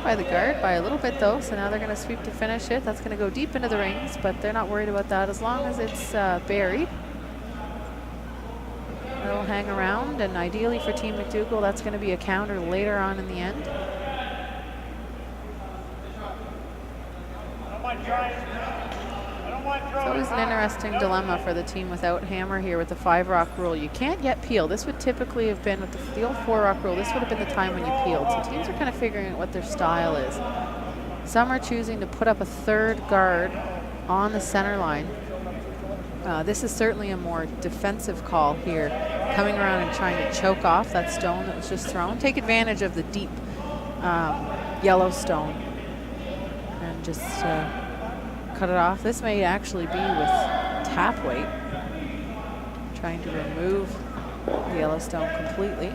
By the guard by a little bit though, so now they're going to sweep to finish it. That's going to go deep into the rings, but they're not worried about that as long as it's buried. It'll hang around, and ideally for Team MacDougall, that's going to be a counter later on in the end. It's always an interesting dilemma for the team without hammer here with the 5-rock rule. You can't yet peel. This would typically have been with the old 4-rock rule. This would have been the time when you peeled. So teams are kind of figuring out what their style is. Some are choosing to put up a 3rd guard on the center line. This is certainly a more defensive call here, coming around and trying to choke off that stone that was just thrown. Take advantage of the deep yellow stone and just cut it off. This may actually be with tap weight, trying to remove the yellow stone completely.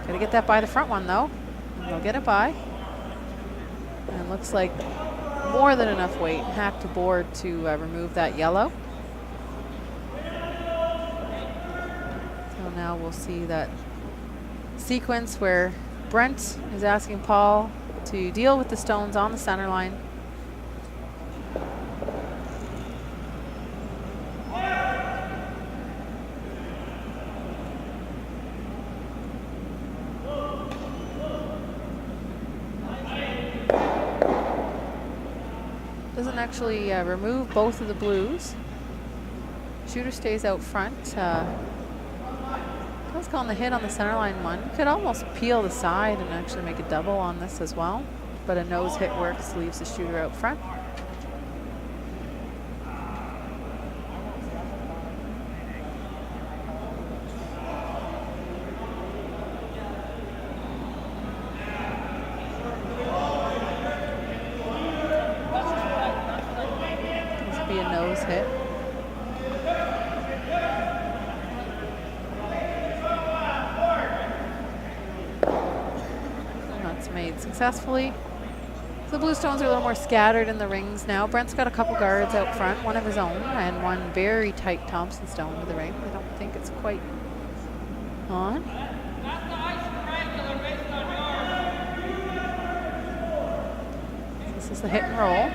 Gotta get that by the front one though, and they'll get it by. And it looks like more than enough weight hacked to board to remove that yellow. So now we'll see that sequence where Brent is asking Paul to deal with the stones on the center line. Doesn't actually remove both of the blues. Shooter stays out front. I was calling the hit on the center line one. You could almost peel the side and actually make a double on this as well, but a nose hit works, leaves the shooter out front. Hit. And that's made successfully. So the blue stones are a little more scattered in the rings now. Brent's got a couple guards out front, one of his own and one very tight Thompson stone to the ring. I don't think it's quite on. This is the hit and roll.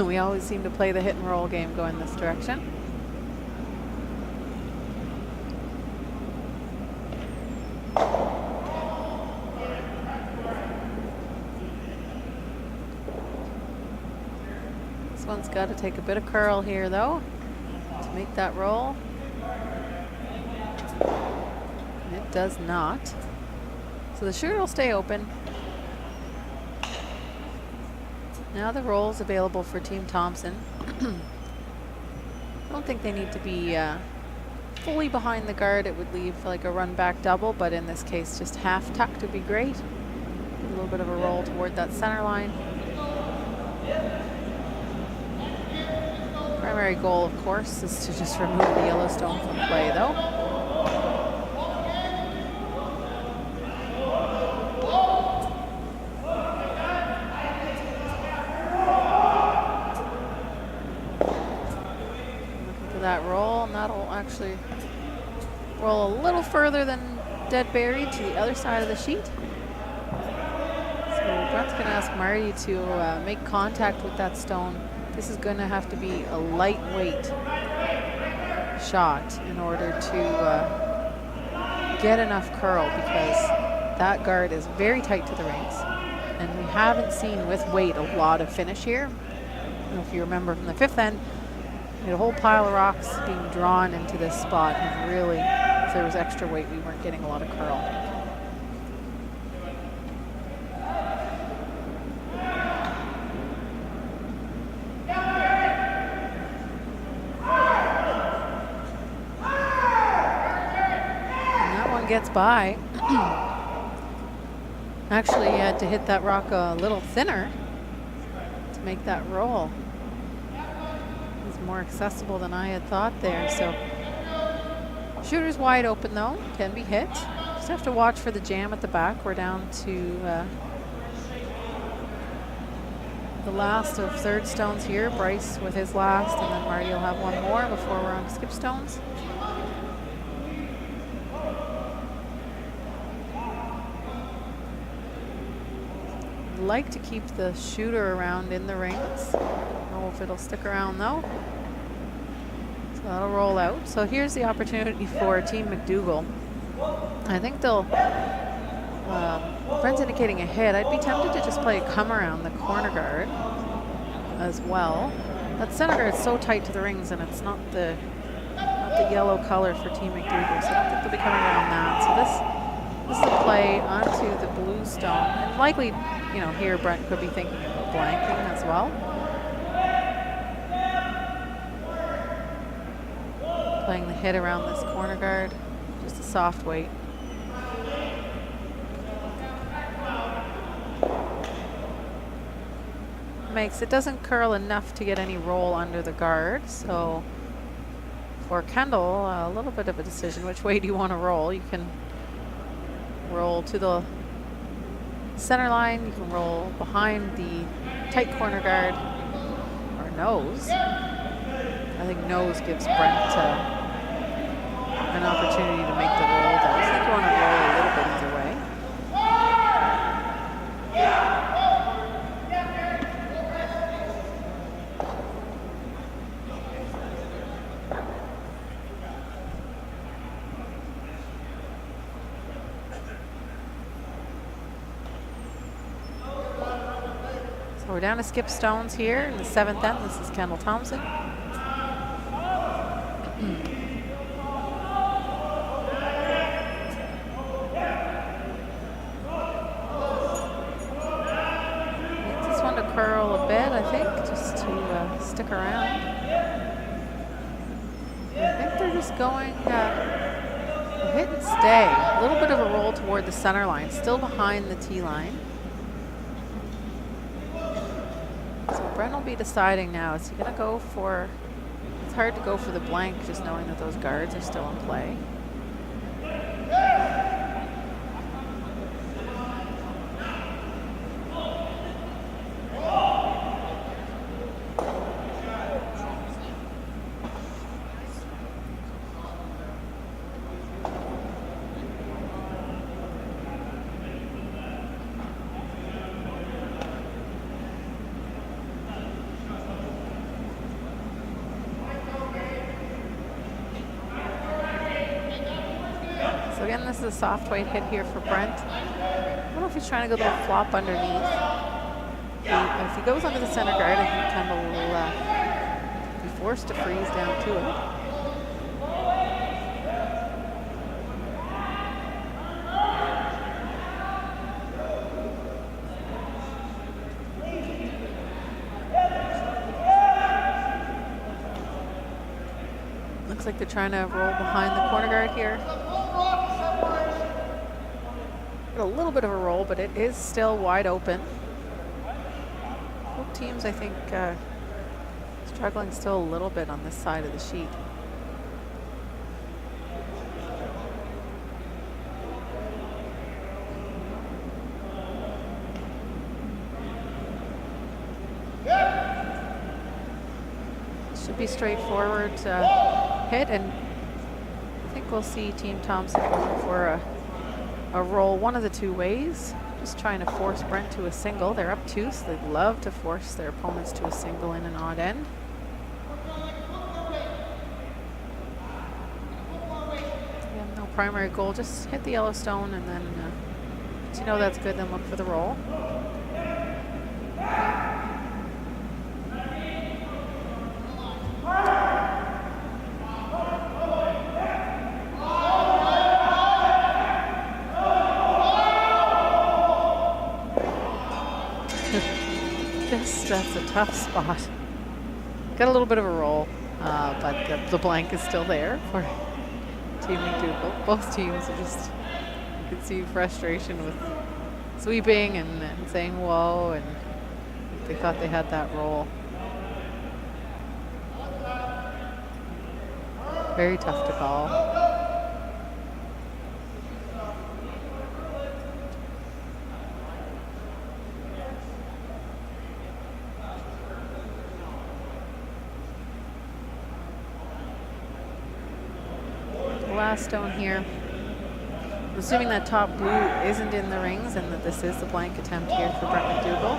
We always seem to play the hit and roll game going this direction. This one's got to take a bit of curl here though to make that roll. And it does not. So the shooter will stay open. Now the roll is available for Team Thompson. I don't think they need to be fully behind the guard. It would leave like a run back double, but in this case just half tucked would be great. A little bit of a roll toward that center line. Primary goal, of course, is to just remove the Yellowstone from play, though. That roll, and that'll actually roll a little further than dead buried to the other side of the sheet. So Brent's going to ask Marty to make contact with that stone. This is going to have to be a lightweight shot in order to get enough curl, because that guard is very tight to the rings, and we haven't seen with weight a lot of finish here. I don't know if you remember from the fifth end, we had a whole pile of rocks being drawn into this spot, and really, if there was extra weight, we weren't getting a lot of curl. And that one gets by. Actually, you had to hit that rock a little thinner to make that roll. More accessible than I had thought there. So shooter's wide open though, can be hit. Just have to watch for the jam at the back. We're down to the last of third stones here. Bryce with his last, and then Marty will have one more before we're on skip stones. Like to keep the shooter around in the rings. Don't know if it'll stick around though. So that'll roll out. So here's the opportunity for Team MacDougall. I think they'll, Brent's indicating a hit. I'd be tempted to just play a come around the corner guard as well. That center guard's so tight to the rings, and it's not the yellow color for Team MacDougall, so I don't think they'll be coming around that. So this is a play onto the blue stone, and likely, you know, here Brent could be thinking about blanking as well. Playing the hit around this corner guard, just a soft weight. It doesn't curl enough to get any roll under the guard, so for Kendall, a little bit of a decision. Which way do you want to roll? You can roll to the center line, you can roll behind the tight corner guard, or nose. I think nose gives Brent an opportunity to make the roll, though. I think you want to roll a little bit either way. So we're down to skip stones here in the seventh end. This is Kendall Thompson. Curl a bit, I think, just to stick around. I think they're just going hit and stay. A little bit of a roll toward the center line, still behind the tee line. So Brent will be deciding now, is he going to go for, it's hard to go for the blank just knowing that those guards are still in play. Again, this is a soft weight hit here for Brent. I don't know if he's trying to go a little flop underneath. If he goes under the center guard, I think Kendall will be forced to freeze down to it. Looks like they're trying to roll behind the corner guard here. Got a little bit of a roll, but it is still wide open. Both teams, I think, struggling still a little bit on this side of the sheet. Should be straightforward hit, and I think we'll see Team Thompson going for a roll one of the two ways. Just trying to force Brent to a single. They're up 2, so they'd love to force their opponents to a single in an odd end. Yeah, no primary goal, just hit the Yellowstone, and then once you know that's good, then look for the roll. That's a tough spot. Got a little bit of a roll, but the blank is still there for Team MacDougall. Both teams are just, you can see frustration with sweeping and saying whoa, and they thought they had that roll. Very tough to call. Last stone here. I'm assuming that top blue isn't in the rings and that this is the blank attempt here for Brent MacDougall.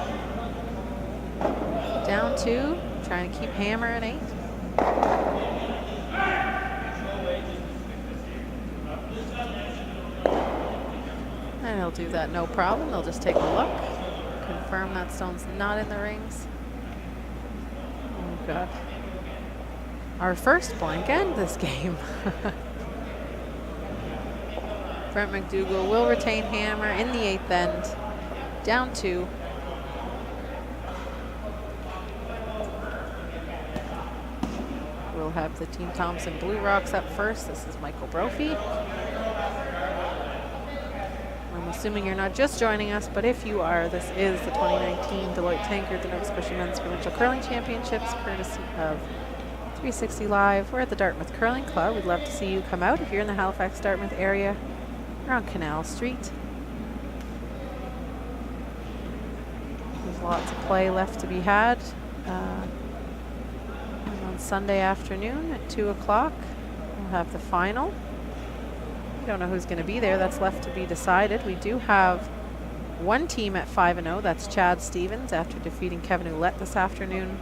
Down 2, trying to keep hammer at 8. And he'll do that no problem. They'll just take a look, confirm that stone's not in the rings. Oh God. Our first blank end this game. Brent MacDougall will retain hammer in the 8th end, down 2. We'll have the Team Thompson Blue Rocks up first. This is Michael Brophy. I'm assuming you're not just joining us, but if you are, this is the 2019 Deloitte Tankard, the Nova Scotia Men's Provincial Curling Championships, courtesy of 360 Live. We're at the Dartmouth Curling Club. We'd love to see you come out if you're in the Halifax, Dartmouth area. We're on Canal Street. There's lots of play left to be had. And on Sunday afternoon at 2 o'clock, we'll have the final. We don't know who's going to be there. That's left to be decided. We do have one team at 5-0. That's Chad Stevens after defeating Kevin Ouellette this afternoon.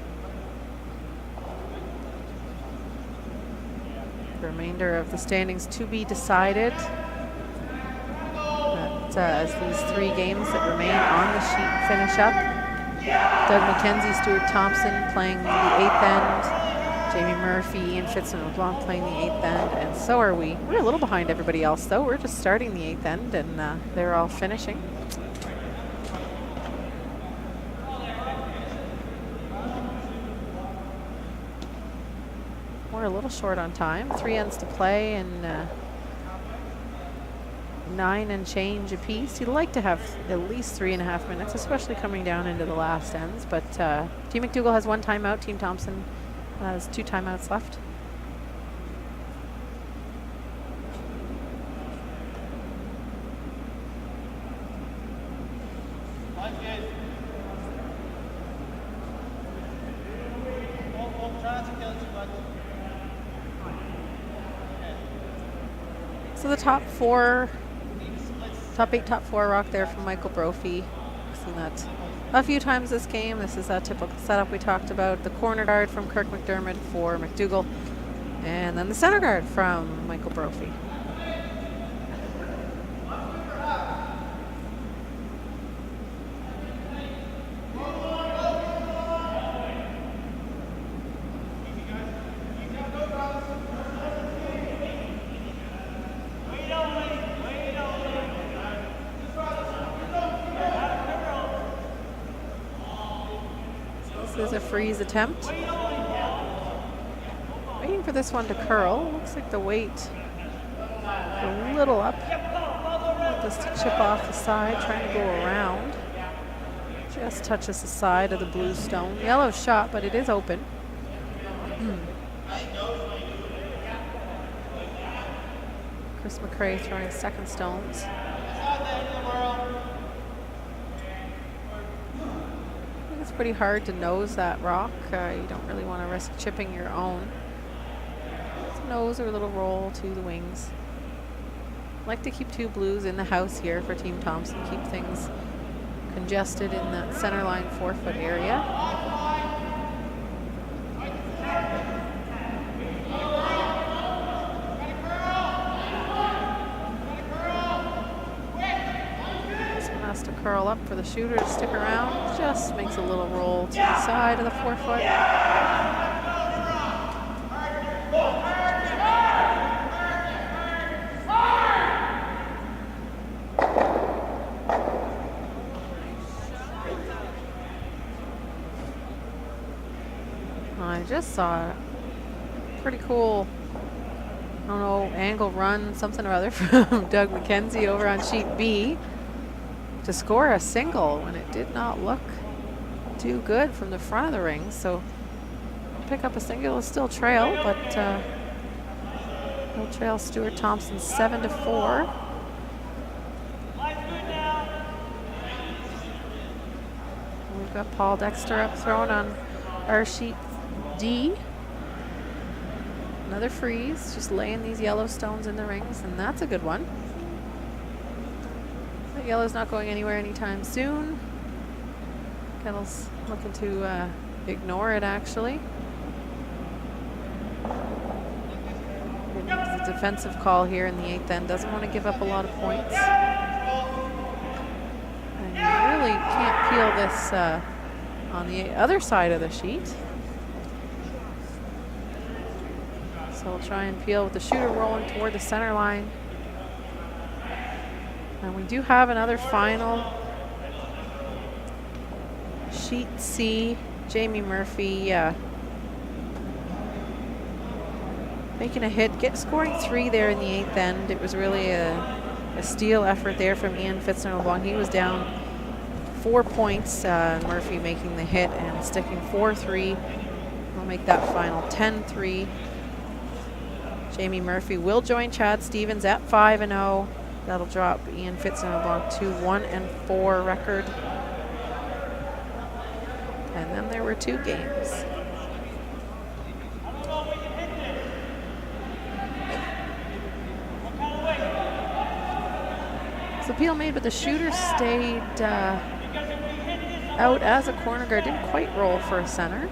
The remainder of the standings to be decided. As these 3 games that remain on the sheet finish up. Doug McKenzie, Stuart Thompson playing the 8th end. Jamie Murphy, Ian Fitzgerald playing the 8th end, and so are we. We're a little behind everybody else, though. We're just starting the 8th end, and they're all finishing. We're a little short on time. 3 ends to play, and 9 and change apiece. You'd like to have at least 3.5 minutes, especially coming down into the last ends. But Team MacDougall has 1 timeout. Team Thompson has 2 timeouts left. So the top 8, top 4 rock there from Michael Brophy. We've seen that a few times this game. This is a typical setup we talked about. The corner guard from Kirk McDermott for MacDougall, and then the center guard from Michael Brophy. This is a freeze attempt. Waiting for this one to curl. Looks like the weight a little up. Want this to chip off the side, trying to go around. Just touches the side of the blue stone. Yellow shot, but it is open. Chris McRae throwing second stones. I think it's pretty hard to nose that rock. You don't really want to risk chipping your own. It's a nose or a little roll to the wings. Like to keep 2 blues in the house here for Team Thompson. Keep things congested in that center line 4-foot area. This one has to curl up for the shooter to stick around. Just makes a little roll to the side of the 4-foot. I just saw a pretty cool, I don't know, angle run, something or other from Doug McKenzie over on sheet B to score a single when it did not look too good from the front of the ring. So pick up a single, still trail, but he'll trail Stuart Thompson 7-4. We've got Paul Dexter up throwing on our sheet D. Another freeze, just laying these yellow stones in the rings, and that's a good one. The yellow's not going anywhere anytime soon. Kettle's looking to ignore it, actually. It's a defensive call here in the 8th end. Doesn't want to give up a lot of points. And you really can't peel this on the other side of the sheet. So we'll try and peel with the shooter rolling toward the center line. And we do have another final. Sheet C, Jamie Murphy making a hit, scoring 3 there in the 8th end. It was really a steal effort there from Ian Fitzner-LeBlanc. He was down 4 points, Murphy making the hit and sticking 4-3. We'll make that final 10-3. Jamie Murphy will join Chad Stevens at 5-0. That'll drop Ian Fitzner-LeBlanc to 1-4 record. And then there were 2 games. So appeal made, but the shooter stayed out as a corner guard. Didn't quite roll for a center.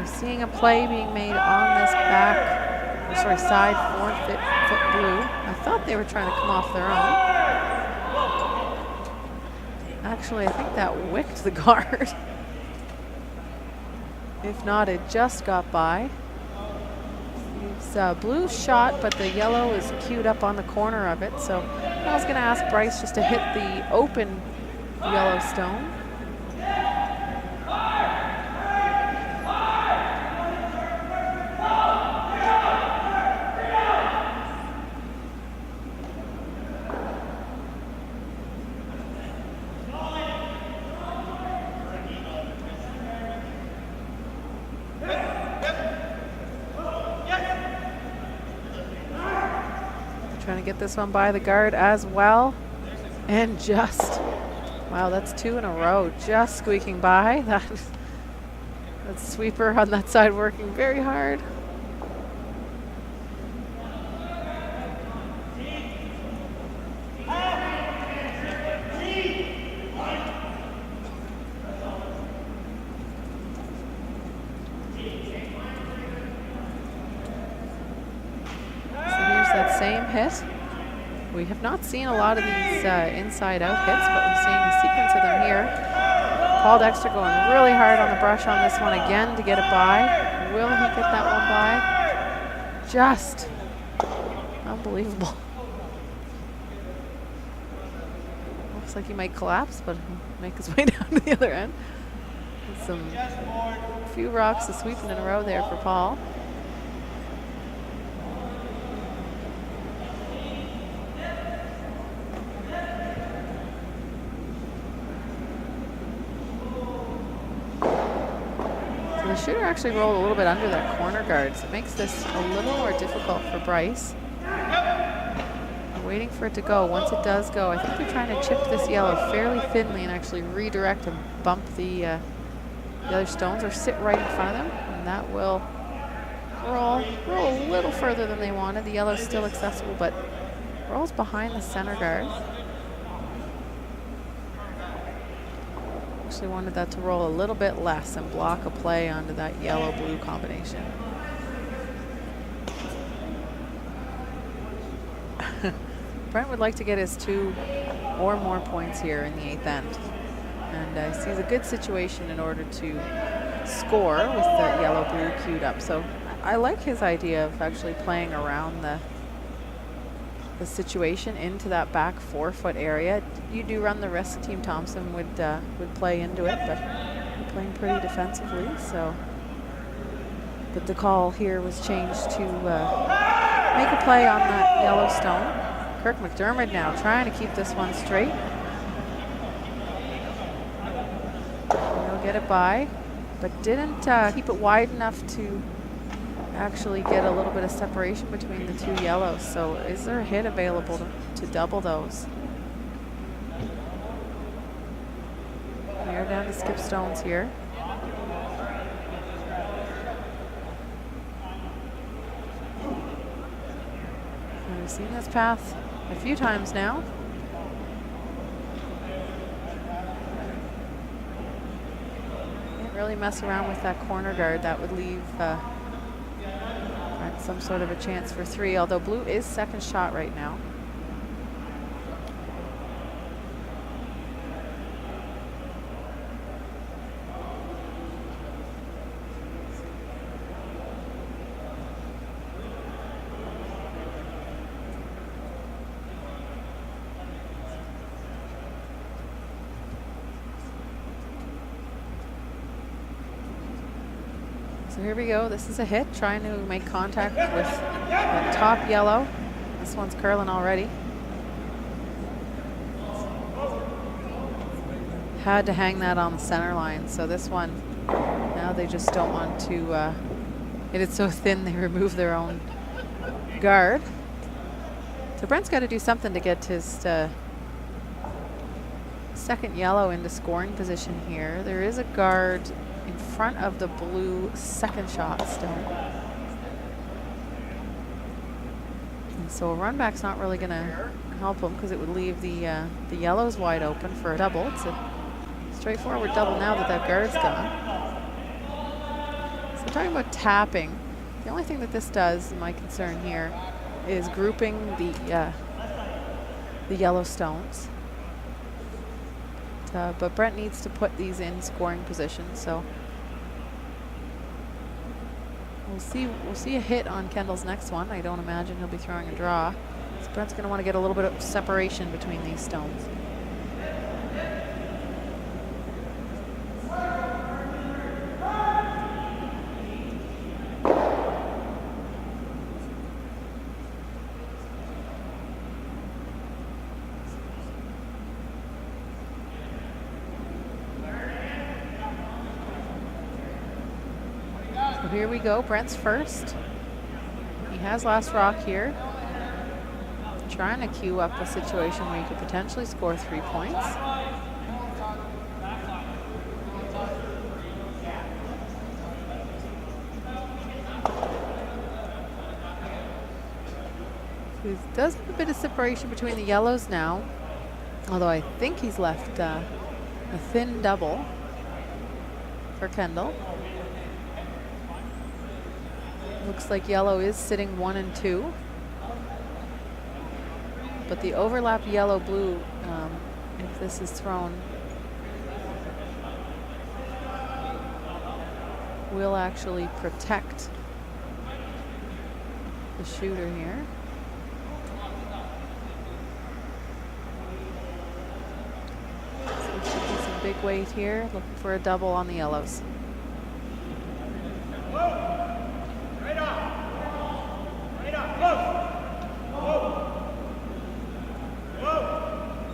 Seeing a play being made on this back, or sorry, side 4-foot blue. I thought they were trying to come off their own. Actually, I think that wicked the guard. If not, it just got by. It's a blue shot, but the yellow is queued up on the corner of it. So I was going to ask Bryce just to hit the open yellow stone. Trying to get this one by the guard as well. And just, wow, that's 2 in a row. Just squeaking by. That sweeper on that side working very hard. Hit. We have not seen a lot of these inside out hits, but we're seeing a sequence of them here. Paul Dexter going really hard on the brush on this one again to get it by. Will he get that one by? Just unbelievable. Looks like he might collapse, but he'll make his way down to the other end. With a few rocks sweeping in a row there for Paul. So the shooter actually rolled a little bit under that corner guard, so it makes this a little more difficult for Bryce. Waiting for it to go. Once it does go, I think they're trying to chip this yellow fairly thinly and actually redirect and bump the other stones or sit right in front of them, and that will roll a little further than they wanted. The yellow's still accessible, but rolls behind the center guard. Actually wanted that to roll a little bit less and block a play onto that yellow-blue combination. Brent would like to get his 2 or more points here in the 8th end. And sees a good situation in order to score with the yellow-blue queued up. So I like his idea of actually playing around the situation into that back 4-foot area. You do run the risk Team Thompson would play into it, but they're playing pretty defensively. So, but the call here was changed to make a play on that yellow stone. Kirk McDermott now trying to keep this one straight. He'll get it by, but didn't keep it wide enough to actually get a little bit of separation between the 2 yellows. So is there a hit available to double those? We're down to skip stones here. And we've seen this path a few times now. Can't really mess around with that corner guard. That would leave some sort of a chance for 3, although blue is second shot right now. So here we go. This is a hit, trying to make contact with the top yellow. This one's curling already. Had to hang that on the center line. So this one, now they just don't want to hit it so thin they remove their own guard. So Brent's got to do something to get his second yellow into scoring position here. There is a guard in front of the blue second shot still. And so a run back's not really going to help him because it would leave the yellows wide open for a double. It's a straightforward double now that that guard's gone. So we're talking about tapping. The only thing that this does, my concern here, is grouping the yellow stones. But Brent needs to put these in scoring position, so we'll see a hit on Kendall's next one. I don't imagine he'll be throwing a draw. So Brent's going to want to get a little bit of separation between these stones. Here we go, Brent's first. He has last rock here. Trying to queue up a situation where he could potentially score 3 points. He does have a bit of separation between the yellows now, although I think he's left a thin double for Kendall. Looks like yellow is sitting 1 and 2. But the overlap yellow-blue, if this is thrown, will actually protect the shooter here. So it should be some big weight here, looking for a double on the yellows.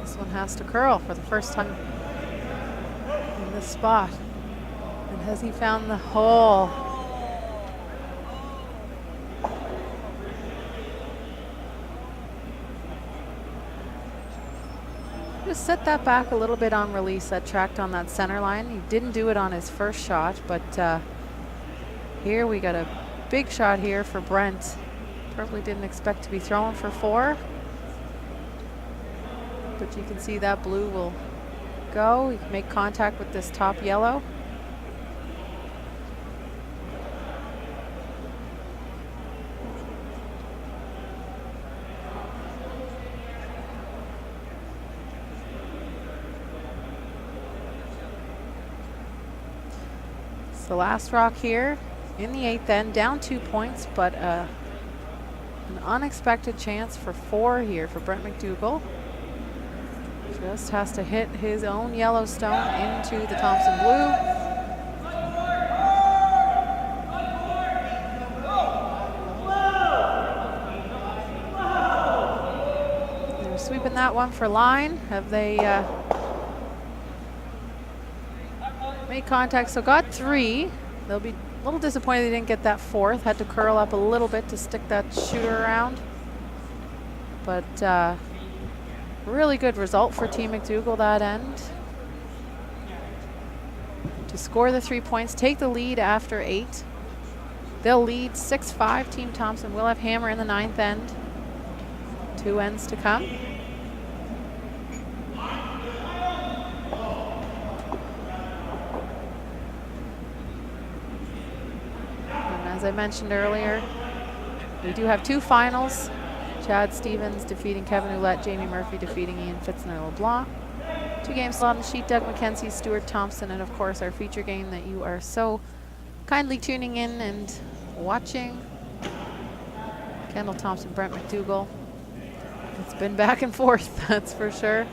This one has to curl for the first time in this spot. And has he found the hole? Just set that back a little bit on release, that tracked on that center line. He didn't do it on his first shot, but here we got a big shot here for Brent. Probably didn't expect to be throwing for 4. But you can see that blue will go. He can make contact with this top yellow. The last rock here in the 8th end, down 2 points, but an unexpected chance for 4 here for Brent MacDougall. Just has to hit his own Yellowstone into the Thompson blue. They're sweeping that one for line. Have they made contact? So got 3. They'll be a little disappointed they didn't get that 4th. Had to curl up a little bit to stick that shooter around. But really good result for Team MacDougall that end. To score the 3 points, take the lead after 8. They'll lead 6-5. Team Thompson will have hammer in the 9th end. 2 ends to come. And as I mentioned earlier, we do have 2 finals. Chad Stevens defeating Kevin Ouellette, Jamie Murphy defeating Ian Fitzner-LeBlanc. 2 games on the sheet, Doug McKenzie, Stuart Thompson, and of course our feature game that you are so kindly tuning in and watching. Kendall Thompson, Brent MacDougall. It's been back and forth, that's for sure.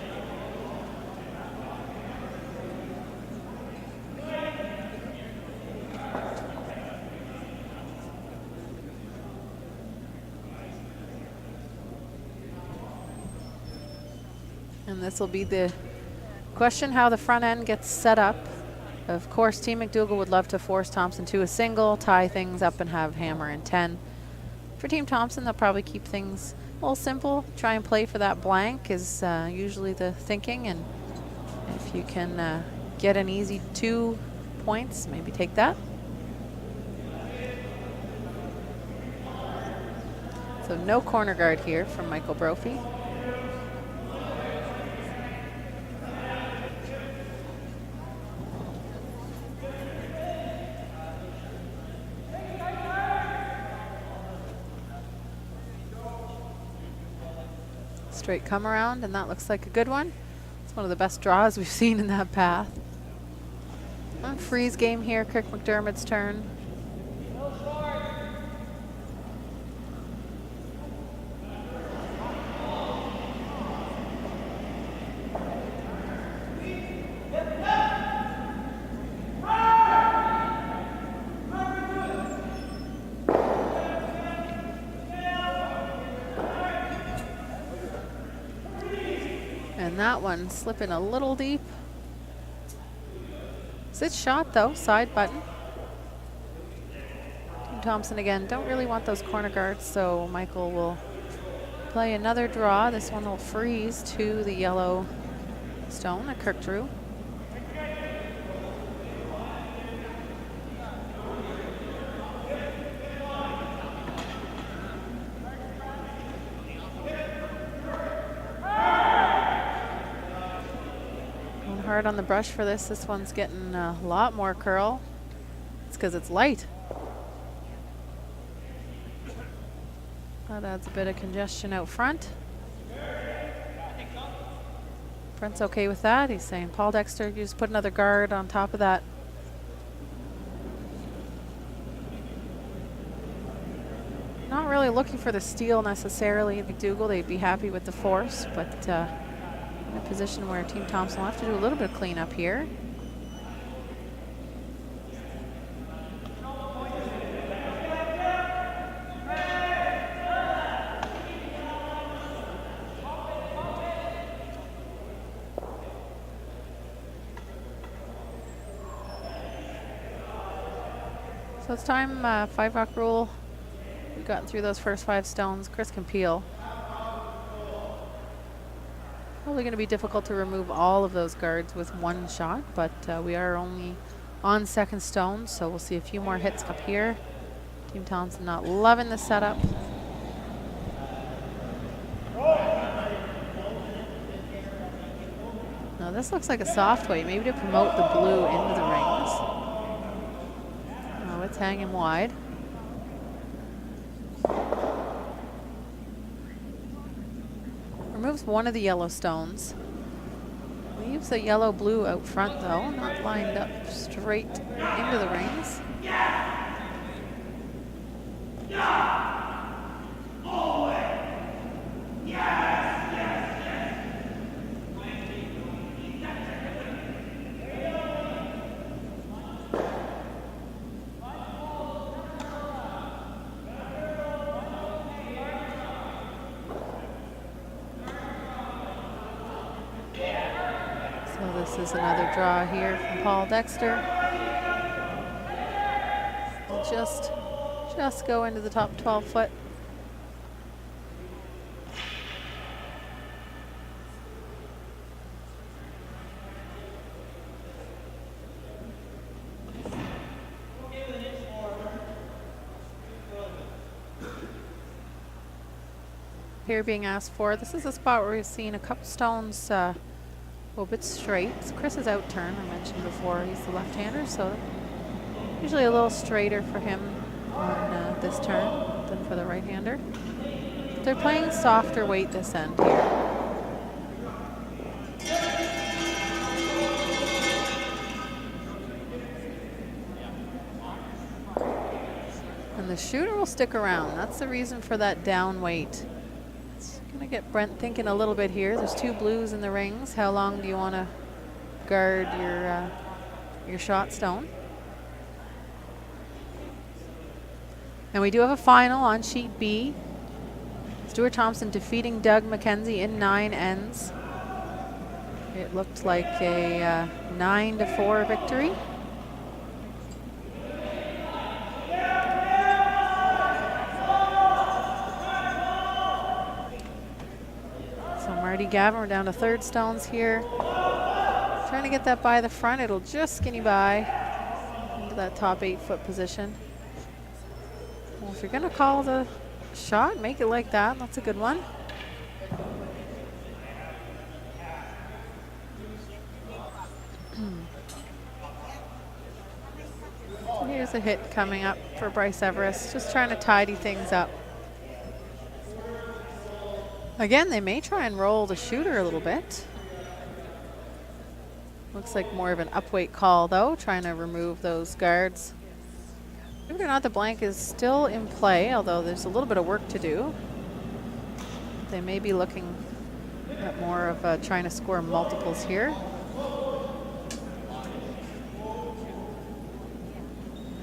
And this will be the question, how the front end gets set up. Of course, Team MacDougall would love to force Thompson to a single, tie things up and have hammer in 10. For Team Thompson, they'll probably keep things a little simple. Try and play for that blank is usually the thinking. And if you can get an easy 2 points, maybe take that. So no corner guard here from Michael Brophy. Straight come around, and that looks like a good one. It's one of the best draws we've seen in that path. Freeze game here, Kirk McDermott's turn. That one slipping a little deep. It's shot though, side button. Team Thompson again, don't really want those corner guards, so Michael will play another draw. This one will freeze to the yellow stone that Kirk drew. Hard on the brush for this. This one's getting a lot more curl. It's because it's light. That adds a bit of congestion out front. Brent's okay with that. He's saying, Paul Dexter, you just put another guard on top of that really looking for the steal necessarily. MacDougall, they'd be happy with the force, but in a position where Team Thompson will have to do a little bit of cleanup here. So it's time, 5 rock rule. We've gotten through those first 5 stones. Chris can peel. Probably going to be difficult to remove all of those guards with one shot, but we are only on second stone, so we'll see a few more hits up here. Team Thompson not loving the setup. Now this looks like a soft weight, maybe to promote the blue into the rings. Oh, it's hanging wide. Removes one of the yellow stones. Leaves the yellow blue out front though, not lined up straight into the rings. So this is another draw here from Paul Dexter. We'll just go into the top 12 foot. Here being asked for. This is a spot where we've seen a couple stones a bit straight. It's Chris's out turn, I mentioned before. He's the left-hander, so usually a little straighter for him on this turn than for the right-hander. They're playing softer weight this end here. And the shooter will stick around. That's the reason for that down weight. Gonna get Brent thinking a little bit here. There's 2 blues in the rings. How long do you want to guard your shot stone? And we do have a final on sheet B. Stuart Thompson defeating Doug McKenzie in 9 ends. It looked like a 9-4 victory. Gavin, we're down to 3rd stones here. Trying to get that by the front. It'll just skinny by into that top 8 foot position. Well, if you're going to call the shot, make it like that. That's a good one. Here's a hit coming up for Bryce Everest. Just trying to tidy things up. Again, they may try and roll the shooter a little bit. Looks like more of an upweight call though, trying to remove those guards. Believe it or not, the blank is still in play, although there's a little bit of work to do. They may be looking at more of trying to score multiples here.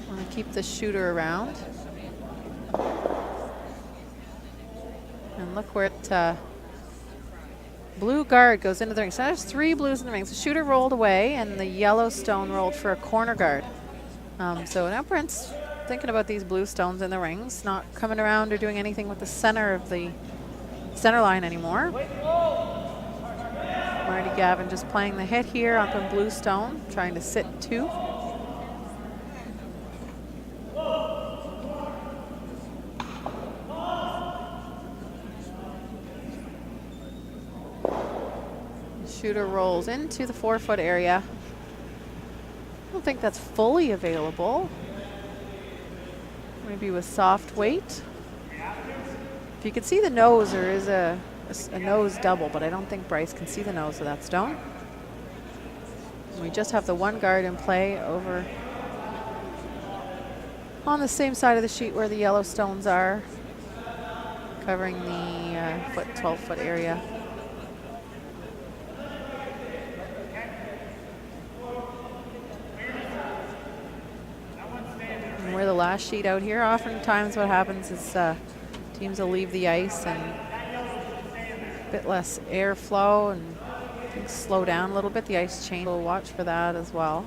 Want to keep the shooter around. And look where it, blue guard goes into the ring. So there's 3 blues in the ring. The shooter rolled away and the yellow stone rolled for a corner guard. So now Brent's thinking about these blue stones in the rings, not coming around or doing anything with the center of the center line anymore. Marty Gavin just playing the hit here up in blue stone, trying to sit 2. Shooter rolls into the 4 foot area. I don't think that's fully available. Maybe with soft weight. If you can see the nose, there is a nose double, but I don't think Bryce can see the nose of that stone. And we just have the 1 guard in play over on the same side of the sheet where the yellow stones are. covering the 12-foot area. And we're the last sheet out here. Oftentimes what happens is teams will leave the ice and a bit less airflow and things slow down a little bit. The ice change, we'll watch for that as well.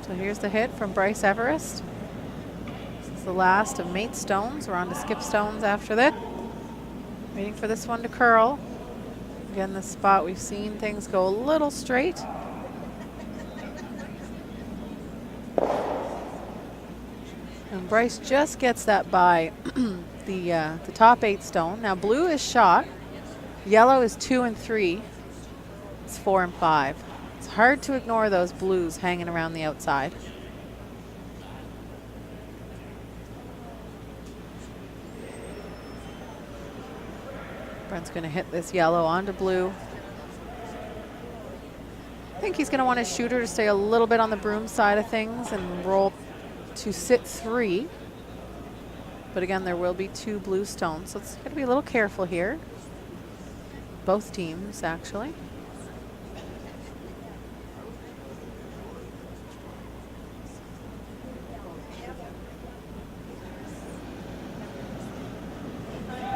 So here's the hit from Bryce Everest. This is the last of mate stones. We're on to skip stones after that. Waiting for this one to curl. Again, this spot we've seen things go a little straight. And Bryce just gets that by the top 8 stone. Now blue is shot. Yellow is 2 and 3. It's 4 and 5. It's hard to ignore those blues hanging around the outside. Brent's going to hit this yellow onto blue. I think he's going to want his shooter to stay a little bit on the broom side of things and roll to sit 3. But again, there will be 2 blue stones, so it's going to be a little careful here. Both teams, actually.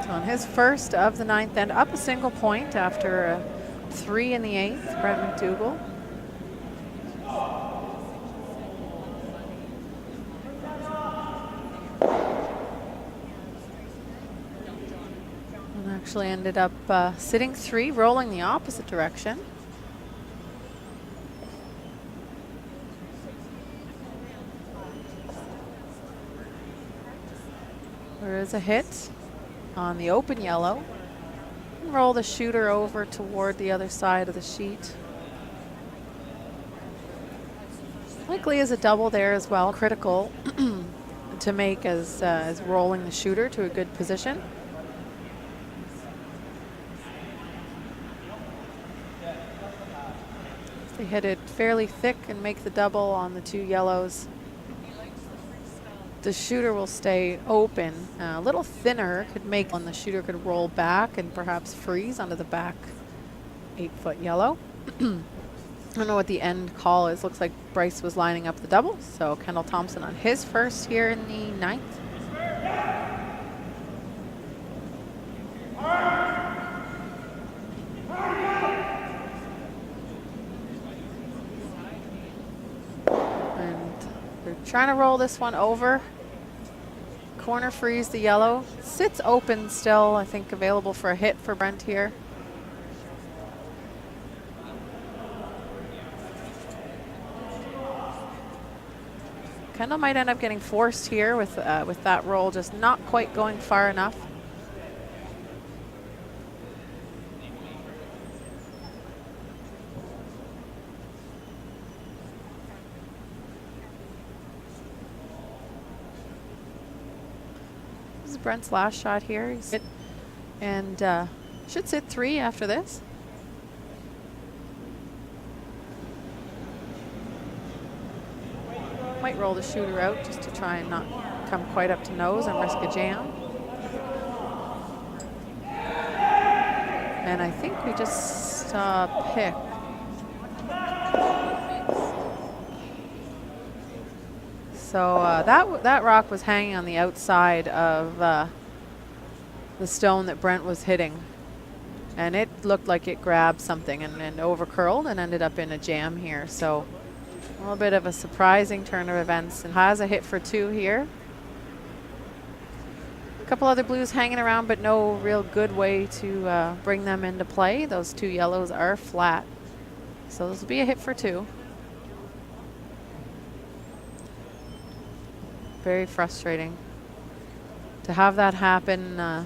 On his first of the 9th end, up a single point after a 3 in the 8th, Brent MacDougall. And actually ended up sitting 3, rolling the opposite direction. There is a hit on the open yellow. Roll the shooter over toward the other side of the sheet. Likely is a double there as well. Critical to make as rolling the shooter to a good position. They hit it fairly thick and make the double on the 2 yellows. The shooter will stay open. A little thinner could make when the shooter could roll back and perhaps freeze onto the back 8-foot yellow. I don't know what the end call is. Looks like Bryce was lining up the double. So Kendall Thompson on his first here in the 9th. And they're trying to roll this one over. Corner freeze the yellow. Sits open still, I think available for a hit for Brent here. Kendall might end up getting forced here with that roll just not quite going far enough. This is Brent's last shot here. He's hit and should sit 3 after this. Might roll the shooter out just to try and not come quite up to nose and risk a jam. And I think we just pick. So that rock was hanging on the outside of the stone that Brent was hitting. And it looked like it grabbed something and over curled and ended up in a jam here. So a little bit of a surprising turn of events, and has a hit for 2 here. A couple other blues hanging around, but no real good way to bring them into play. Those 2 yellows are flat. So this will be a hit for 2. Very frustrating to have that happen.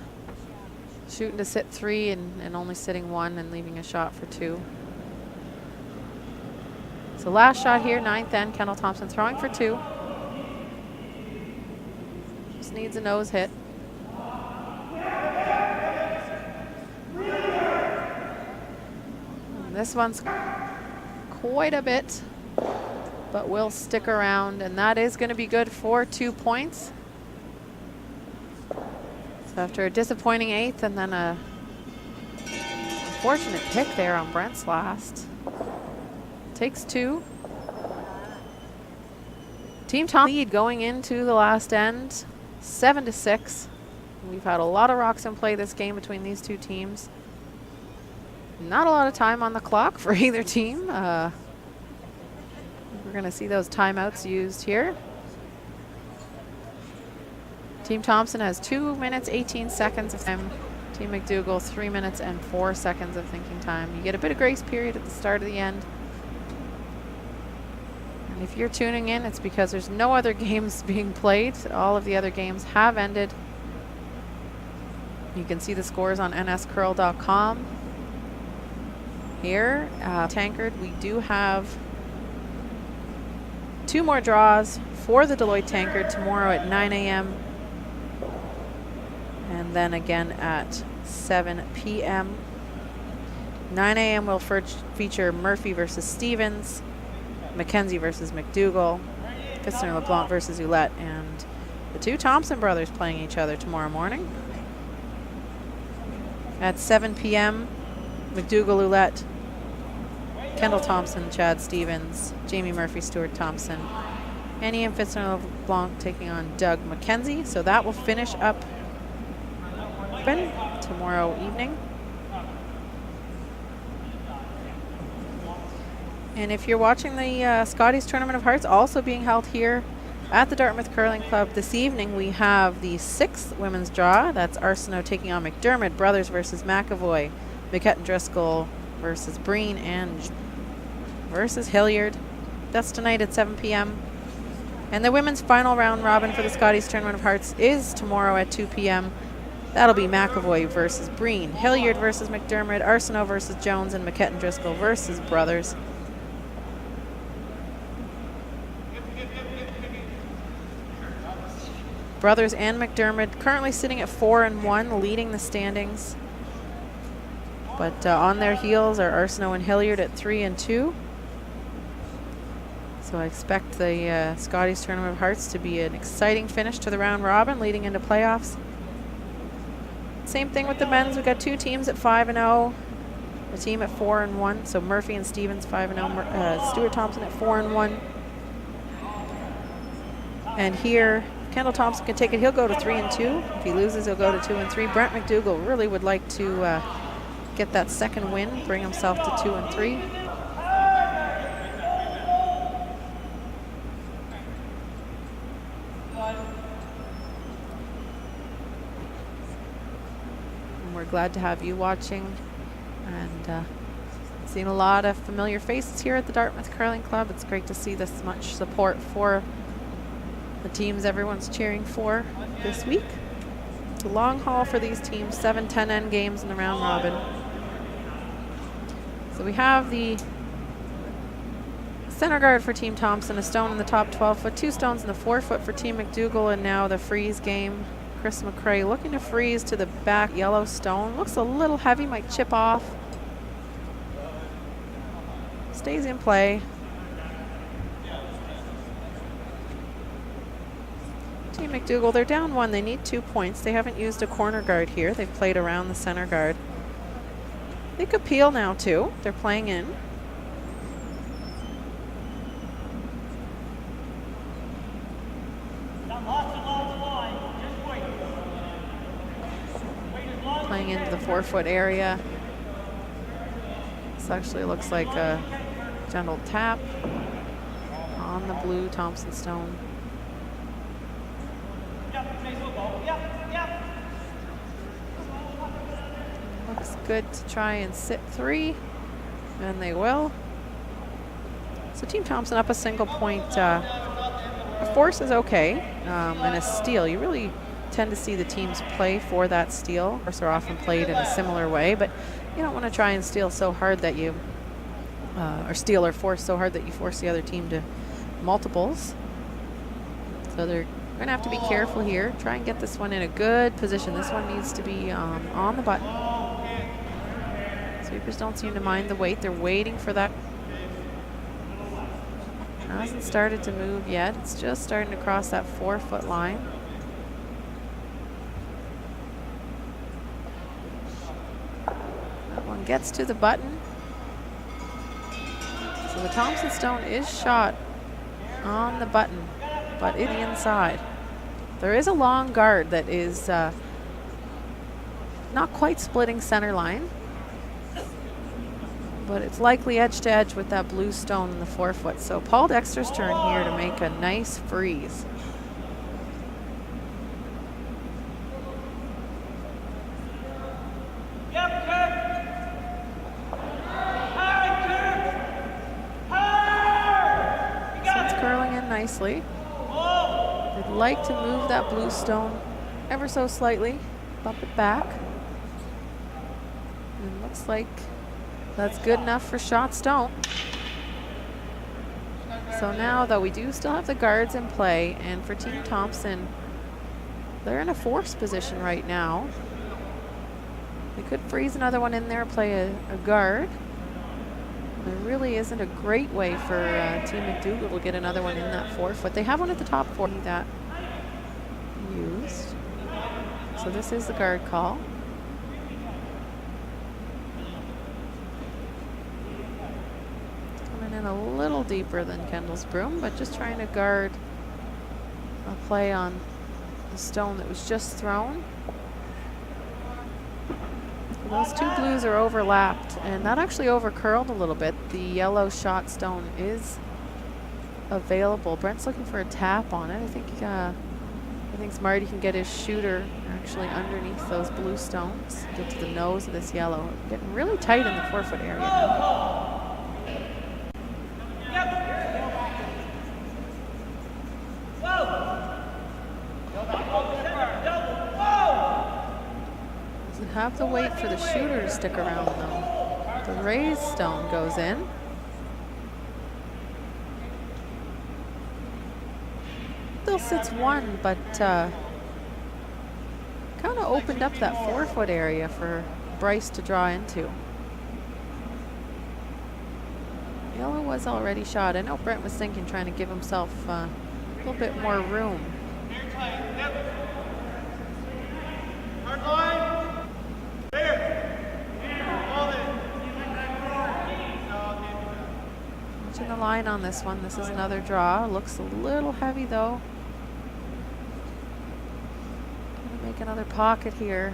Shooting to sit 3 and only sitting 1 and leaving a shot for 2. So last shot here, 9th end, Kendall Thompson throwing for 2. Just needs a nose hit. This one's quite a bit, but will stick around, and that is going to be good for 2 points. So after a disappointing 8th and then a unfortunate pick there on Brent's last, takes 2. Team Thompson lead going into the last end, 7-6. We've had a lot of rocks in play this game between these two teams. Not a lot of time on the clock for either team. We're going to see those timeouts used here. Team Thompson has 2 minutes, 18 seconds of time. Team MacDougall, 3 minutes and 4 seconds of thinking time. You get a bit of grace period at the start of the end. And if you're tuning in, it's because there's no other games being played. All of the other games have ended. You can see the scores on nscurl.com. Here, Tankard, we do have 2 more draws for the Deloitte Tankard tomorrow at 9 a.m. and then again at 7 p.m. 9 a.m. will feature Murphy versus Stevens, Mackenzie versus MacDougall, Pfister LeBlanc versus Ouellette, and the 2 Thompson brothers playing each other tomorrow morning. At 7 p.m., MacDougall, Ouellette, Kendall Thompson, Chad Stevens, Jamie Murphy, Stuart Thompson, and Ian Pfister LeBlanc taking on Doug Mackenzie. So that will finish up tomorrow evening. And if you're watching the Scotties Tournament of Hearts, also being held here at the Dartmouth Curling Club this evening, we have the 6th women's draw. That's Arsenault taking on McDermott, brothers versus McAvoy, McKett and Driscoll versus Breen, and versus Hilliard. That's tonight at 7 p.m. And the women's final round robin for the Scotties Tournament of Hearts is tomorrow at 2 p.m. That'll be McAvoy versus Breen, Hilliard versus McDermott, Arsenault versus Jones, and McKett and Driscoll versus brothers. Brothers and McDermott currently sitting at 4-1, leading the standings. But on their heels are Arsenault and Hilliard at 3-2. So I expect the Scotties Tournament of Hearts to be an exciting finish to the round robin leading into playoffs. Same thing with the men's. We've got 2 teams at 5-0, a team at 4-1. So Murphy and Stevens 5-0, Stuart Thompson at 4-1. And here, Kendall Thompson can take it. He'll go to 3-2. If he loses, he'll go to 2-3. Brent MacDougall really would like to get that second win, bring himself to 2-3. And we're glad to have you watching, and seeing a lot of familiar faces here at the Dartmouth Curling Club. It's great to see this much support for the teams everyone's cheering for this week. It's a long haul for these teams, 7-10 end games in the round robin. So we have the center guard for Team Thompson, a stone in the top 12 foot, 2 stones in the 4 foot for Team MacDougall, and now the freeze game. Chris McCrae looking to freeze to the back yellow stone. Looks a little heavy, might chip off. Stays in play. Team MacDougall, they're down 1. They need 2 points. They haven't used a corner guard here. They've played around the center guard. They could peel now too. They're playing in. Playing into the 4 foot area. This actually looks like a gentle tap on the blue Thompson stone. Looks good to try and sit 3, and they will. So Team Thompson up a single point. A force is okay, and a steal. You really tend to see the teams play for that steal. Force are often played in a similar way, but you don't want to try and steal so hard that you, or steal or force so hard that you force the other team to multiples. So they're going to have to be careful here. Try and get this one in a good position. This one needs to be on the button. Sweepers don't seem to mind the weight. They're waiting for that. Hasn't started to move yet. It's just starting to cross that 4-foot line. That one gets to the button. So the Thompson stone is shot on the button, but in the inside. There is a long guard that is not quite splitting center line, but it's likely edge to edge with that blue stone in the 4-foot. So Paul Dexter's turn here to make a nice freeze. So it's curling in nicely. I'd like to move that blue stone ever so slightly, bump it back. And looks like that's good enough for shot stone. So now, though, we do still have the guards in play, and for Team Thompson, they're in a force position right now. They could freeze another one in there, play a guard. There really isn't a great way for Team MacDougall to get another one in that 4-foot. They have one at the top 40 that used. So this is the guard call. Coming in a little deeper than Kendall's broom, but just trying to guard a play on the stone that was just thrown. Those two blues are overlapped, and that actually over-curled a little bit. The yellow shot stone is available. Brent's looking for a tap on it. I think Marty can get his shooter actually underneath those blue stones, get to the nose of this yellow. Getting really tight in the 4-foot area now. Doesn't have to wait for the shooter to stick around though. The raised stone goes in. Still sits one, but kind of opened up that 4-foot area for Bryce to draw into. Yellow was already shot. I know Brent was thinking, trying to give himself a little bit more room. Watching the line on this one. This is another draw. Looks a little heavy though. Gonna make another pocket here.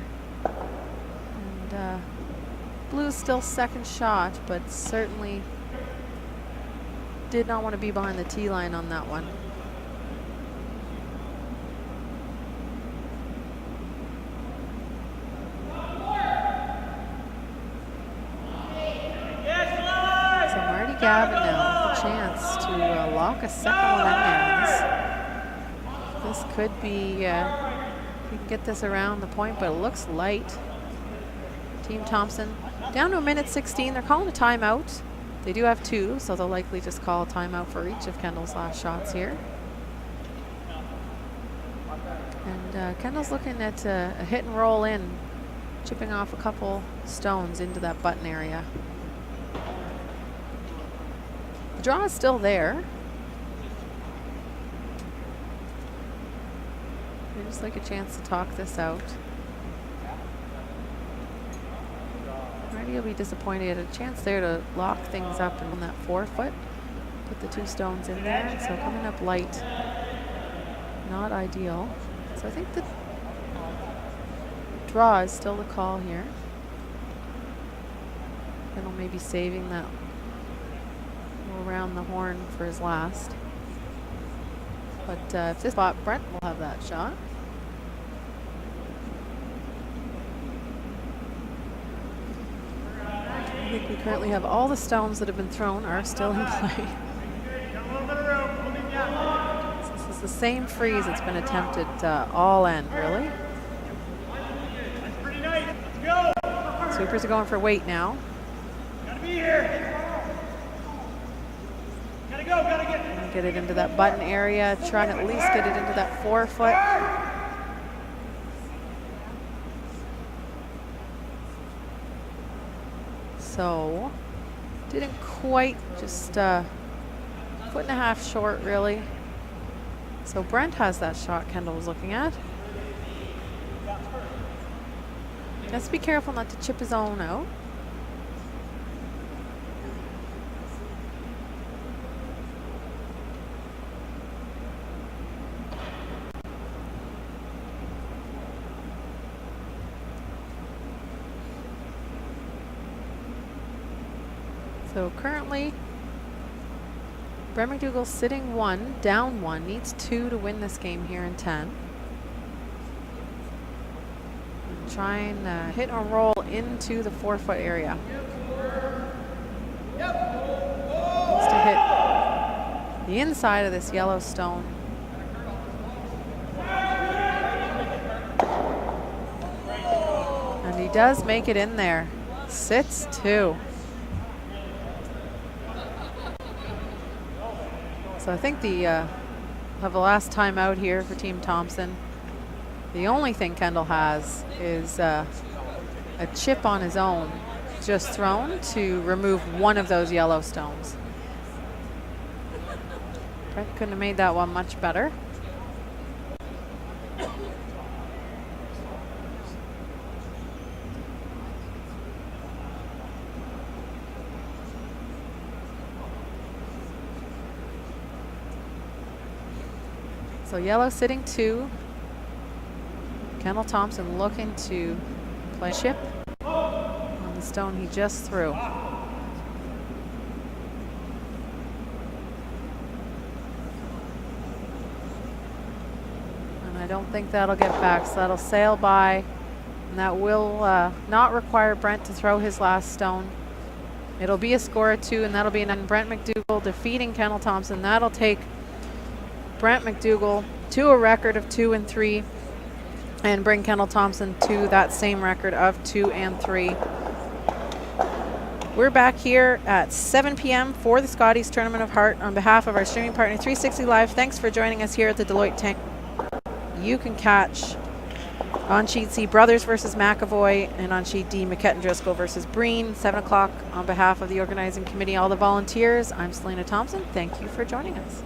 And blue's still second shot, but certainly did not want to be behind the tee line on that one. So Marty Gavin now with a chance to lock a second one in there. This could be, we can get this around the point, but it looks light. Team Thompson down to 1:16. They're calling a timeout. They do have two, so they'll likely just call a timeout for each of Kendall's last shots here. And Kendall's looking at a hit and roll in, chipping off a couple stones into that button area. The draw is still there. I'd just like a chance to talk this out. Marty will be disappointed. A chance there to lock things up on that 4-foot. Put the two stones in there. So coming up light. Not ideal. So I think the draw is still the call here. Kendall may be saving that around the horn for his last. But if this spot, Brent will have that shot. I think we currently have all the stones that have been thrown are still in play. This is the same freeze that's been attempted all end, really. Sweepers are going for weight now. Gotta be here. Gotta go, gotta Get it into that button area. Try to at least get it into that 4-foot. So didn't quite, just a foot and a half short really. So Brent has that shot Kendall was looking at. Let's be careful not to chip his own out. So currently, Brent MacDougall sitting 1, down 1, needs 2 to win this game here in 10. And try and hit or roll into the 4-foot area. Needs to hit the inside of this yellow stone. And he does make it in there. Sits 2. So I think have the last time out here for Team Thompson. The only thing Kendall has is a chip on his own, just thrown to remove one of those yellow stones. Brent couldn't have made that one much better. So yellow sitting 2. Kendall Thompson looking to play chip on the stone he just threw. And I don't think that'll get back, so that'll sail by. And that will not require Brent to throw his last stone. It'll be a score of 2, and that'll be Brent MacDougall defeating Kendall Thompson. That'll take Brent MacDougall to a record of 2 and 3 and bring Kendall Thompson to that same record of 2 and 3. We're back here at 7 p.m. for the Scotties Tournament of Heart. On behalf of our streaming partner 360 Live, thanks for joining us here at the Deloitte Tank. You can catch on sheet C Brothers versus McAvoy, and on sheet D McKett and Driscoll versus Breen, 7 o'clock. On behalf of the organizing committee, all the volunteers, I'm Selena Thompson. Thank you for joining us.